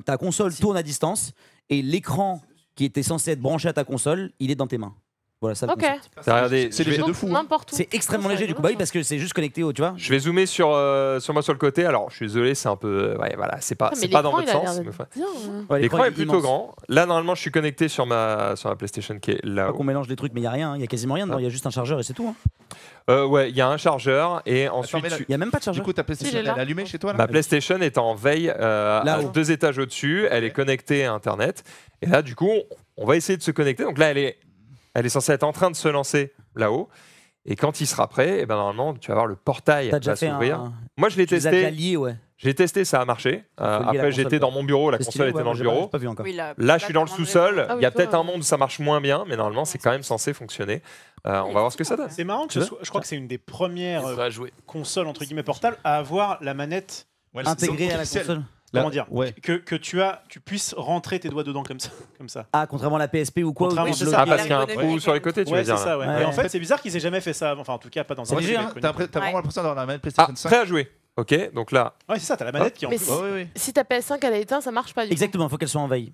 ta console tourne à distance et l'écran qui était censé être branché à ta console, il est dans tes mains. Voilà ça le Ok. concept. Regardez, C'est je vais- léger de Donc, fou. n'importe où. C'est extrêmement léger du coup, bah oui, parce que c'est juste connecté au, tu vois. Je vais zoomer sur moi sur le côté. Alors, je suis désolé, c'est un peu... Ouais, voilà, c'est pas, Ah, mais c'est pas dans l'écran, votre il a sens. l'air mais enfin, d'être bien, hein. Ouais, l'écran est plutôt immense. grand. Là, normalement, je suis connecté sur ma PlayStation qui est Pas là-haut. qu'on mélange les trucs, mais il y a rien, il y a quasiment rien dedans, il y a juste un chargeur et c'est tout. Hein. Ouais, il y a un chargeur et ensuite... mais là- Il y a même pas de Du chargeur. coup, ta PlayStation, Il est là. elle est allumée chez toi là Ma PlayStation est en veille à Là-haut. 2 étages au-dessus. Elle est connectée à Internet. Et là, du coup, on va essayer de se connecter. Donc là, elle est censée être en train de se lancer là-haut. Et quand il sera prêt, eh ben, normalement, tu vas voir le portail T'as déjà va fait s'ouvrir. un. Moi, je l'ai Tu les as déjà testé. liés, ouais. J'ai testé, ça a marché. lier la Après, console, j'étais quoi. dans mon bureau. La C'est console stylé, était ouais, dans moi, le j'ai bureau. pas vu encore. Oui, Là, je suis dans le sous-sol. Ah oui, Il y a toi, peut-être un monde où ça marche moins bien, mais normalement, c'est quand même censé fonctionner. On va voir ce que ça donne. C'est marrant que Tu ce veux soit- je crois que c'est une des premières Il faudra jouer. consoles entre guillemets portables à avoir la manette. Intégré à la console. Comment dire Ouais. que tu puisses rentrer tes doigts dedans comme ça. Ah, contrairement à la PSP ou quoi. Contrairement où à tu ça. le- Ah, parce qu'il y a un L'ergonomie trou est sur les quand même côtés, tu Ouais, veux c'est dire. ça. Ouais. Ouais. Et en fait, c'est bizarre qu'ils aient jamais fait ça. Enfin, en tout cas, pas dans C'est un léger, jeu hein. connu. T'as vraiment Ouais. l'impression d'avoir la manette Ah, PlayStation 5. prêt à jouer. Ok, donc là, Ouais, c'est ça. T'as la manette qui en Mais plus. si- Ouais, ouais, ouais. Si ta PS5 elle est éteinte, ça marche pas du coup. Exactement, il faut qu'elle soit en veille.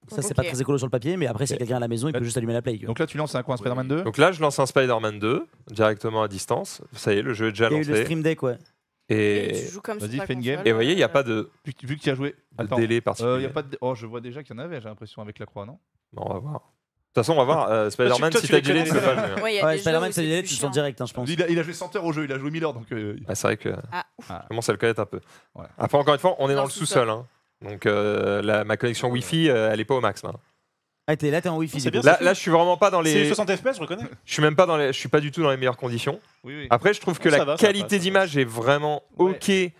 Ça, c'est pas Ok. très écolo sur le papier, mais après, si quelqu'un à la maison, il peut juste allumer la Play. Donc là, tu lances un quoi, un Spider-Man 2 donc là, je lance un Spider-Man 2 directement à distance. Ça y est, le jeu est déjà Il y a eu le lancé. Stream Deck, ouais. Et Et tu joues comme Vas-y, sur ta fais une game. console, et vous voyez, il n'y a pas de Vu que tu as joué. Attends. délai Y particulier. a pas de... Oh, je vois déjà qu'il y en avait, j'ai l'impression, avec la croix, non Bon, on va voir. De toute façon, on va voir. Spider-Man, toi, si tu t'as les dit tu connais. peux pas le jouer. Ouais, il y a Ouais, des jeux Spider-Man, où c'est c'est des plus tu chiant. sens direct, hein, je pense. il a joué 100 heures au jeu, il a joué 1000 heures, donc... Ah, c'est vrai que Ah, je commence à le connaître un peu. Ouais. Après, encore une fois, on est dans Dans le le sous-sol. hein. Donc, ma connexion Wi-Fi, elle est pas au max. Là, Ah, là, t'es en Wi-Fi. C'est du bien, coup. là, là, je suis vraiment pas dans C'est les. 60 FPS, je reconnais. Je suis même pas dans les. Je suis pas du tout dans les meilleures conditions. Oui, oui. Après, je trouve que Ça la va, ça qualité passe. d'image est vraiment Ouais. ok ouais.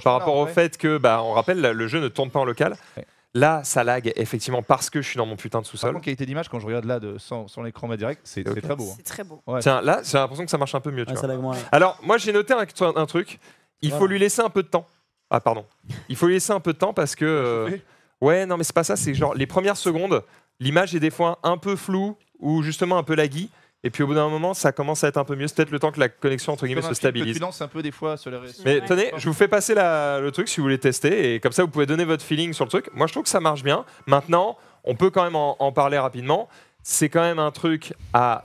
par rapport au fait que, on rappelle, le jeu ne tourne pas en local. Ouais. Là, ça lag effectivement parce que je suis dans mon putain de Par sous-sol. contre, qualité d'image, quand je regarde là sans l'écran direct, c'est Ok. très beau. hein. C'est très beau. Ouais. Tiens, là, j'ai l'impression que ça marche un peu mieux. Tu Ouais, vois. ça lag moins, là. Alors, moi, j'ai noté un truc. Il faut Voilà. lui laisser un peu de temps. Ah, pardon. Il faut lui laisser un peu de temps parce que. Ouais, non, mais c'est pas ça. C'est genre les premières secondes, l'image est des fois un peu floue ou justement un peu laggy. Et puis au bout d'un moment, ça commence à être un peu mieux. C'est peut-être le temps que la connexion entre guillemets Comme un se film que stabilise. Tu lances un peu des fois sur les réseaux. Mais Ouais. tenez, je vous fais passer le truc si vous voulez tester et comme ça vous pouvez donner votre feeling sur le truc. Moi je trouve que ça marche bien. Maintenant, on peut quand même en parler rapidement. C'est quand même un truc à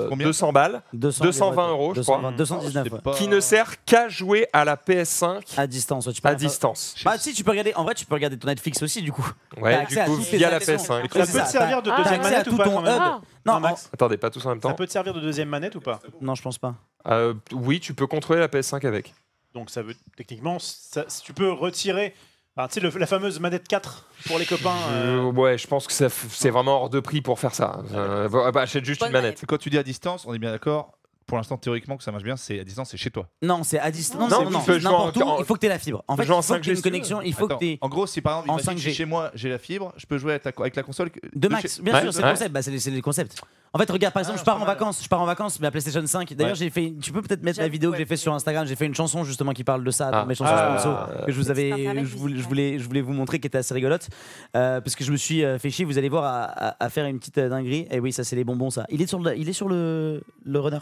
Combien 200 balles 220 euros, je crois. 219, ouais. qui ne sert qu'à jouer à la PS5 À distance. Ouais, tu peux à faire- distance. Bah si, tu peux regarder. En vrai, tu peux regarder ton Netflix aussi, du coup. Ouais, T'as du accès à coup toutes tes via la applications. PS5. Ça C'est peut te ça, servir de t'as deuxième accès à manette tout ou pas ton quand même hub. Ah. Non, Non, Max. Attendez, pas tous en même Ça temps. peut te servir de deuxième manette ou pas? non, je pense pas. Oui, tu peux contrôler la PS5 avec. Donc ça veut techniquement, tu peux retirer. Enfin, tu sais, la fameuse manette 4 pour les copains. Ouais, je pense que c'est vraiment hors de prix pour faire ça. Achète juste Bonne une manette. Quand tu dis à distance, on est bien d'accord. Pour l'instant, théoriquement, que ça marche bien, c'est à distance, c'est chez toi. Non, c'est à distance. Non, Non, tu non, peux jouer n'importe en- où. Il faut que tu aies la fibre. En peux fait, jouer en il faut que 5G tu aies une si tu veux. connexion. Il faut que Attends, tu aies. en gros, si par exemple, en imagine que 5G. chez moi, j'ai la fibre, je peux jouer avec la console. De Max, bien Ouais, sûr, c'est ouais. le concept. Bah, c'est le concept. En fait, regarde, par exemple, je pars en vacances, mais la PlayStation 5. D'ailleurs, Ouais. j'ai fait. Tu peux peut-être mettre la J'avoue, vidéo que ouais. j'ai fait sur Instagram. J'ai fait une chanson justement qui parle de ça, Ah. de mes chansons Ah. sponsor, que je vous avais, Site internet, je voulais vous montrer, qui était assez rigolote, parce que je me suis fait chier. Vous allez voir à faire une petite dinguerie. Et oui, ça c'est les bonbons, ça. Il est sur le runner.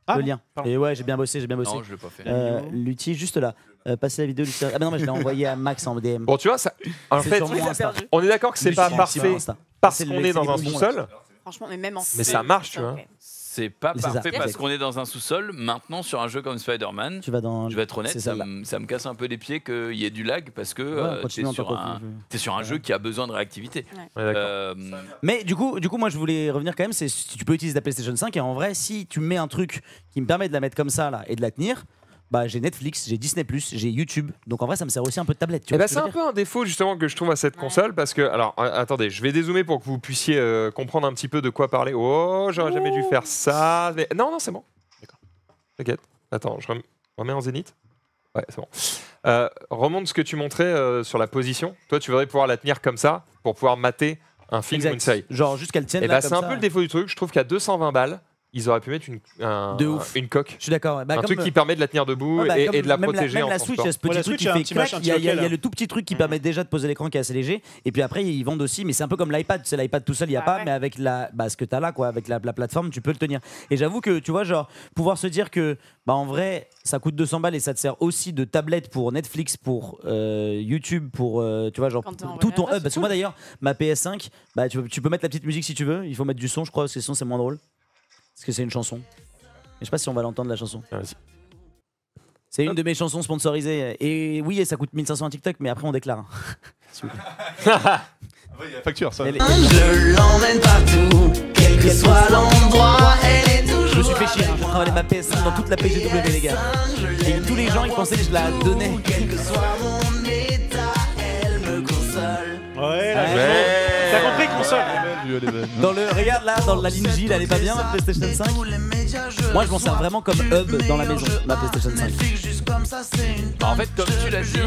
Ah le bon lien. Pardon. Et ouais, j'ai bien bossé. Non, je l'ai pas fait. L'outil juste là. Passez la vidéo. Ah bah non, mais je l'ai envoyé à Max en DM. Bon, tu vois, ça, en C'est fait, sur mon Insta. on est d'accord que c'est pas Lucien, parfait Insta. parce C'est qu'on le- est dans c'est un les bonbons, sous-sol. Franchement, mais même en Mais ça marche, tu vois. Ok. C'est pas C'est ça. parfait parce Yes. qu'on est dans un sous-sol. Maintenant, sur un jeu comme Spider-Man, Tu vas dans. je vais être honnête, C'est ça, celle-là. ça me casse un peu les pieds qu'il y ait du lag parce que Ouais, t'es continue en sur tant un, que- t'es sur un jeu qui a besoin de réactivité. Ouais, d'accord. Mais du coup, moi, je voulais revenir quand même. C'est si tu peux utiliser ta PlayStation 5 et en vrai, si tu mets un truc qui me permet de la mettre comme ça là et de la tenir, bah j'ai Netflix, j'ai Disney+, j'ai YouTube. Donc en vrai, ça me sert aussi un peu de tablette. Tu Eh vois ben, ce que c'est je un veux dire peu un défaut justement que je trouve à cette console parce que alors attendez, je vais dézoomer pour que vous puissiez comprendre un petit peu de quoi parler. Oh, j'aurais jamais dû faire ça. Mais non, c'est bon. D'accord. T'inquiète. Attends, je remets en zénith. Ouais, c'est bon. Remonte ce que tu montrais sur la position. Toi, tu voudrais pouvoir la tenir comme ça pour pouvoir mater un film ou une série. Exact. Genre juste qu'elle tienne Et là bah, comme c'est un ça. peu le défaut du truc. Je trouve qu'à 220 balles, ils auraient pu mettre De ouf. une coque. Je suis d'accord. ouais. Bah, un comme, truc qui permet de la tenir debout ouais, bah, et comme de la même protéger même en la Switch, il y transport. a ce petit Ouais, la truc Switch, qui il y a un fait petit crack. machin Il y a anti-hockey, le tout petit truc qui permet déjà de poser l'écran qui est assez léger. Et puis après, ils vendent aussi, mais c'est un peu comme l'iPad. C'est l'iPad tout seul, il n'y a Bah pas, ouais. mais avec ce que tu as là, quoi, avec la plateforme, tu peux le tenir. Et j'avoue que, tu vois, genre, pouvoir se dire que, bah, en vrai, ça coûte 200 balles et ça te sert aussi de tablette pour Netflix, pour YouTube, pour, tu vois, genre, Quand t'es en tout ton voyage, hub. Parce que moi, d'ailleurs, ma PS5, bah, tu peux mettre la petite musique si tu veux. Il faut mettre du son, je crois, parce que sinon, c'est moins drôle. Parce que c'est une chanson. Je sais pas si on va l'entendre la chanson. Tiens, vas-y. C'est une de mes chansons sponsorisées. Et oui, et ça coûte 1500 à TikTok, mais après on déclare. hein. S'il vous plaît. Il y a la facture, ça. Elle est- Je l'emmène partout, quel que soit l'endroit, elle est toujours. Je me suis fait chier, hein. Je travaillais ma PS5 dans toute la PGW, les gars. Et tous les gens ils pensaient que je la donnais. Quel que soit mon état, elle me console. Ouais, Ouais. t'as compris console. Dans le, regarde là, dans la ligne J, elle est pas bien, ma PlayStation 5. Moi je m'en sers vraiment comme hub dans la maison, ma PlayStation 5. En fait, comme tu l'as dit,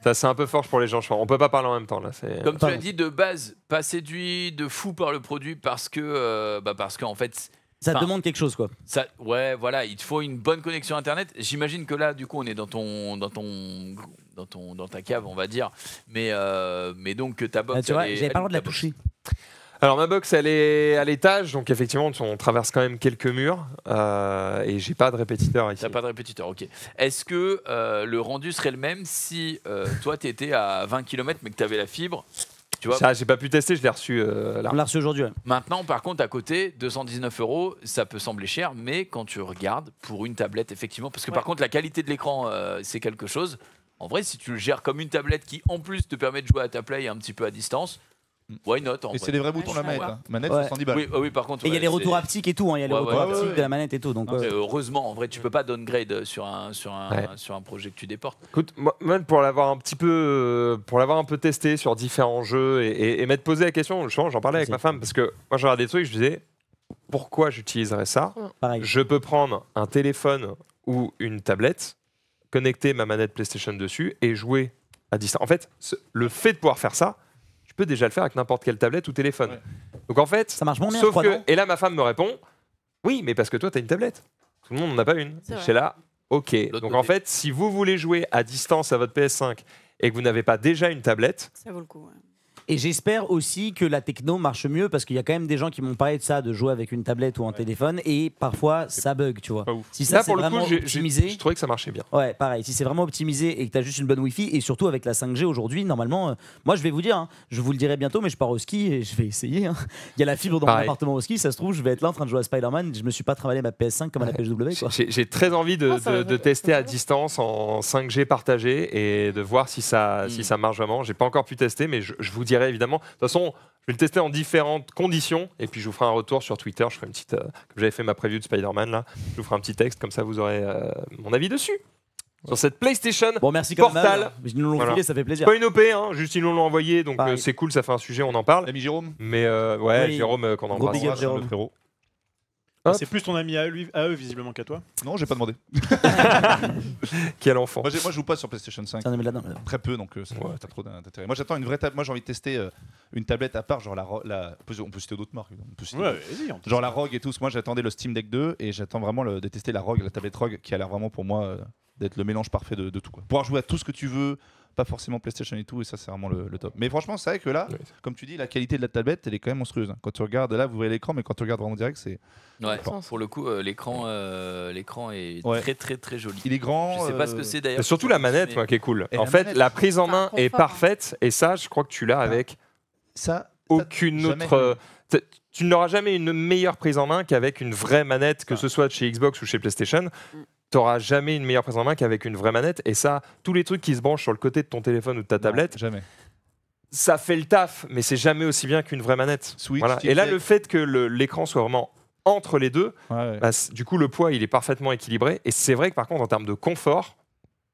Ça, c'est un peu fort pour les gens. Je crois. On peut pas parler en même temps là. C'est comme tu l'as dit, de base, pas séduit de fou par le produit parce que en fait, Ça Enfin, demande quelque chose quoi. ça, ouais, voilà, il te faut une bonne connexion internet. J'imagine que là, du coup, on est dans ta cave, on va dire, mais donc que ta box. Tu vois, elle est- j'avais pas le droit de la ta box- toucher. Alors ma box elle est à l'étage, donc effectivement on traverse quand même quelques murs et j'ai pas de répétiteur ici. T'as pas de répétiteur, ok. Est-ce que le rendu serait le même si toi t'étais à 20 km mais que t'avais la fibre? Tu vois, Ça j'ai pas pu tester, je l'ai reçu là. On l'a reçu aujourd'hui. Ouais. maintenant, par contre, à côté, 219 €, ça peut sembler cher, mais quand tu regardes pour une tablette, effectivement, parce que par contre, la qualité de l'écran, c'est quelque chose. En vrai, si tu le gères comme une tablette qui, en plus, te permet de jouer à ta play un petit peu à distance, why not en Et vrai. c'est des vrais boutons la manette. Ouais. hein. Manette, Ouais. 70 balles. Oui, oui, par contre. Et il y a ouais, les retours c'est- haptiques et tout, hein. Il y a les Ouais, retours ouais, haptiques ouais. de la manette et tout. Donc, Heureusement, en vrai, tu peux pas downgrade sur un Ouais. projet que tu déportes. Écoute, moi pour l'avoir un petit peu, pour l'avoir un peu testé sur différents jeux et m'être posé la question, justement, j'en parlais avec C'est ma femme parce que moi je regardais des trucs, je disais pourquoi j'utiliserais ça? pareil. Je peux prendre un téléphone ou une tablette, connecter ma manette PlayStation dessus et jouer à distance. En fait, le fait de pouvoir faire ça, tu peux déjà le faire avec n'importe quelle tablette ou téléphone. Ouais. Donc en fait, Ça marche moins bien, sauf je crois, que, non et là ma femme me répond, oui, mais parce que toi, tu as une tablette. Tout le monde n'en a pas une. C'est vrai. C'est là, ok. L'autre Donc côté. en fait, si vous voulez jouer à distance à votre PS5 et que vous n'avez pas déjà une tablette, Ça vaut le coup. Ouais. Et j'espère aussi que la techno marche mieux parce qu'il y a quand même des gens qui m'ont parlé de ça, de jouer avec une tablette ou un téléphone et parfois ça bug, tu vois. Pas ouf. Si ça là c'est pour le vraiment coup, j'ai optimisé, trouvé que ça marchait bien. ouais, pareil. Si c'est vraiment optimisé et que tu as juste une bonne Wi-Fi et surtout avec la 5G aujourd'hui, normalement, moi je vais vous dire, hein, je vous le dirai bientôt, mais je pars au ski et je vais essayer. Hein. Il y a la fibre dans mon Pareil. appartement au ski, ça se trouve, je vais être là en train de jouer à Spider-Man. Je me suis pas travaillé ma PS5 comme à la PSW, quoi. J'ai très envie de, Ah, ça va de être- tester ça à va. distance en 5G partagé et de voir si ça marche vraiment. J'ai pas encore pu tester, mais je vous dirai évidemment. De toute façon, je vais le tester en différentes conditions et puis je vous ferai un retour sur Twitter. Je ferai une petite, comme j'avais fait ma preview de Spider-Man là, je vous ferai un petit texte comme ça vous aurez mon avis dessus. Sur cette PlayStation Bon, merci quand Portal. même. Ils nous l'ont Voilà. filé, ça fait plaisir. Pas une OP, hein, juste ils nous l'ont envoyé, donc Pareil. c'est cool, ça fait un sujet, on en parle. L'ami Jérôme. Mais ouais, Oui. Jérôme qu'on Gros embrasse. big up, Le Jérôme. frérot. Hop. C'est plus ton ami à eux, visiblement, qu'à toi. Non, j'ai pas demandé. Quel enfant. Moi, je joue pas sur PlayStation 5. C'est un ami là-dedans. Très peu, donc ça t'as trop d'intérêt. Moi, j'attends une vraie tablette. Moi, j'ai envie de tester une tablette à part, genre on peut citer d'autres marques. On peut citer- Vas-y. Genre la ROG et tout. Moi, j'attendais le Steam Deck 2 et j'attends vraiment de tester la ROG, la tablette ROG, qui a l'air vraiment pour moi d'être le mélange parfait de tout. Quoi. Pouvoir jouer à tout ce que tu veux, pas forcément PlayStation et tout, et ça, c'est vraiment le top. Mais franchement, c'est vrai que là, Oui. comme tu dis, la qualité de la tablette, elle est quand même monstrueuse. Hein. Quand tu regardes, là, vous voyez l'écran, mais quand tu regardes vraiment direct, c'est. Ouais, Bon. pour le coup, l'écran est Ouais. très très très joli. Il est grand. Je sais pas ce que c'est d'ailleurs. Et surtout la manette, mais- moi, qui est cool. Et En la fait, manette, la prise en c'est un main est confort, hein. parfaite, et ça, je crois que tu l'as avec Ça. aucune jamais. autre. Tu n'auras jamais une meilleure prise en main qu'avec une vraie manette, que ce soit chez Xbox ou chez PlayStation. Tu n'auras jamais une meilleure prise en main qu'avec une vraie manette. Et ça, tous les trucs qui se branchent sur le côté de ton téléphone ou de ta tablette, Jamais. ça fait le taf, mais c'est jamais aussi bien qu'une vraie manette. Switch, Voilà. Steam Et là, Deck. le fait que l'écran soit vraiment entre les deux, Ouais. bah, du coup, le poids, il est parfaitement équilibré. Et c'est vrai que par contre, en termes de confort,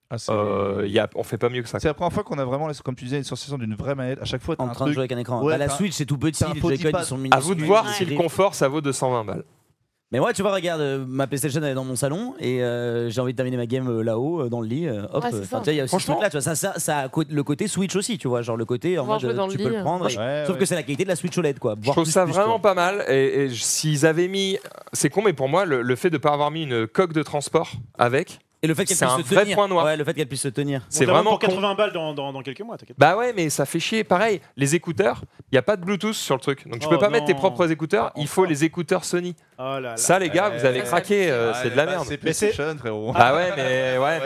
Ah, c'est on fait pas mieux que ça. c'est la première fois qu'on a vraiment, comme tu disais, une sensation d'une vraie manette. À chaque fois, t'as En un train de truc. jouer avec un écran. Ouais, Bah, la t'as- Switch, c'est tout petit, t'as un les faux Joy-Con, D-pad. ils sont minuscules. À vous de voir Ouais. si le confort, ça vaut 220 balles. Mais ouais, tu vois, regarde, ma PlayStation elle est dans mon salon et j'ai envie de terminer ma game là-haut, dans le lit. Hop, Ouais, c'est ça. tu vois, il y a aussi ce Franchement- truc-là, tu vois, ça a le côté Switch aussi, tu vois, genre le côté en Pouvoir mode jouer dans tu le peux lit. le prendre. Moi, et- Ouais, Sauf ouais. que c'est la qualité de la Switch OLED, quoi. Je trouve ça vraiment pas mal. Et s'ils avaient mis. C'est con, mais pour moi, le fait de ne pas avoir mis une coque de transport avec, Et le fait qu'elle c'est puisse un se vrai tenir. point noir. Ouais, le fait qu'elle puisse se tenir. c'est On te la vend vraiment pour con. 80 balles dans quelques mois, t'inquiète. Bah ouais, mais ça fait chier. Pareil, les écouteurs, il n'y a pas de Bluetooth sur le truc. Donc tu peux Oh pas mettre tes non. propres écouteurs, il faut Encore. les écouteurs Sony. Oh là là. Ça, les gars, vous avez craqué, c'est de la merde. C'est PlayStation, frérot. Bah ouais,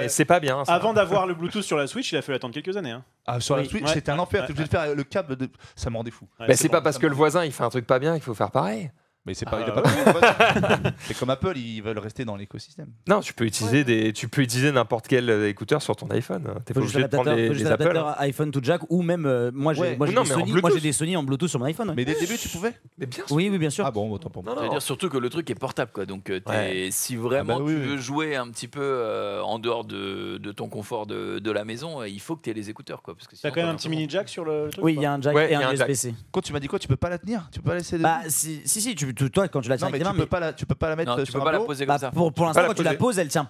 mais c'est pas bien. ça. Avant d'avoir le Bluetooth sur la Switch, il a fallu attendre quelques années. Hein. Ah, sur la Oui. Switch, Ouais. c'était un enfer. Ouais. T'es obligé de faire le câble. Ça me rendait fou. Ouais, Bah, c'est pas bon. parce que le voisin il fait un truc pas bien qu'il faut faire pareil. Mais c'est pas. Ah, y a pas de- C'est comme Apple, ils veulent rester dans l'écosystème. Non, tu peux utiliser n'importe quel écouteur sur ton iPhone. T'es pas Faut juste obligé de prendre l'adaptateur, faut des juste Apple. l'adapteur iPhone to jack ou même moi j'ai Ouais. moi, j'ai Non, des mais en Sony, Bluetooth. moi j'ai des Sony en Bluetooth sur mon iPhone. Ouais. Mais dès le début, tu pouvais. Mais bien sûr. Oui, oui, bien sûr. Ah bon, autant pour moi. Non, non. C'est-à-dire surtout que le truc est portable, quoi. Donc, Ouais. si vraiment Ah bah oui, tu oui. veux jouer un petit peu en dehors de ton confort de la maison, il faut que tu aies les écouteurs, quoi. Parce que T'as sinon, quand même t'en un as petit pas mini jack sur le truc Oui, ou il y a un jack Ouais, et il y a un un jack. USB-C. Quand tu m'as dit quoi, tu peux pas la tenir. Tu peux pas laisser. Bah si, toi quand tu la tiens non, mais avec tes mains, tu peux pas la mettre Non, tu sur peux un pas la bureau. poser bah, comme ça. pour l'instant la quand tu la poser. poses, elle tient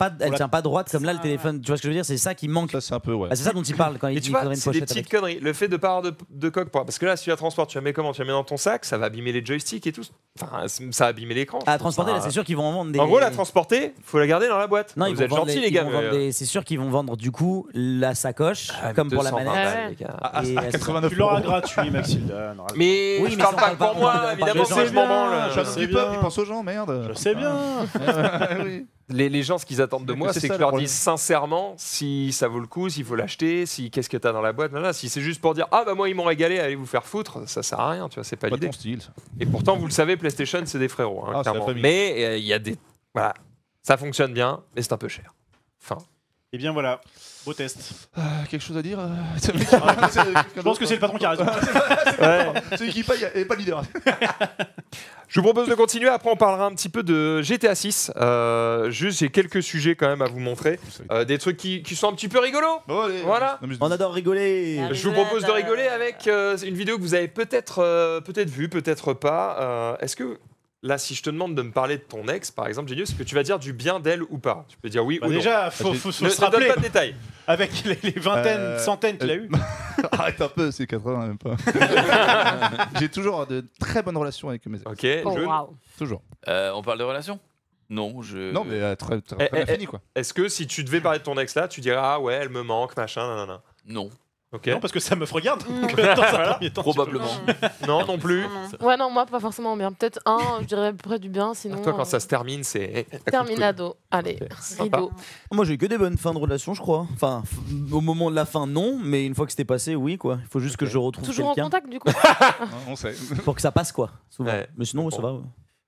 pas droite comme là le Ça, téléphone. Tu vois ce que je veux dire, c'est ça qui manque. Ça, c'est un peu, ouais. Bah, c'est ça dont il parle quand il Mais dit tu qu'il vois, faudrait une c'est des pochette petites avec. conneries. Le fait de pas avoir de coque, parce que là, si tu la transportes, tu la mets comment? Tu la mets dans ton sac, ça va abîmer les joysticks et tout. Enfin, ça va abîmer l'écran. À transporter, là, Enfin, c'est sûr qu'ils vont en vendre des. En gros, la transporter, faut la garder dans la boîte. Non, ils Vous vont êtes vendre gentils, des- les ils gars. vont vendre mais, des- C'est sûr qu'ils vont vendre du coup la sacoche ah, comme pour la 220 manette. balles, Ouais. les gars. À Et, 89 Tu l'auras euros. gratuit, Maxilda. Mais Oui, je mais parle ça, pas on que parle pour moi, pas- évidemment, je c'est sais je m'en bien, branle. je J'en sais ai du peuple, bien. il pense aux gens, merde. Je sais bien. Oui. Les gens, ce qu'ils attendent de Mais moi, c'est c'est ça, que je le leur problème. dise sincèrement si ça vaut le coup, s'il faut l'acheter, si qu'est-ce que t'as dans la boîte. Voilà. Si c'est juste pour dire ah bah moi ils m'ont régalé, allez vous faire foutre, ça sert à rien, tu vois, c'est pas Pas l'idée. ton style. ça. Et pourtant, vous le savez, PlayStation, c'est des frérots, hein, Ah, c'est la clairement. famille. Mais il y a des, voilà, ça fonctionne bien, mais c'est un peu cher. Enfin, Et bien voilà, beau test. Quelque chose à dire Je pense que c'est le patron qui a raison. Celui qui paye et pas le leader. je vous propose de continuer. Après, on parlera un petit peu de GTA 6. Juste, j'ai quelques sujets quand même à vous montrer, des trucs qui sont un petit peu rigolos. Bon, allez. Voilà. Non, mais je- On adore rigoler. Ah, Je vous propose de rigoler avec une vidéo que vous avez peut-être vue, peut-être pas. Est-ce que là, si je te demande de me parler de ton ex, par exemple, Genius, est-ce que tu vas dire du bien d'elle ou pas? Tu peux dire oui Bah ou non. déjà, faut Ne se donne rappeler. pas de détails. avec les vingtaines, centaines qu'il a eu. Arrête un peu, c'est 80 même pas. J'ai toujours de très bonnes relations avec mes ex. Ok, Oh, June. waouh. Toujours. On parle de relations? Non, Non, mais très bien fini quoi. Est-ce que si tu devais parler de ton ex là, tu dirais ah ouais, elle me manque, machin, nanana. Non. Ok. Non, parce que ça meuf regarde. Donc, dans un premier temps, tu peux- Probablement. Non, non plus. Ouais, non, moi, pas forcément bien. Peut-être un, je dirais à peu près du bien, sinon. Toi, quand ça se termine, c'est. Terminado. Allez, Ok, sympa. rideau. Moi, j'ai eu que des bonnes fins de relation, je crois. Enfin, au moment de la fin, non, mais une fois que c'était passé, oui, quoi. Il faut juste que je retrouve Toujours en quelqu'un contact, du coup. On sait. pour que ça passe, quoi. Souvent. Ouais. Mais sinon, ça va. ouais.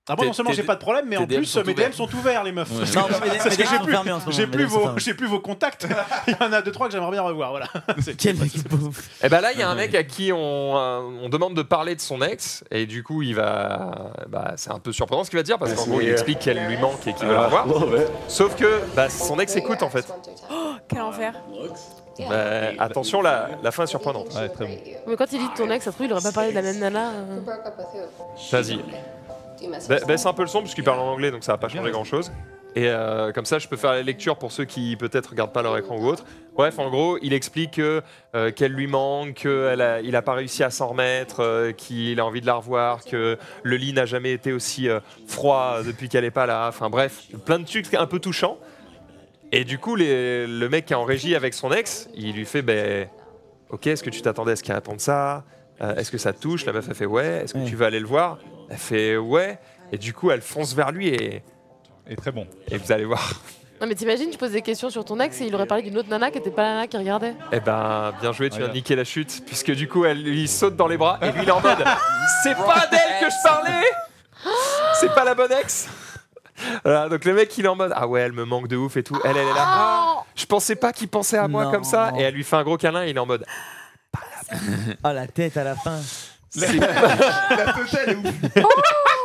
Ah bon, non seulement Tes- j'ai pas de problème, mais en tes DM plus sont mes ouverts. DM sont ouverts, les meufs. Ouais. Non, mais Parce que j'ai sont plus- fermés en ce moment, J'ai mes plus DM sont vos, fermés. j'ai plus vos contacts. Il y en a 2-3 que j'aimerais bien revoir. Voilà. C'est- Quel mec pauvre. Et ben là, il y a un mec à qui on demande de parler de son ex, et du coup, il va. Bah, c'est un peu surprenant ce qu'il va dire, parce qu'en gros, il explique qu'elle lui manque et qu'il veut la revoir. Sauf que bah, son ex écoute en fait. Quel enfer. Bah, attention, la fin est surprenante. Ouais, très bon. Mais quand il dit de ton ex, ça se trouve, il aurait pas parlé de la même nana. Vas-y. Baisse un peu le son, parce qu'il parle en anglais, donc ça va pas changer grand chose. Et comme ça, je peux faire la lecture pour ceux qui peut-être regardent pas leur écran ou autre. Bref, en gros, il explique qu'elle lui manque, qu'il a pas réussi à s'en remettre, qu'il a envie de la revoir, que le lit n'a jamais été aussi froid depuis qu'elle est pas là. Enfin bref, plein de trucs un peu touchants. Et du coup, le mec qui est en régie avec son ex, il lui fait ok, est-ce que tu t'attendais à ce qu'il réponde ça Est-ce que ça te touche? La meuf, elle fait ouais. Est-ce que tu vas aller le voir? Elle fait ouais. Et du coup, elle fonce vers lui et très bon. Et vous allez voir. Non, mais t'imagines, tu poses des questions sur ton ex et il aurait parlé d'une autre nana qui était pas la nana qui regardait. Eh ben, bien joué, tu viens de Regarde. niquer la chute, puisque du coup, elle lui saute dans les bras et lui, il est en mode c'est pas d'elle que je parlais. C'est pas la bonne ex. Voilà, donc le mec, il est en mode ah ouais, elle me manque de ouf et tout. Elle est là. Ah, je pensais pas qu'il pensait à moi Non. comme ça. Et elle lui fait un gros câlin. Il est en mode Ah, la tête à la fin. c'est La totale est ouf.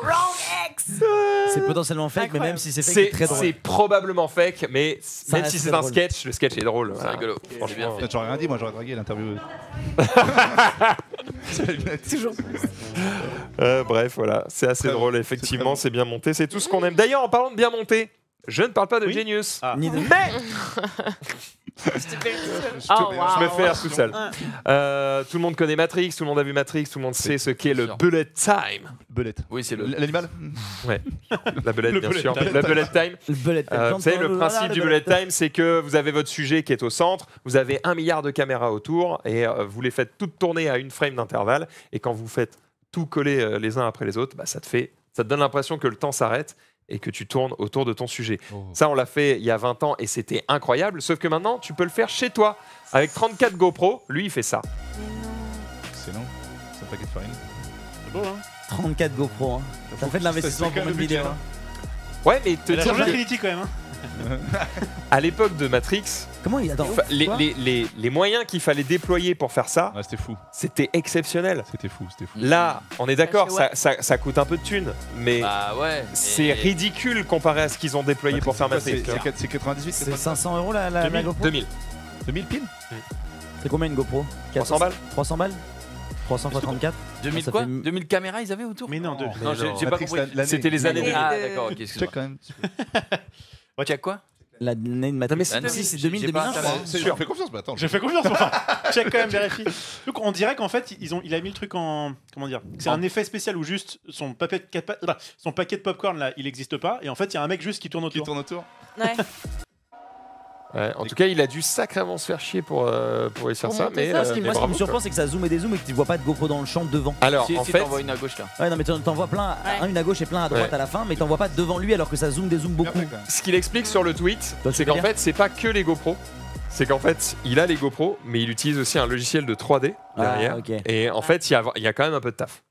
Wrong ex. C'est potentiellement fake, mais même Incroyable. si c'est fake, c'est très drôle. c'est probablement fake, mais même reste si c'est très un drôle. sketch, le sketch est drôle. C'est Voilà. rigolo. C'est bien fait. J'aurais rien dit, moi j'aurais dragué l'interview. Toujours. Bref, voilà, c'est assez Très drôle, bon. effectivement, C'est c'est bien monté, c'est tout ce qu'on aime. D'ailleurs, en parlant de bien monté, je ne parle pas de Oui. Genius, Ah. Ni de- mais Oh, je me fais rire tout seul. Tout le monde connaît Matrix, tout le monde a vu Matrix, tout le monde sait ce qu'est le sûr. bullet time. Belette. Oui, c'est le. L'animal. La bullet, Le bien bullet sûr. time. Le bullet time. Le bullet time. Vous savez, le principe du bullet time, c'est que vous avez votre sujet qui est au centre, vous avez 1 milliard de caméras autour, et vous les faites toutes tourner à une frame d'intervalle, et quand vous faites tout coller les uns après les autres, bah, ça te donne l'impression que le temps s'arrête et que tu tournes autour de ton sujet. Ça, on l'a fait il y a 20 ans et c'était incroyable, sauf que maintenant, tu peux le faire chez toi. Avec 34 GoPro, lui, il fait ça. Excellent. C'est un paquet de farine. C'est beau, hein. 34 GoPro. Hein. Ça fait de l'investissement pour une vidéo. hein. Ouais, mais te Elle a dire changé que Trinity quand même. Hein. à l'époque de Matrix, Comment il attend quoi les moyens qu'il fallait déployer pour faire ça, Ouais, c'était fou. c'était exceptionnel. C'était fou. Là, on est d'accord, Ouais. ça coûte un peu de thunes, mais Bah ouais. c'est et- ridicule comparé à ce qu'ils ont déployé pour faire Matrix. C'est 98, C'est 500 € la 2000. GoPro 2000. 2000 piles. C'est combien une GoPro 300 balles 300 balles 300 x 34 2000 ça quoi fait- 2000 caméras ils avaient autour? Mais non, deux. Non, j'ai pas Matrix, compris. l'année. C'était les années L'année. 2000. Ah de- d'accord, ok, Check excuse-moi. quand même. Tu as quoi? L'année de Matrix. mais c'est Ah non, si, c'est j'ai 2000, pas 2001, je Internet. crois. C'est sûr. Fais confiance, mais attends. J'ai fait confiance. Enfin, check quand même, vérifie. Donc on dirait qu'en fait, il a mis le truc en. Comment dire? C'est un effet spécial où juste son paquet de popcorn là, il n'existe pas. Et en fait, il y a un mec juste qui tourne Qui autour. tourne autour. Ouais. Ouais, en tout cas, il a dû sacrément se faire chier pour réussir Pour ça. monter Mais, ça, Moi, ce qui mais me bravo, surprend, quoi. c'est que ça zoome et dézoome et que tu vois pas de GoPro dans le champ devant. Alors, Si, en si, fait, t'envoies une à gauche là. Ouais, non, mais t'en vois plein, Ouais. une à gauche et plein à droite Ouais. à la fin, mais t'en vois pas devant lui alors que ça zoome, dézoome beaucoup. ce qu'il explique sur le tweet, Toi, tu c'est veux qu'en dire fait, c'est pas que les GoPro. C'est qu'en fait, il a les GoPro, mais il utilise aussi un logiciel de 3D derrière. Ah, ok. Et en fait, il y a quand même un peu de taf.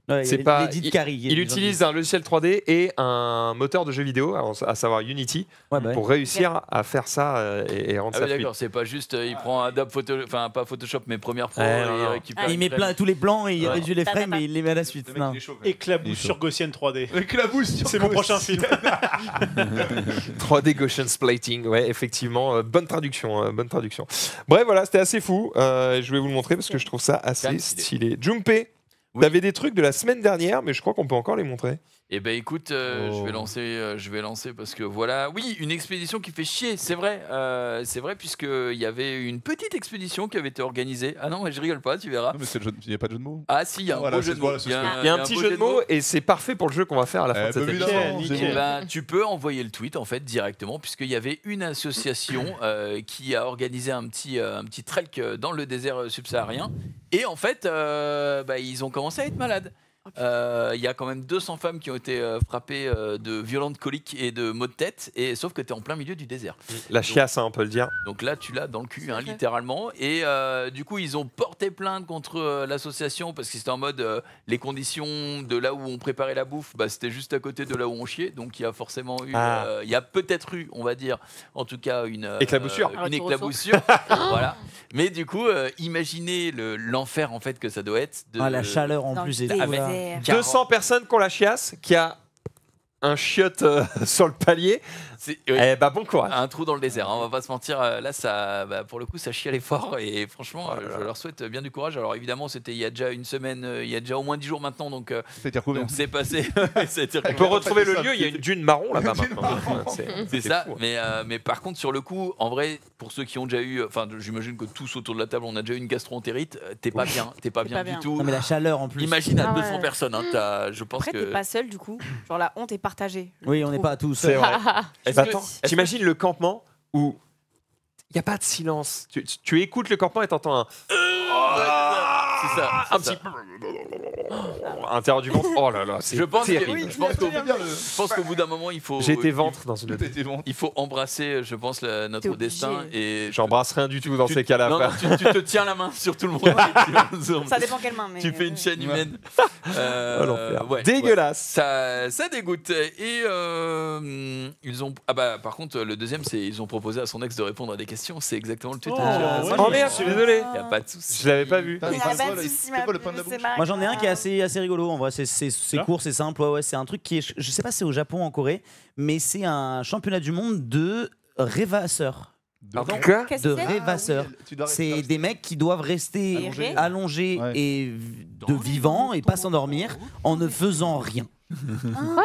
Ouais, C'est il- pas- il dit de Carrie, Il utilise un logiciel 3D et un moteur de jeu vidéo, à savoir Unity, Ouais, bah ouais. pour réussir à faire ça et rendre Ah ça oui, fluide. d'accord, c'est pas juste il prend Adobe Photoshop, enfin pas Photoshop mais Premiere Pro Ouais, et non, il non. récupère. Il met plein, tous les plans et il Ouais. réduit les frames et il les met à la suite. Non. Éclabousse sur Gaussian 3D. Éclabousse. C'est mon prochain film. 3D Gaussian Splating, ouais, effectivement, bonne traduction, bonne traduction. Bref, voilà, c'était assez fou. Je vais vous le montrer parce que je trouve ça assez Calme, stylé. Junpei, Oui. t'avais des trucs de la semaine dernière, mais je crois qu'on peut encore les montrer. Eh ben écoute, je vais lancer parce que voilà, oui, une expédition qui fait chier, c'est vrai puisque il y avait une petite expédition qui avait été organisée. Ah non, mais je rigole pas, tu verras. Non, mais il n'y a pas de jeu de mots. Ah si, il y a un beau jeu de mots. Il y a un petit jeu de mots et c'est parfait pour le jeu qu'on va faire à la fin de cette émission. Eh ben, tu peux envoyer le tweet en fait directement puisqu'il y avait une association qui a organisé un petit trek dans le désert subsaharien et en fait ils ont commencé à être malades. Il y a quand même 200 femmes qui ont été frappées de violentes coliques et de maux de tête, et sauf que tu es en plein milieu du désert. La chiasse, on peut le dire. Donc là, tu l'as dans le cul, littéralement. Et du coup, ils ont porté plainte contre l'association parce que c'était en mode les conditions de là où on préparait la bouffe, c'était juste à côté de là où on chiait. Donc il y a forcément eu, il y a peut-être eu, on va dire, en tout cas une éclaboussure. Une éclaboussure. Voilà. Mais du coup, imaginez l'enfer en fait que ça doit être. La chaleur en plus. 200 personnes qui ont la chiasse, qui a un chiotte sur le palier. Bon courage. Un trou dans le désert, on va pas se mentir. Là, ça, pour le coup, ça chialait fort et franchement, je leur souhaite bien du courage. Alors évidemment, c'était il y a déjà une semaine, il y a déjà au moins 10 jours maintenant, donc c'est passé. On peut retrouver le lieu. Il y a une dune marron là-bas maintenant. C'est ça. Mais par contre, sur le coup, en vrai, pour ceux qui ont déjà eu, enfin, j'imagine que tous autour de la table, on a déjà eu une gastro-entérite. T'es pas bien du tout. Non, mais la chaleur en plus. Imagine à 200 personnes. Je pense Après, que. t'es pas seul du coup. Genre la honte est partagée. Oui, on n'est pas tous. C'est vrai. T'imagines le campement où il n'y a pas de silence. Tu écoutes le campement et t'entends un. C'est ça. Un petit. À l'intérieur du ventre. Oh là là, c'est terrible. Je pense qu'au bout d'un moment, il faut. J'ai été ventre dans une. Il faut embrasser, je pense, notre destin. Et j'embrasse rien du tout dans ces cas-là. Non, tu te tiens la main sur tout le monde. Ça dépend quelle main. Mais tu fais une chaîne humaine. Dégueulasse. Ça dégoûte. Et ils ont. Par contre, le deuxième, c'est ils ont proposé à son ex de répondre à des questions. C'est exactement le tweet. Oh merde, je suis désolé. Il y a pas de souci. Je l'avais pas vu. Moi j'en ai un qui est assez rigolo en vrai, c'est court, c'est simple, c'est un truc qui est, je sais pas si c'est au Japon, en Corée, mais c'est un championnat du monde de rêvasseurs. De rêvasseurs. C'est des mecs qui doivent rester allongés et de vivants et pas s'endormir en ne faisant rien.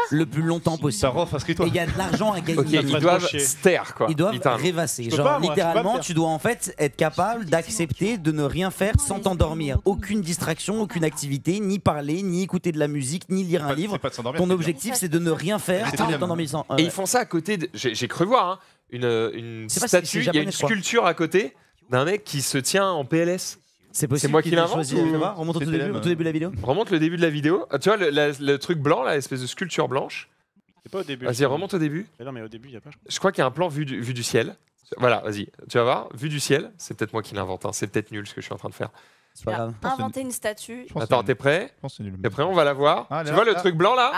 Le plus longtemps possible. Et il y a de l'argent à gagner. Ils doivent se taire, quoi. Ils doivent rêvasser. Genre, littéralement, tu dois en fait être capable d'accepter de ne rien faire sans t'endormir. Aucune distraction, aucune activité, ni parler, ni écouter de la musique, ni lire un livre. Ton objectif, c'est de ne rien faire sans t'endormir. Et ils font ça à côté de. J'ai cru voir une statue, il y a une sculpture à côté d'un mec qui se tient en PLS. C'est moi qui l'invente. Remonte au tout début de la vidéo. Remonte le début de la vidéo. Tu vois le truc blanc là, l'espèce de sculpture blanche. C'est pas au début. Vas-y, remonte au début. Mais non, mais au début, il y a pas. Je crois qu'il y a un plan vu du ciel. Voilà, vas-y. Tu vas voir, vue du ciel. C'est peut-être moi qui l'invente. C'est peut-être nul ce que je suis en train de faire. C'est pas grave. Inventer une statue. Attends, t'es prêt? T'es prêt? On va la voir. Tu vois le truc blanc là?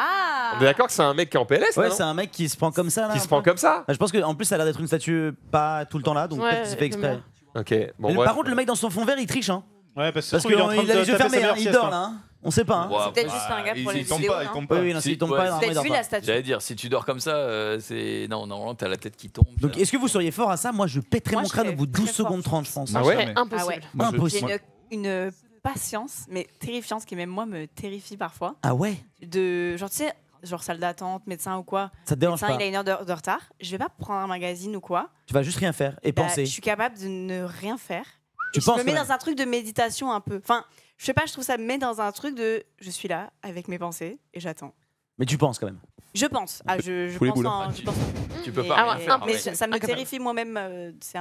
On est d'accord que c'est un mec qui est en PLS? Ouais, c'est un mec qui se prend comme ça là. Qui se prend comme ça? Je pense qu'en plus, ça a l'air d'être une statue pas tout le temps là, donc peut-être qu'il se fait exprès. Ok. Bon. Par contre, le mec dans son fond vert, il triche, hein. Ouais, parce qu'il a les yeux fermés, il dort là. On sait pas. C'est peut-être juste un gars pour les vidéos. Il tombe pas. Oui, non, s'il tombe pas, il dort pas. J'allais dire, si tu dors comme ça, c'est. Non, normalement, t'as la tête qui tombe. Donc, est-ce que vous seriez fort à ça? Moi, je pèterais mon crâne au bout de 12 secondes 30, je pense. Ah ouais? Impossible. Impossible. J'ai une patience, mais terrifiante, qui même moi me terrifie parfois. Ah ouais? Genre, tu sais, genre salle d'attente, médecin ou quoi. Ça te dérange pas? Il a une heure de retard. Je vais pas prendre un magazine ou quoi. Tu vas juste rien faire et penser. Je suis capable de ne rien faire. Tu je penses me mets dans un truc de méditation un peu. Enfin, je sais pas, je trouve ça me met dans un truc de je suis là avec mes pensées et j'attends. Mais tu penses quand même. Je pense. Je pense. Tu peux pas rien faire. Mais ça me terrifie moi-même.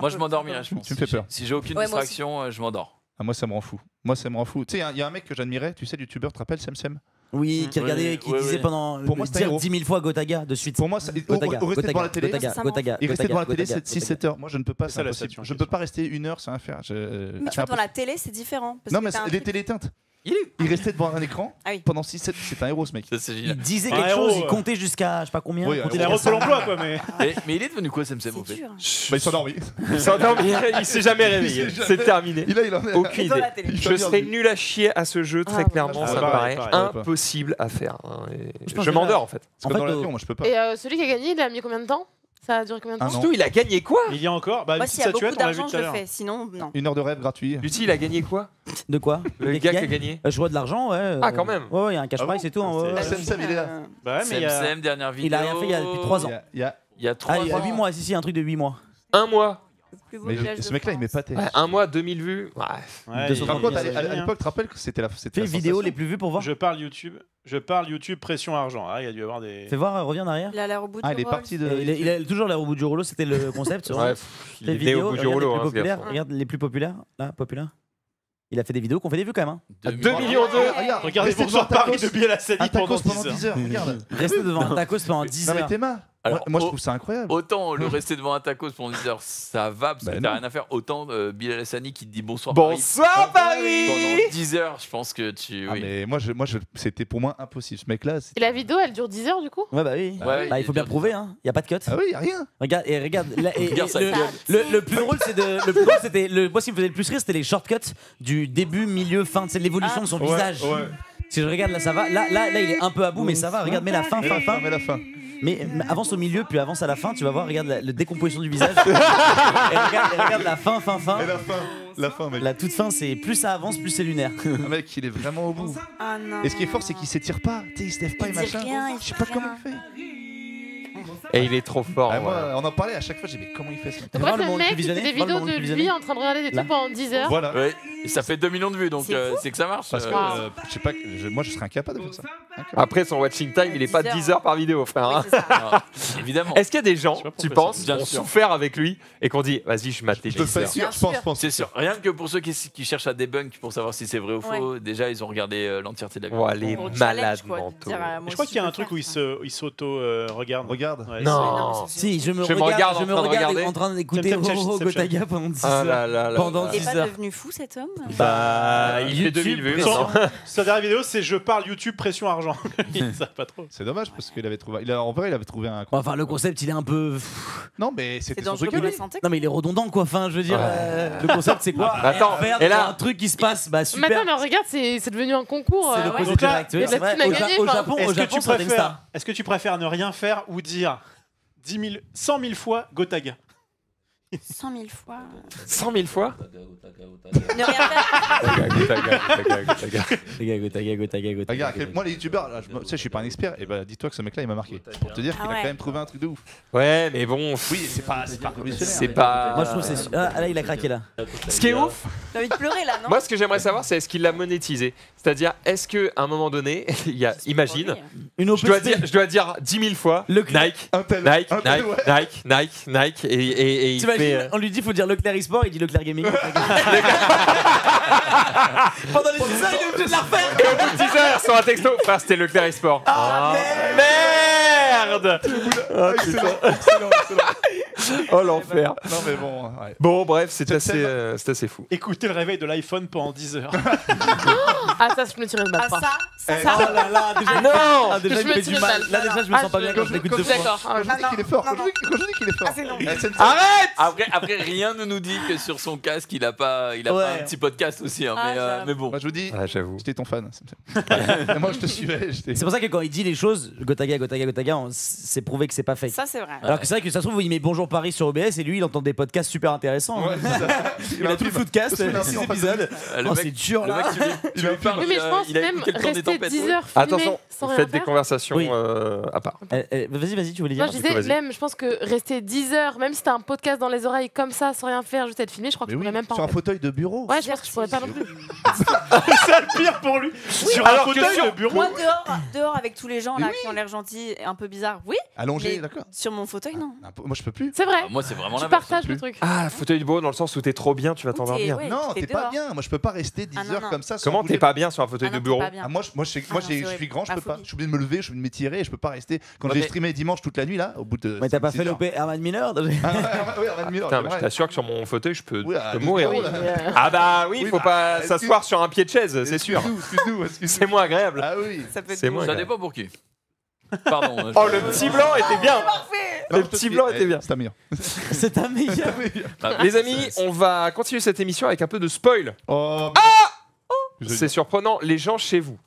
Moi, je m'endormirais, je pense. Tu me fais peur. Si j'ai aucune distraction, je m'endors. Moi, ça me rend fou. Tu sais, il y a un mec que j'admirais, tu sais, le youtubeur, tu te rappelles, Semsem? Oui, qui regardait, qui disait pendant pour moi, 10 000 fois Gotaga de suite. Pour moi, Gotaga, rester devant la télé, il restait devant la télé 6-7 heures. Moi, je ne peux pas. Je ne peux pas rester une heure sans rien faire. Mais tu vois, devant la télé, c'est différent. Non, mais les télé éteintes. Il restait devant un écran pendant 6-7. C'est un héros, ce mec. Il disait quelque chose, il comptait jusqu'à je sais pas combien. Il a reçu l'emploi, quoi. Mais il est devenu quoi, Semsem, au fait? Il s'est endormi. Il s'est jamais réveillé. C'est terminé. Aucune idée. Je serais nul à chier à ce jeu, très clairement. Ça me paraît impossible à faire. Je m'endors, en fait. Parce que dans l'avion, moi, je peux pas. Et celui qui a gagné, il a mis combien de temps? Ça a duré combien de temps? Surtout, il a gagné quoi? Il y a encore. Bah, Moi, une s'il petite y a beaucoup statuette, on l'a vu d'argent, tout à je le l'heure. fais. Sinon, non. 1 heure de rêve gratuit. Lucie, il a gagné quoi? De quoi? Le gars qui a gagné? Je vois de l'argent, ouais. Ah, quand même. Ouais, il y a un cash prize et tout. hein, ouais, ouais. Sam, il est là. Bah ouais, mais il y a- SMCM, dernière vidéo. Il a rien fait il y a depuis 3 ans. Il y a- Il y a 3 Ah, il y a ans. 8 mois, si, un truc de 8 mois. Un mois. Le plus beau Mais village ce de mec-là, il France. m'épatait. Ouais, un mois, 2000 vues. Ouais. Ouais, 230 Par contre, à 000, l'époque, tu te rappelles que c'était la Fais les vidéos les plus vues pour voir. Je parle YouTube. Pression argent. Ah, il y a dû y avoir des. Fais voir, reviens en arrière. Il a l'air au bout Ah, du il est rôle. parti de. Il a toujours l'air au bout du rouleau, c'était le concept. Ouais, il Fais est né au bout du rouleau. regarde les hein, plus ce populaires. garçon. Regarde les plus populaires. Là, populaires. Il a fait des vidéos qu'on fait des vues quand même. 2 millions d'euros. Regarde, Regardez restez Bonsoir devant un Paris tacos. de Biel Hassani Un pendant tacos pendant 10 10 heures. Regarde. Rester devant un tacos pendant 10 Non, mais heures. Théma. Alors, Moi, je trouve ça incroyable. Autant le rester devant un tacos pendant 10 heures, ça va parce Bah que t'as non. rien à faire. Autant Bilal Hassani qui te dit bonsoir, Bonsoir Paris. Paris. Pendant 10 heures, je pense que tu. Ah, Oui. mais c'était pour moi impossible. Ce mec-là, Et la vidéo, elle dure 10 heures du coup? Ouais, bah oui. Ouais, Bah, il faut bien dure prouver, 10 heures. hein. Il y a pas de cut. ah oui, y a rien. Regarde, et regarde. Regarde sa gueule. Le plus drôle, c'était moi, ce qui me faisait le plus rire, c'était les shortcuts du début, milieu, fin. C'est l'évolution de son visage. Si je regarde là, ça va. Là, il est un peu à bout, mais ça va. Regarde, mets la fin. Mais la fin. Mais avance au milieu, puis avance à la fin. Tu vas voir. Regarde la décomposition du visage. et regarde la fin. Et la fin, mec. La toute fin, c'est plus ça avance, plus c'est lunaire. Le mec, il est vraiment au bout. Ah non. Et ce qui est fort, c'est qu'il s'étire pas. Tu sais, il se lève pas Il et dit machin. rien, il Je sais fait pas comment rien. il fait. Et il est trop fort. Ah, ouais. moi, on en parlait à chaque fois. J'ai dit, mais comment il fait ça Fais Moi, voir le c'est le moment le mec plus qui fait visionné. des Vois le vidéos moment le de plus lui visionné. en train de regarder des Là. trucs pendant 10 heures. Voilà. Ouais. Et ça fait 2 millions de vues, donc C'est c'est que ça marche. Parce que Wow. je sais pas, moi je serais incapable de faire ça. Après, son watching time, il est pas 10 heures par vidéo, frère. hein. Oui, c'est ça. Non, évidemment. Est-ce qu'il y a des gens, Je sais pas tu pourquoi penses, qui Bien ont sûr. souffert avec lui et qu'on dit, vas-y, je mate les Je peux 10 faire heures. sûr, Bien je pense. sûr. C'est sûr. Rien que pour ceux qui cherchent à débunk pour savoir si c'est vrai ou faux, déjà ils ont regardé l'entièreté de la vidéo. Oh, les Pour le malades challenge, quoi, de mentaux. dire, moi Je crois aussi, qu'il y a je un peux truc faire où il s'auto-regarde. Regarde. Non. Si, je me Je me regarde regarde, en train de regarder. en train d'écouter Tiens, tiens, tiens, Roro tiens, Gotaga pendant 10 Ah là heures. là là. Pendant là. Il est 10 pas heures. devenu fou cet homme? Bah, il fait YouTube, 2000 vues. pression. maintenant. Sa dernière vidéo, c'est Je parle YouTube pression argent. Il savent pas trop. C'est dommage parce qu'il avait trouvé. En vrai, il avait trouvé un. Enfin, le concept, il est un peu. Non, mais c'était C'est son dangereux truc. pour à la lui. santé. Non, mais il est redondant, quoi. Enfin, je veux dire, le concept, c'est quoi? Attends, Faire et là- un truc qui se passe, bah Mais super. attends, mais regarde, c'est devenu un concours. C'est ouais. l'opposé Donc là, direct. il y a de C'est la vrai. thune à Au gagner, enfin. Japon, c'est une star. Est-ce que tu préfères ne rien faire ou dire 100 000 fois Gotaga? 100 000 fois. 100 000 fois. Ne rien faire. Regarde, moi les youtubeurs, là, tu sais, je suis pas un expert, et bah dis-toi que ce mec-là il m'a marqué. Pour te dire qu'il Ah a ouais. quand même trouvé un truc de ouf. Ouais, mais bon, Oui, c'est pas révolutionnaire. c'est pas. Moi, je trouve que c'est. Ah, là, il a craqué, là. Ce qui est ouf, J'ai envie de pleurer là, non? moi, ce que j'aimerais savoir, c'est est-ce qu'il l'a monétisé. C'est-à-dire, est-ce qu'à un moment donné, il y a, imagine, Une je dois dire 10 000 fois Leclerc. Nike, Un tel, Nike, un tel, Nike, ouais. Nike, Nike, Nike, et il T'imagines, fait. on lui dit faut dire Leclerc eSport, il dit Leclerc Gaming. Pendant les 10 heures, il est obligé de la refaire. Et au bout de 10 heures, sur un texto, frère, c'était Leclerc eSport. Ah, Merde. Ah, excellent. Oh l'enfer. Non mais bon, ouais. Bon, bref, c'est C'est assez fou. Écoutez le réveil de l'iPhone pendant 10 heures. Ah, ça, je me tirais de ma Ah, part. ça, Oh là là, déjà, Non. ah, déjà Je il me me fait tire du mal. mal. Là, déjà, je me Ah, sens pas bien quand je l'écoute deux fois. D'accord. Ah, Quand je dis qu'il est fort, quand je dis qu'il est fort. Ah, c'est non. Arrête. Après, rien ne nous dit que sur son casque, il a pas un petit podcast aussi. hein, Ah, mais, j'avoue. mais bon. Moi je vous dis, Ah, j'avoue. j'étais ton fan. Moi je te suivais. C'est pour ça que quand il dit les choses, Gotaga, c'est prouvé que c'est pas fake. Ça, c'est vrai. Alors que c'est vrai que ça se trouve, il met Bonjour Paris sur OBS et lui, il entend des podcasts super intéressants. Ouais, c'est ça. Il a tout le footcast, Parce qu'il a un 6 film en face épisodes. Le Oh, mec- c'est dur le là. mec, tu lui parles. Oui, mais je pense il a même écouté le plan des rester tempêtes. 10 ouais. heures filmé Attention, sans rien faites des faire. conversations Oui. à part. Vas-y, tu voulais dire Non, je Du coup, disais, vas-y. même, je pense que rester 10 heures, même si t'as un podcast dans les oreilles comme ça, sans rien faire, juste être filmé, je crois que Mais je oui, pourrais même pas. sur en un fait. fauteuil de bureau. Ouais, je pense que je pourrais pas non plus. C'est le pire pour lui. Sur un alors que fauteuil sur- de bureau. Moi, dehors avec tous les gens là qui ont l'air gentils et un peu bizarres, oui. Allongé, Mais d'accord. sur mon fauteuil, non. Moi je peux plus. C'est vrai. Ah, moi, c'est vraiment Tu l'inverse. partages plus. le truc. Ah, fauteuil de bureau dans le sens où t'es trop bien, tu vas t'endormir. Ouais, Non, t'es pas dehors. bien. Moi je peux pas rester 10 Ah, non, heures non. comme ça. sans Comment bouger. t'es pas bien sur un fauteuil Ah de non, bureau? t'es pas bien. Ah, moi, non, c'est je horrible. suis grand, je Ah, peux pas. folie. Je suis obligé de me lever, je suis obligé de m'étirer, je peux pas rester. Quand Ouais, j'ai mais- streamé dimanche toute la nuit là, au bout de. Mais t'as pas 6 fait heures. l'OP Herman Miller Ah, oui, Herman Miller, Putain, c'est mais je vrai. t'assure que sur mon fauteuil, je peux, Oui, je à peux 10 mourir. euros, Oui. là. Ah bah oui, Oui, faut bah, pas excuse- s'asseoir sur un pied de chaise, c'est sûr. Excuse-nous. C'est moins agréable. Ah oui. Ça peut être C'est beau. moins Ça agréable. dépend pour qui. Pardon. Oh, le petit blanc était bien. Non, Le je te petit suis. blanc était bien. C'est ta meilleure. C'est un meilleur. Les amis, on va continuer cette émission avec un peu de spoil. Oh, C'est surprenant. Les gens chez vous,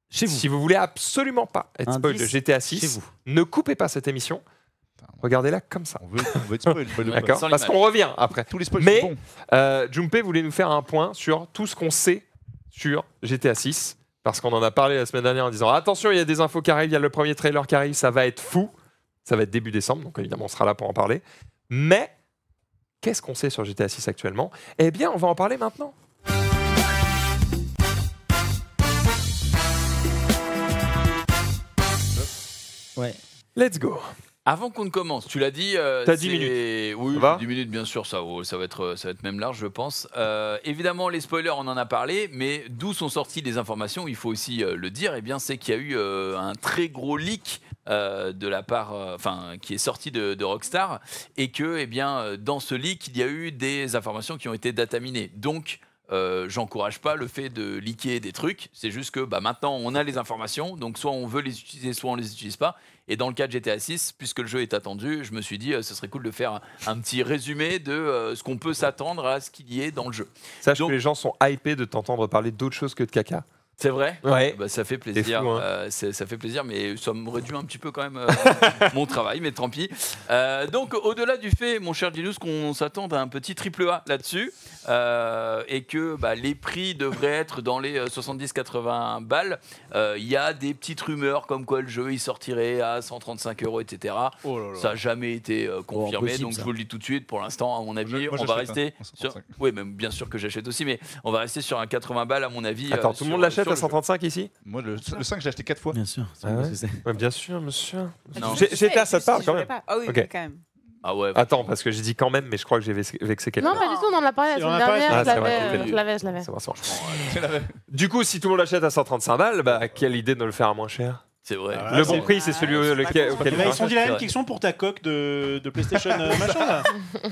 Chez vous. si vous voulez absolument pas être spoil de Indice, GTA chez 6, vous. ne coupez pas cette émission. Regardez-la comme ça. On veut être spoil. D'accord. Sans Parce l'image. qu'on revient après. Tous les spoils Mais sont bons. Junpei voulait nous faire un point sur tout ce qu'on sait sur GTA 6. Parce qu'on en a parlé la semaine dernière en disant attention, il y a des infos qui arrivent, il y a le premier trailer qui arrive, ça va être fou. Ça va être début décembre, donc évidemment on sera là pour en parler. Mais qu'est-ce qu'on sait sur GTA 6 actuellement? Eh bien, on va en parler maintenant. Ouais. Let's go. Avant qu'on ne commence, tu l'as dit. T'as 10 c'est- minutes. Oui, Ça va 10 minutes, bien sûr, ça va être même large, je pense. Évidemment, les spoilers, on en a parlé, mais d'où sont sorties les informations, il faut aussi le dire, eh bien, c'est qu'il y a eu un très gros leak de la part, qui est sorti de Rockstar, et que, eh bien, dans ce leak, il y a eu des informations qui ont été dataminées. Donc, j'encourage pas le fait de leaker des trucs. C'est juste que maintenant on a les informations, donc soit on veut les utiliser, soit on les utilise pas. Et dans le cas de GTA 6, puisque le jeu est attendu, je me suis dit ce serait cool de faire un petit résumé de ce qu'on peut s'attendre à ce qu'il y ait dans le jeu. Sache Donc- que les gens sont hypés de t'entendre parler d'autre chose que de caca. C'est vrai? Ouais. Ça fait plaisir. fou, hein. Ça fait plaisir, mais ça me réduit un petit peu quand même mon travail, mais tant pis. Donc, au-delà du fait, mon cher Ginous, qu'on s'attend à un petit triple A là-dessus, et que les prix devraient être dans les 70-80 balles, il y a des petites rumeurs comme quoi le jeu il sortirait à 135 €, etc. Oh là là. Ça n'a jamais été confirmé, impossible, donc ça. je vous le dis tout de suite. Pour l'instant, à mon avis, Moi, on va j'achète, rester hein, sur. 135. Oui, mais bien sûr que j'achète aussi, mais on va rester sur un 80 balles, à mon avis. Attends, tout le monde l'achète à 135 ici? Moi, le 5, j'ai acheté 4 fois. Bien sûr. Ah ouais Parce que c'est- Ouais, bien sûr, monsieur. Non. GTA, ça te parle quand même. Ah oui, Ok. oui, quand même. Ah ouais. Attends, parce que j'ai dit quand même, mais je crois que j'ai vexé quelqu'un. Non, pas du tout, on en a parlé la On en semaine a parlé, dernière. ah, Je c'est vrai, l'avais, ok. je l'avais, je l'avais. Ça va, ça va. Du coup, si tout le monde l'achète à 135 balles, quelle idée de le faire à moins cher? C'est vrai. Ah, Le c'est- bon prix, c'est celui auquel Mais ils sont dit la C'est même vrai. question pour ta coque de PlayStation machin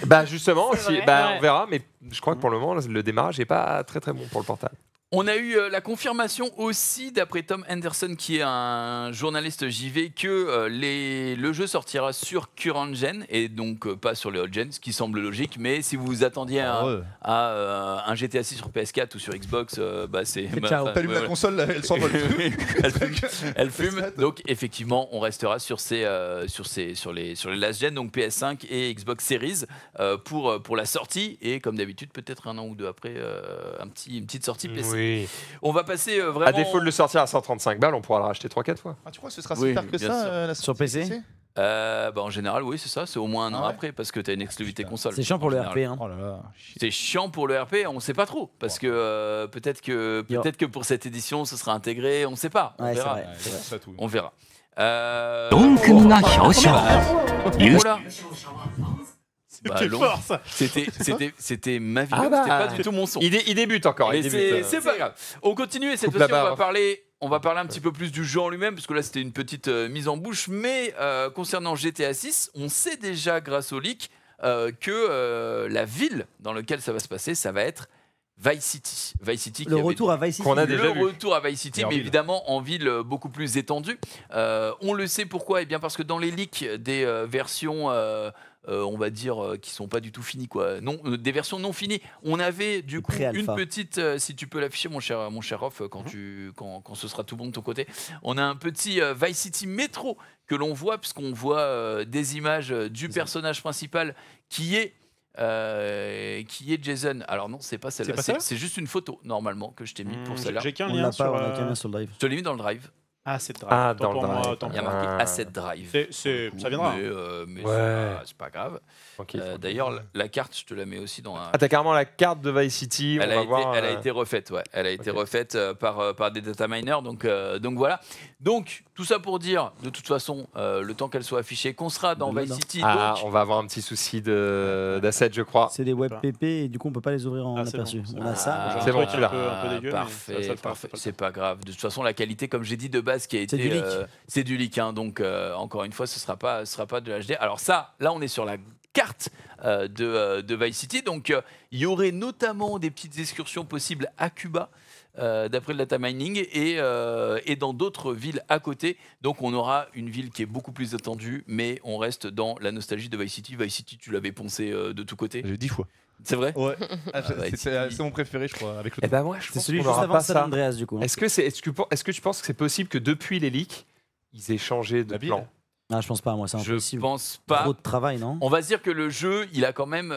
là. Justement, C'est vrai. on Ouais. verra, mais je crois que pour le moment, le démarrage n'est pas très très bon pour le portable. On a eu la confirmation aussi, d'après Tom Henderson, qui est un journaliste JV, que le jeu sortira sur current gen et donc pas sur les old gen, ce qui semble logique. Mais si vous vous attendiez à un GTA 6 sur PS4 ou sur Xbox, c'est. Ciao. T'allumes la console, elle s'envole. Elle fume. Donc effectivement, on restera sur les last gen, donc PS5 et Xbox Series pour la sortie, et comme d'habitude peut-être un an ou deux après une petite sortie PC. Oui. On va passer vraiment. À défaut de le sortir à 135 balles, on pourra le racheter 3-4 fois. Ah, tu crois que ce sera Oui, super que bien ça sûr. la Sur sortie PC? En général, oui, c'est ça. C'est au moins un an Ah ouais après parce que tu as une exclusivité Putain. console. C'est chiant pour en le général. RP. Hein. Oh là là. C'est chiant pour le RP, on sait pas trop parce que peut-être que pour cette édition ce sera intégré, on sait pas. On Ouais, c'est verra. vrai. Ouais, c'est ça tout. On verra. 4組が表彰 Voilà. C'était long. fort ça. C'était ma vie. Ah bah. C'était pas du tout mon son. Il débute encore. Mais il débute, c'est pas grave. On continue et cette Coupe la fois-ci barre. on va parler un petit peu plus du jeu en lui-même parce que là c'était une petite mise en bouche. Mais concernant GTA 6, on sait déjà grâce au leak que la ville dans laquelle ça va se passer, ça va être Vice City. Vice City qui Le avait retour à Vice City. qu'on a le déjà vu. retour à Vice City, Et en mais ville. évidemment en ville beaucoup plus étendue. On le sait pourquoi, et bien parce que dans les leaks des versions, on va dire, qui sont pas du tout finies, quoi. Non, des versions non finies. On avait du coup une pré-alpha. petite, si tu peux l'afficher, mon cher Off, quand ce sera tout bon de ton côté. On a un petit Vice City métro que l'on voit, puisqu'on voit des images du personnage principal qui est Jason. Alors non, c'est pas celle-là. C'est pas celle-là C'est juste une photo normalement que je t'ai mis pour celle-là. J'ai qu'un On lien l'a sur. pas, on a qu'un lien sur le drive. Je te l'ai mis dans le drive. Ah, c'est drive. Ah, Autant dans le pour moi, drive. autant Il y a pour marqué Ah. Asset Drive. Ça viendra. Mais Ouais. c'est pas grave. Tranquille. D'ailleurs, la carte, je te la mets aussi dans un. Ah, t'as carrément la carte de Vice City. Elle on va voir, a été refaite, ouais. Elle a été Ok. refaite par des data miners, donc voilà. Donc tout ça pour dire, de toute façon, le temps qu'elle soit affichée, qu'on sera dans De Vice load. City. Ah, donc, on va avoir un petit souci d'assets, je crois. C'est des web PP et du coup on peut pas les ouvrir en Ah, c'est aperçu. bon, c'est On bon. a ça. Ah, C'est bon, tu l'as. Un peu dégueu. mais Parfait, ça le fera, parfait. ça le C'est pas grave. De toute façon, la qualité, comme j'ai dit de base, qui a été, C'est du leak. c'est du leak. Hein, donc encore une fois, ce sera pas de l'HD. Alors ça, là, on est sur la carte de Vice City. Donc il y aurait notamment des petites excursions possibles à Cuba. D'après le data mining et dans d'autres villes à côté. Donc on aura une ville qui est beaucoup plus attendue, mais on reste dans la nostalgie de Vice City. Vice City, tu l'avais poncé de tous côtés. J'ai 10 fois. C'est vrai? Ouais. Vice C'est City. mon préféré, je crois. Avec le Eh ben moi, je C'est pense celui qu'on juste n'aura avant pas San ça. Andreas du coup. Est-ce que tu penses que c'est possible que depuis les leaks, ils aient changé de La ville plan? Ah, je pense pas, moi, c'est Je impossible. pense pas. Trop de travail, non? On va se dire que le jeu, il a quand même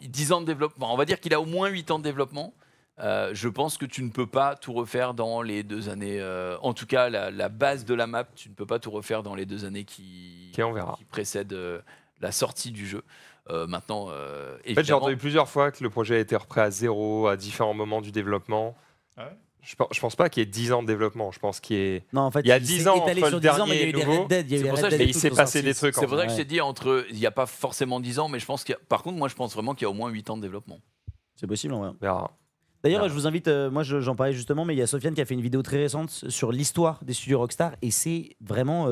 10 ans de développement. On va dire qu'il a au moins 8 ans de développement. Je pense que tu ne peux pas tout refaire dans les 2 années. En tout cas, la base de la map, tu ne peux pas tout refaire dans les 2 années qui précèdent la sortie du jeu. Maintenant, En fait, j'ai évidemment, entendu plusieurs fois que le projet a été repris à zéro à différents moments du développement. Ah ouais Je pense pas qu'il y ait 10 ans de développement. Je pense qu'il y ait. Non, en fait, Il y a il 10 s'est ans étalé entre sur le 10 ans, mais il y a dernier eu des et le Red Dead, il y a eu C'est des pour Red ça que Dead je et il tout s'est qui sont passé sortis. des trucs. c'est pour ça que je Ouais. t'ai dit il n'y a pas forcément 10 ans, mais je pense qu'il y a, par contre, moi je pense vraiment qu'il y a au moins 8 ans de développement. C'est possible, en vrai. On verra. D'ailleurs, Ah. je vous invite, moi j'en parlais justement, mais il y a Sofiane qui a fait une vidéo très récente sur l'histoire des studios Rockstar et c'est vraiment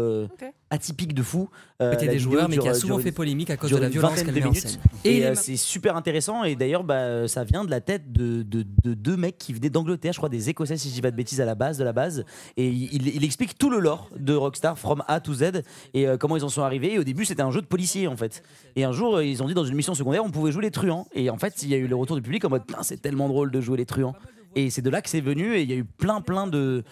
atypique de fou. Côté La des vidéo joueurs, mais qui a dure- souvent dure fait une- polémique à cause dure de la une violence vingtaine qu'elle de met en minutes. scène. Et les- c'est super intéressant. Et d'ailleurs, ça vient de la tête de deux mecs qui venaient d'Angleterre, je crois des Écossais, si je dis pas de bêtises, à la base de la base. Et il explique tout le lore de Rockstar, from A to Z, et comment ils en sont arrivés. Et au début, c'était un jeu de policier, en fait. Et un jour, ils ont dit dans une mission secondaire, on pouvait jouer les truands. Et en fait, il y a eu le retour du public en mode, putain, c'est tellement drôle de jouer les truands. Et c'est de là que c'est venu, et il y a eu plein de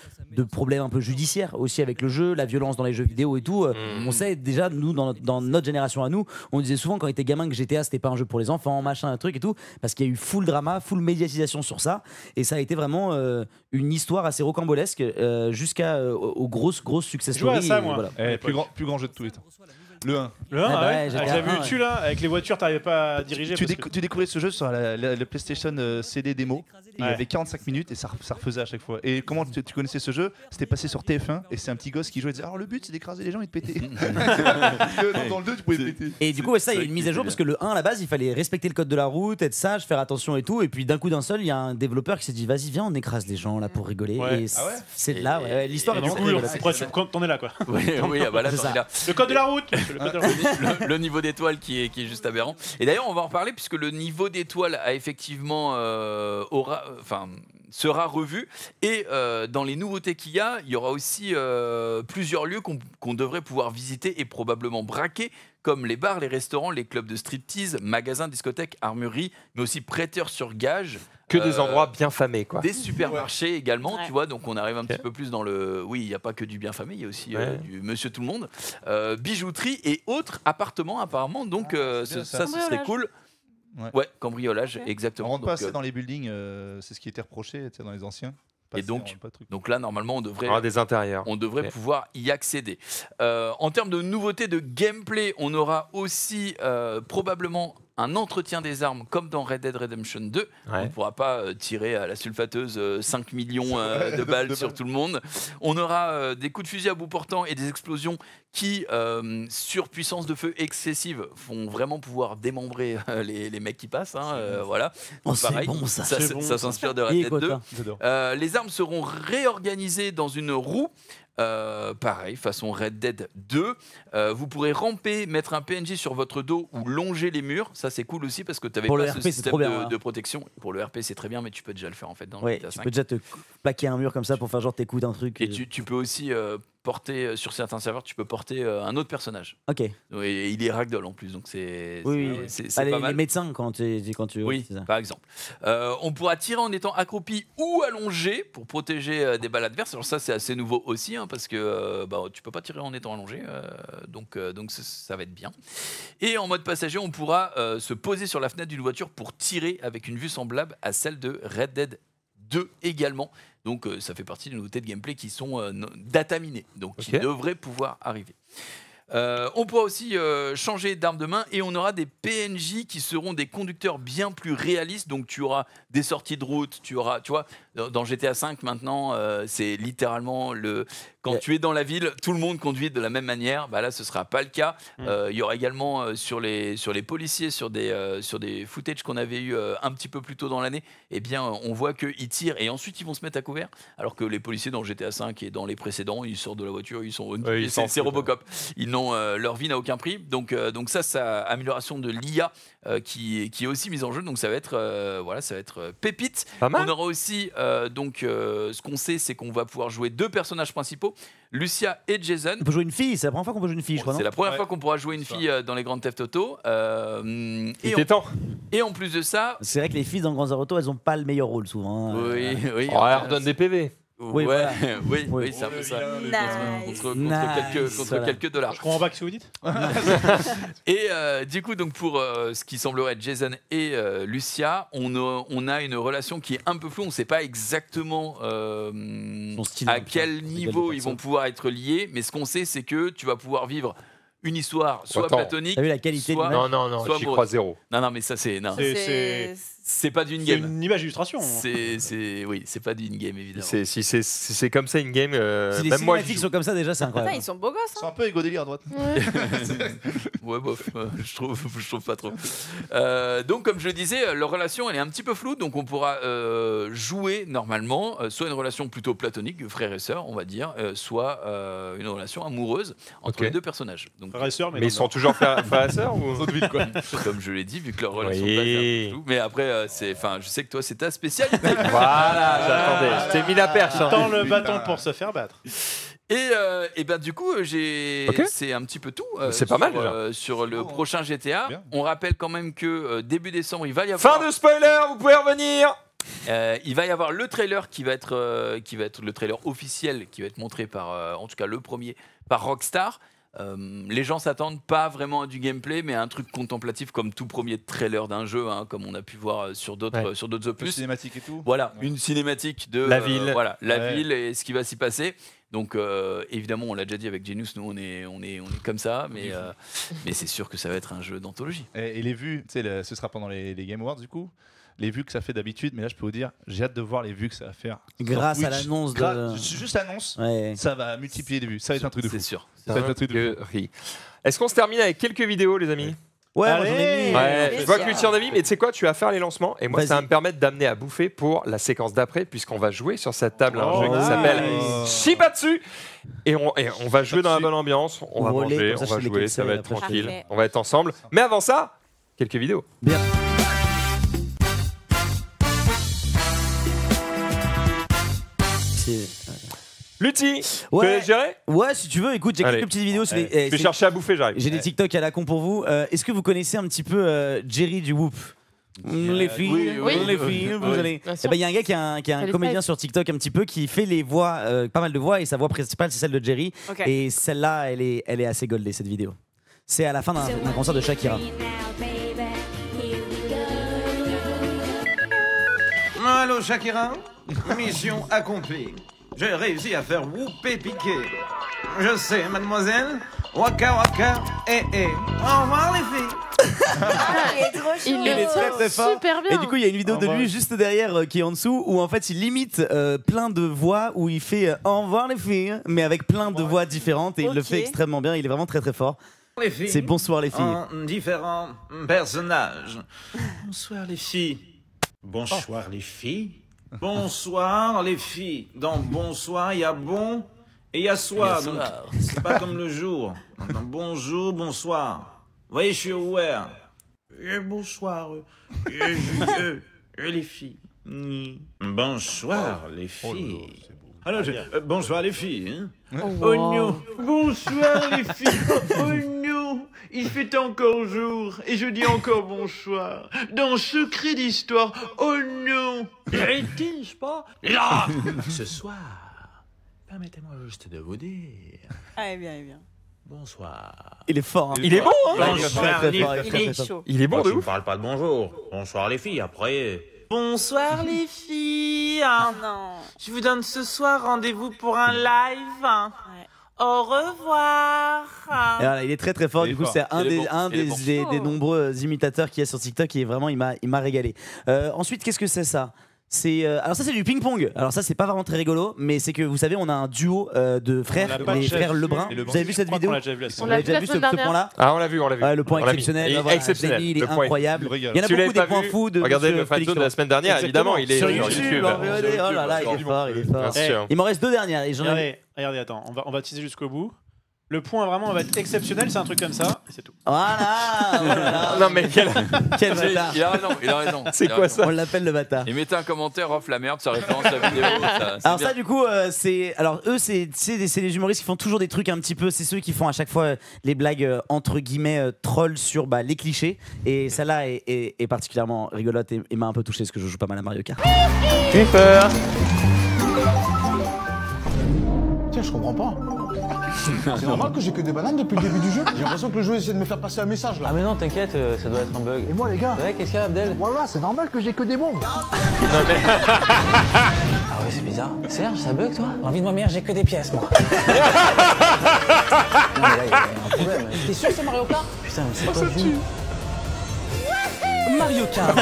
problèmes un peu judiciaires aussi avec le jeu, la violence dans les jeux vidéo et tout. On sait déjà, nous, dans notre génération à nous, on disait souvent quand on était gamin que GTA c'était pas un jeu pour les enfants, machin, un truc et tout, parce qu'il y a eu full drama, full médiatisation sur ça, et ça a été vraiment une histoire assez rocambolesque aux grosses success Je joue à stories. ça, et moi. voilà. Plus grand jeu de tous les temps. Le 1. Le 1, Ah bah ouais, ouais, avec GTA la vue 1, dessus, là, avec les voitures, t'arrivais pas à diriger. Tu, parce que- tu découvrais ce jeu sur le PlayStation CD démo. Il y Ouais. avait 45 minutes et ça refaisait à chaque fois. Et comment tu connaissais ce jeu? C'était passé sur TF1 et c'est un petit gosse qui jouait et disait alors le but c'est d'écraser les gens et de péter. Parce que dans le 2 tu pouvais péter. Et du coup, ouais, ça, il y a c'est une vrai mise que à jour c'est parce que le 1 à la base, il fallait respecter le code de la route, être sage, faire attention et tout. Et puis d'un coup d'un seul, il y a un développeur qui s'est dit vas-y, viens, on écrase les gens là pour rigoler. Ouais. Et Ah ouais c'est de là, ouais, l'histoire Et est du vraiment coup, très rigolote. après, t'en es là, quoi. Oui, ah bah là, C'est t'en ça. es là. Le code de la route, monsieur, le code de la route. Le niveau d'étoile qui est juste aberrant. Et d'ailleurs, on va en reparler puisque le niveau d'étoile a effectivement sera revu. Et dans les nouveautés qu'il y a, il y aura aussi plusieurs lieux qu'on devrait pouvoir visiter et probablement braquer, comme les bars, les restaurants, les clubs de striptease, magasins, discothèques, armureries, mais aussi prêteurs sur gage. Que des endroits bien famés, quoi. Des supermarchés également, Ouais. tu vois, donc on arrive un Ok. petit peu plus dans le... Oui, il n'y a pas que du bien famé, il y a aussi Ouais. du monsieur tout le monde. Bijouterie et autres appartements apparemment, donc c'est bien, ça ça. ce serait Cambriolage. cool. Ouais. Ouais, cambriolage, Ok. On exactement. rentre pas Donc, assez dans les buildings, c'est ce qui était reproché tu sais, dans les anciens. Et donc- on rentre pas de trucs. donc là, normalement, on devrait... Ah, des intérieurs. On devrait Ok. pouvoir y accéder. En termes de nouveautés de gameplay, on aura aussi probablement un entretien des armes comme dans Red Dead Redemption 2. On Ouais. ne pourra pas tirer à la sulfateuse 5 millions de balles sur tout le monde. On aura des coups de fusil à bout portant et des explosions qui, sur puissance de feu excessive, vont vraiment pouvoir démembrer les mecs qui passent. Voilà. Oh, c'est Pareil, bon ça. C'est bon, ça ça. s'inspire de Red Il est Dead quoi, 2. ça J'adore. Les armes seront réorganisées dans une roue. Pareil, façon Red Dead 2. Vous pourrez ramper, mettre un PNJ sur votre dos ou longer les murs. Ça, c'est cool aussi parce que tu n'avais Pour pas le ce RP, c'est système trop bien, hein. de protection. Pour le RP, c'est très bien, mais tu peux déjà le faire en fait dans Ouais, GTA tu 5. peux déjà te plaquer un mur comme ça pour faire genre t'écoutes un truc. Et tu peux aussi porter, sur certains serveurs, tu peux porter un autre personnage. Ok. Et il est ragdoll en plus, donc c'est Oui, oui. c'est Ah, pas mal. les médecins quand tu Oui, c'est ça. par exemple. On pourra tirer en étant accroupi ou allongé pour protéger des balles adverses. Alors ça, c'est assez nouveau aussi, hein, parce que tu peux pas tirer en étant allongé, donc ça va être bien. Et en mode passager, on pourra se poser sur la fenêtre d'une voiture pour tirer avec une vue semblable à celle de Red Dead 2 également. Donc ça fait partie des nouveautés de gameplay qui sont dataminées, donc qui Ok. devraient pouvoir arriver. On pourra aussi changer d'arme de main et on aura des PNJ qui seront des conducteurs bien plus réalistes. Donc tu auras des sorties de route, tu vois, dans GTA 5 maintenant, c'est littéralement quand tu es dans la ville, tout le monde conduit de la même manière. Bah là, ce sera pas le cas. Il y aura également sur les policiers, sur des footages qu'on avait eu un petit peu plus tôt dans l'année, eh bien, on voit qu'ils tirent et ensuite ils vont se mettre à couvert. Alors que les policiers dans GTA 5 et dans les précédents, ils sortent de la voiture, ils sont Ouais, ils s'en c'est foutent, Robocop. Ils n'ont leur vie n'a aucun prix. Donc ça amélioration de l'IA qui est aussi mise en jeu. Donc ça va être pépite. Pas mal. On aura aussi ce qu'on sait, c'est qu'on va pouvoir jouer 2 personnages principaux, Lucia et Jason. On peut jouer une fille, c'est la première fois qu'on peut jouer une fille, je crois, non C'est la première Ouais. fois qu'on pourra jouer une fille dans les Grand Theft Auto. Il était temps. Et en plus de ça, C'est vrai que les filles dans Grand Auto, elles ont pas le meilleur rôle souvent. hein. oui, Oh, elle redonne des PV. Oui, Ouais, voilà. oui, c'est un peu ça. Nice. Contre quelques dollars. Je comprends pas ce que vous dites. Et du coup, donc pour ce qui semblerait être Jason et Lucia, on a une relation qui est un peu floue. On ne sait pas exactement à quel niveau ils vont pouvoir être liés, mais ce qu'on sait, c'est que tu vas pouvoir vivre une histoire soit platonique, t'as vu la qualité soit, Non, j'y crois zéro. Non, mais ça c'est c'est pas du C'est in-game. une image d'illustration. Oui, c'est pas du in-game évidemment. Si c'est comme ça in-game, Si les même moi, cinématiques sont comme ça, déjà, c'est Putain, incroyable. ils sont beaux gosses. C'est un peu égo délire à droite. Ouais, bof, je trouve pas trop. Donc, comme je le disais, leur relation, elle est un petit peu floue, donc on pourra jouer normalement, soit une relation plutôt platonique, frère et sœur, on va dire, soit une relation amoureuse entre les deux personnages. Donc, Frère et sœur, mais ils sont toujours frères et sœurs ou comme je l'ai dit, vu que leur relation Oui. passe un peu floue. Mais après, je sais que toi, c'est ta spécialité. Voilà, j'attendais. Je t'ai mis la perche. hein. Tend le bâton pour se faire battre. Et ben du coup, c'est un petit peu tout. C'est pas mal, déjà. Sur le prochain GTA. Bien. On rappelle quand même que début décembre, il va y avoir. Fin de spoiler, vous pouvez revenir. Il va y avoir le trailer qui va être le trailer officiel qui va être montré par, en tout cas le premier, par Rockstar. Les gens s'attendent pas vraiment à du gameplay, mais à un truc contemplatif comme tout premier trailer d'un jeu, hein, comme on a pu voir sur d'autres opus. Cinématique et tout. Voilà, une cinématique de La ville. la ville et ce qui va s'y passer. Donc évidemment, on l'a déjà dit avec Genius, nous on est comme ça, mais c'est sûr que ça va être un jeu d'anthologie. Et les vues, tu sais, ce sera pendant les Game Awards du coup. Les vues que ça fait d'habitude, mais là je peux vous dire, j'ai hâte de voir les vues que ça va faire. Grâce sur à Twitch. l'annonce de. Juste l'annonce, Ouais. ça va multiplier les vues. Ça va être un truc de fou. C'est sûr. Ça va être un truc de fou. Est-ce qu'on se termine avec quelques vidéos, les amis? Ouais, moi, Allez. j'en ai mis. Ouais, bien je vois sûr. que Lucie en a mis, mais tu sais quoi, tu vas faire les lancements et moi ça va Vas-y. me permettre d'amener à bouffer pour la séquence d'après, puisqu'on va jouer sur cette table un jeu qui nice. s'appelle Shibatsu et on va jouer dans la bonne ambiance, on va Relais, manger, comme ça, on je va sais jouer, lesquels ça va c'est, être après, tranquille, Parfait. on va être ensemble. Mais avant ça, quelques vidéos. Bien. Lucie, Ouais. tu veux gérer? Ouais, si tu veux, écoute, j'ai Allez. quelques petites vidéos. Je vais chercher à bouffer, j'arrive. J'ai des TikTok à la con pour vous. Est-ce que vous connaissez un petit peu Jerry du Whoop? Les filles, oui, les filles, vous oui. allez. Bien Eh sûr. ben, il y a un gars qui est un Elle est comédien faite. sur TikTok un petit peu qui fait les voix, pas mal de voix, et sa voix principale c'est celle de Jerry. Ok. Et celle-là, elle est assez goldée cette vidéo. C'est à la fin d'un concert de Shakira. Allô Shakira, mission accomplie. J'ai réussi à faire whoopé piqué. Je sais, mademoiselle. Waka waka, Au revoir les filles. Il est trop chaud. Il est très, très fort. super bien. Et du coup, il y a une vidéo de lui juste derrière qui est en dessous où en fait il imite plein de voix où il fait au revoir les filles, mais avec plein de voix différentes et il le Ok. fait extrêmement bien. Il est vraiment très très fort. Les filles. C'est bonsoir les filles. En différents personnages. Bonsoir les filles. Bonsoir les filles. Bonsoir les filles. Dans bonsoir, il y a bon et il y a soir. Donc, c'est pas comme le jour. Donc, bonjour, bonsoir. Vous voyez, je suis aware. Et bonsoir, les filles. Bonsoir les filles. Alors, bonsoir les filles. Hein. Oh non. Bonsoir les filles. Oh non. Il fait encore jour et je dis encore bonsoir. Dans Secret d'Histoire. Oh non. N'est-ce pas? Là. Ce soir, permettez-moi juste de vous dire Ah, bien, bien. bonsoir. Il est fort. Hein. Il est bon, hein? Bonsoir les fort, Il très, est très chaud. Il est bon de Tu me ouf. parles pas de bonjour. Bonsoir les filles, après. Bonsoir les filles. Non. Je vous donne ce soir rendez-vous pour un live. Au revoir. Et voilà, il est très très fort. Il est Du coup, fort. c'est un Il est des, bon. un Il est des, bon. des nombreux imitateurs qu'il y a sur TikTok et vraiment, il m'a régalé. Ensuite, qu'est-ce que c'est ça? Alors ça c'est du ping-pong. Alors ça c'est pas vraiment très rigolo, mais c'est que vous savez on a un duo de frères, On l'a pas les déjà frères vu. Lebrun. Et Lebrun. Vous avez vu cette Je crois vidéo? qu'on l'a déjà vu la On semaine l'a Vous vu avez la vu semaine ce dernière. point-là? Ah, on l'a vu. Le point On l'a mis. exceptionnel. Et Voilà, exceptionnel. je l'ai mis, il est Le point. incroyable. Il me régale. Il y en a Si vous beaucoup l'avez des pas points vu, fous de regardez monsieur le fan Félix zone de Lebrun. la semaine dernière, Exactement. évidemment, il est Sur sur YouTube, YouTube. regardez, oh là là, il est fort, il est fort. Bien sûr. Il m'en reste deux dernières et j'en ai. Regardez, attends, on va teaser jusqu'au bout. Le point vraiment va être exceptionnel, c'est un truc comme ça, et c'est tout. Voilà, voilà. Non, mais quel Quel bâtard. Il a raison. C'est Il a quoi raison. ça? On l'appelle le bâtard. Et mettez un commentaire off la merde, ça référence la vidéo. C'est Alors bien. ça du coup c'est alors eux c'est les humoristes qui font toujours des trucs un petit peu, c'est ceux qui font à chaque fois les blagues entre guillemets trolls sur les clichés, et celle-là est particulièrement rigolote et m'a un peu touché parce que je joue pas mal à Mario Kart. Putain, je comprends pas. C'est normal que j'ai que des bananes depuis le début du jeu. J'ai l'impression que le jeu essaie de me faire passer un message là. Ah mais non, t'inquiète, ça doit être un bug. Et moi les gars, Ouais, qu'est-ce qu'il y a, Abdel? voilà, c'est normal que j'ai que des bombes. Ah ouais, c'est bizarre. Serge, ça bug toi? Envie de m'emmerger, j'ai que des pièces moi. Non mais là, il y a un problème. T'es sûr que c'est Mario Kart? Putain, mais c'est pas vu. Mario Kart, le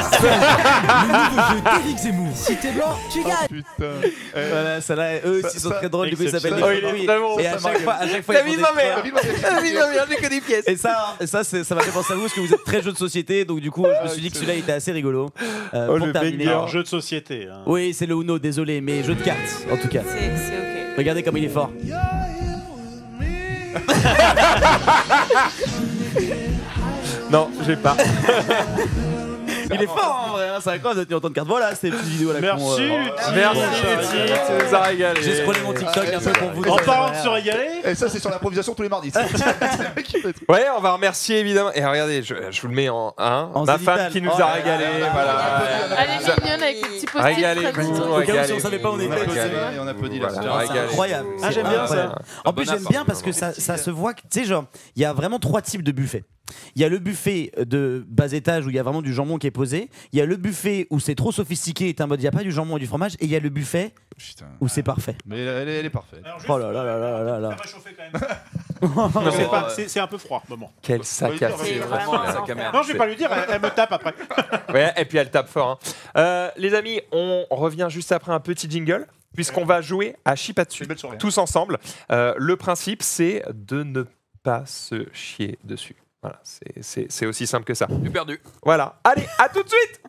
nouveau jeu d'Éric Zemmour. Si t'es blanc, tu gagnes. Putain. Voilà, ça là, eux aussi sont très drôles, du coup ils s'appellent Oh, les il est Fouilles. très bon, Et ça à chaque fois, David ils font ma des mère. trucs. David ma mère, j'ai que des pièces. Et ça m'a fait penser à vous parce que vous êtes très jeu de société, donc du coup je me suis dit que celui-là était assez rigolo. Pour le terminer. banger. Alors, jeu de société. Hein. Oui, c'est le Uno, désolé, mais jeu de cartes en tout cas. C'est ok. Regardez comme il est fort. Non, j'ai pas. Il est fort en vrai, hein, c'est incroyable de tenir autant de cartes. Voilà, c'était une petite vidéo à la Merci, con. Lutti. Merci Lutti, tu nous as régalé. J'ai scrollé mon TikTok un peu pour vous. En parlant de se régaler, Et ça, c'est sur l'improvisation tous les mardis. Ouais, on va remercier évidemment. Et regardez, je vous le mets en 1. En Ma zénital. femme qui nous Oh a là régalé. là. Voilà. Elle est mignonne avec les petits post-it. Régalez-vous. Au cas où si on savait pas où on était, Et on applaudit là. Voilà, C'est régalez. incroyable. Ah, C'est j'aime bien incroyable. ça. En plus, Bon j'aime apport, bien parce que ça se voit que, tu sais, genre, il y a vraiment 3 types de buffets. Il y a le buffet de bas étage où il y a vraiment du jambon qui est posé. Il y a le buffet où c'est trop sophistiqué et t'es en mode il n'y a pas du jambon et du fromage. Et il y a le buffet où c'est parfait. Mais elle est parfaite. Oh là là là là là là. ça va chauffer quand même. C'est un peu froid, moment. Quel sac à C'est thé. vraiment la un caméra. Non, je vais pas lui dire, elle me tape après. Ouais, et puis elle tape fort. Hein. Les amis, on revient juste après un petit jingle, puisqu'on va jouer à Chipatsu Une belle soirée. tous ensemble. Le principe, c'est de ne pas se chier dessus. Voilà, c'est aussi simple que ça. J'ai perdu. Voilà. Allez, à tout de suite.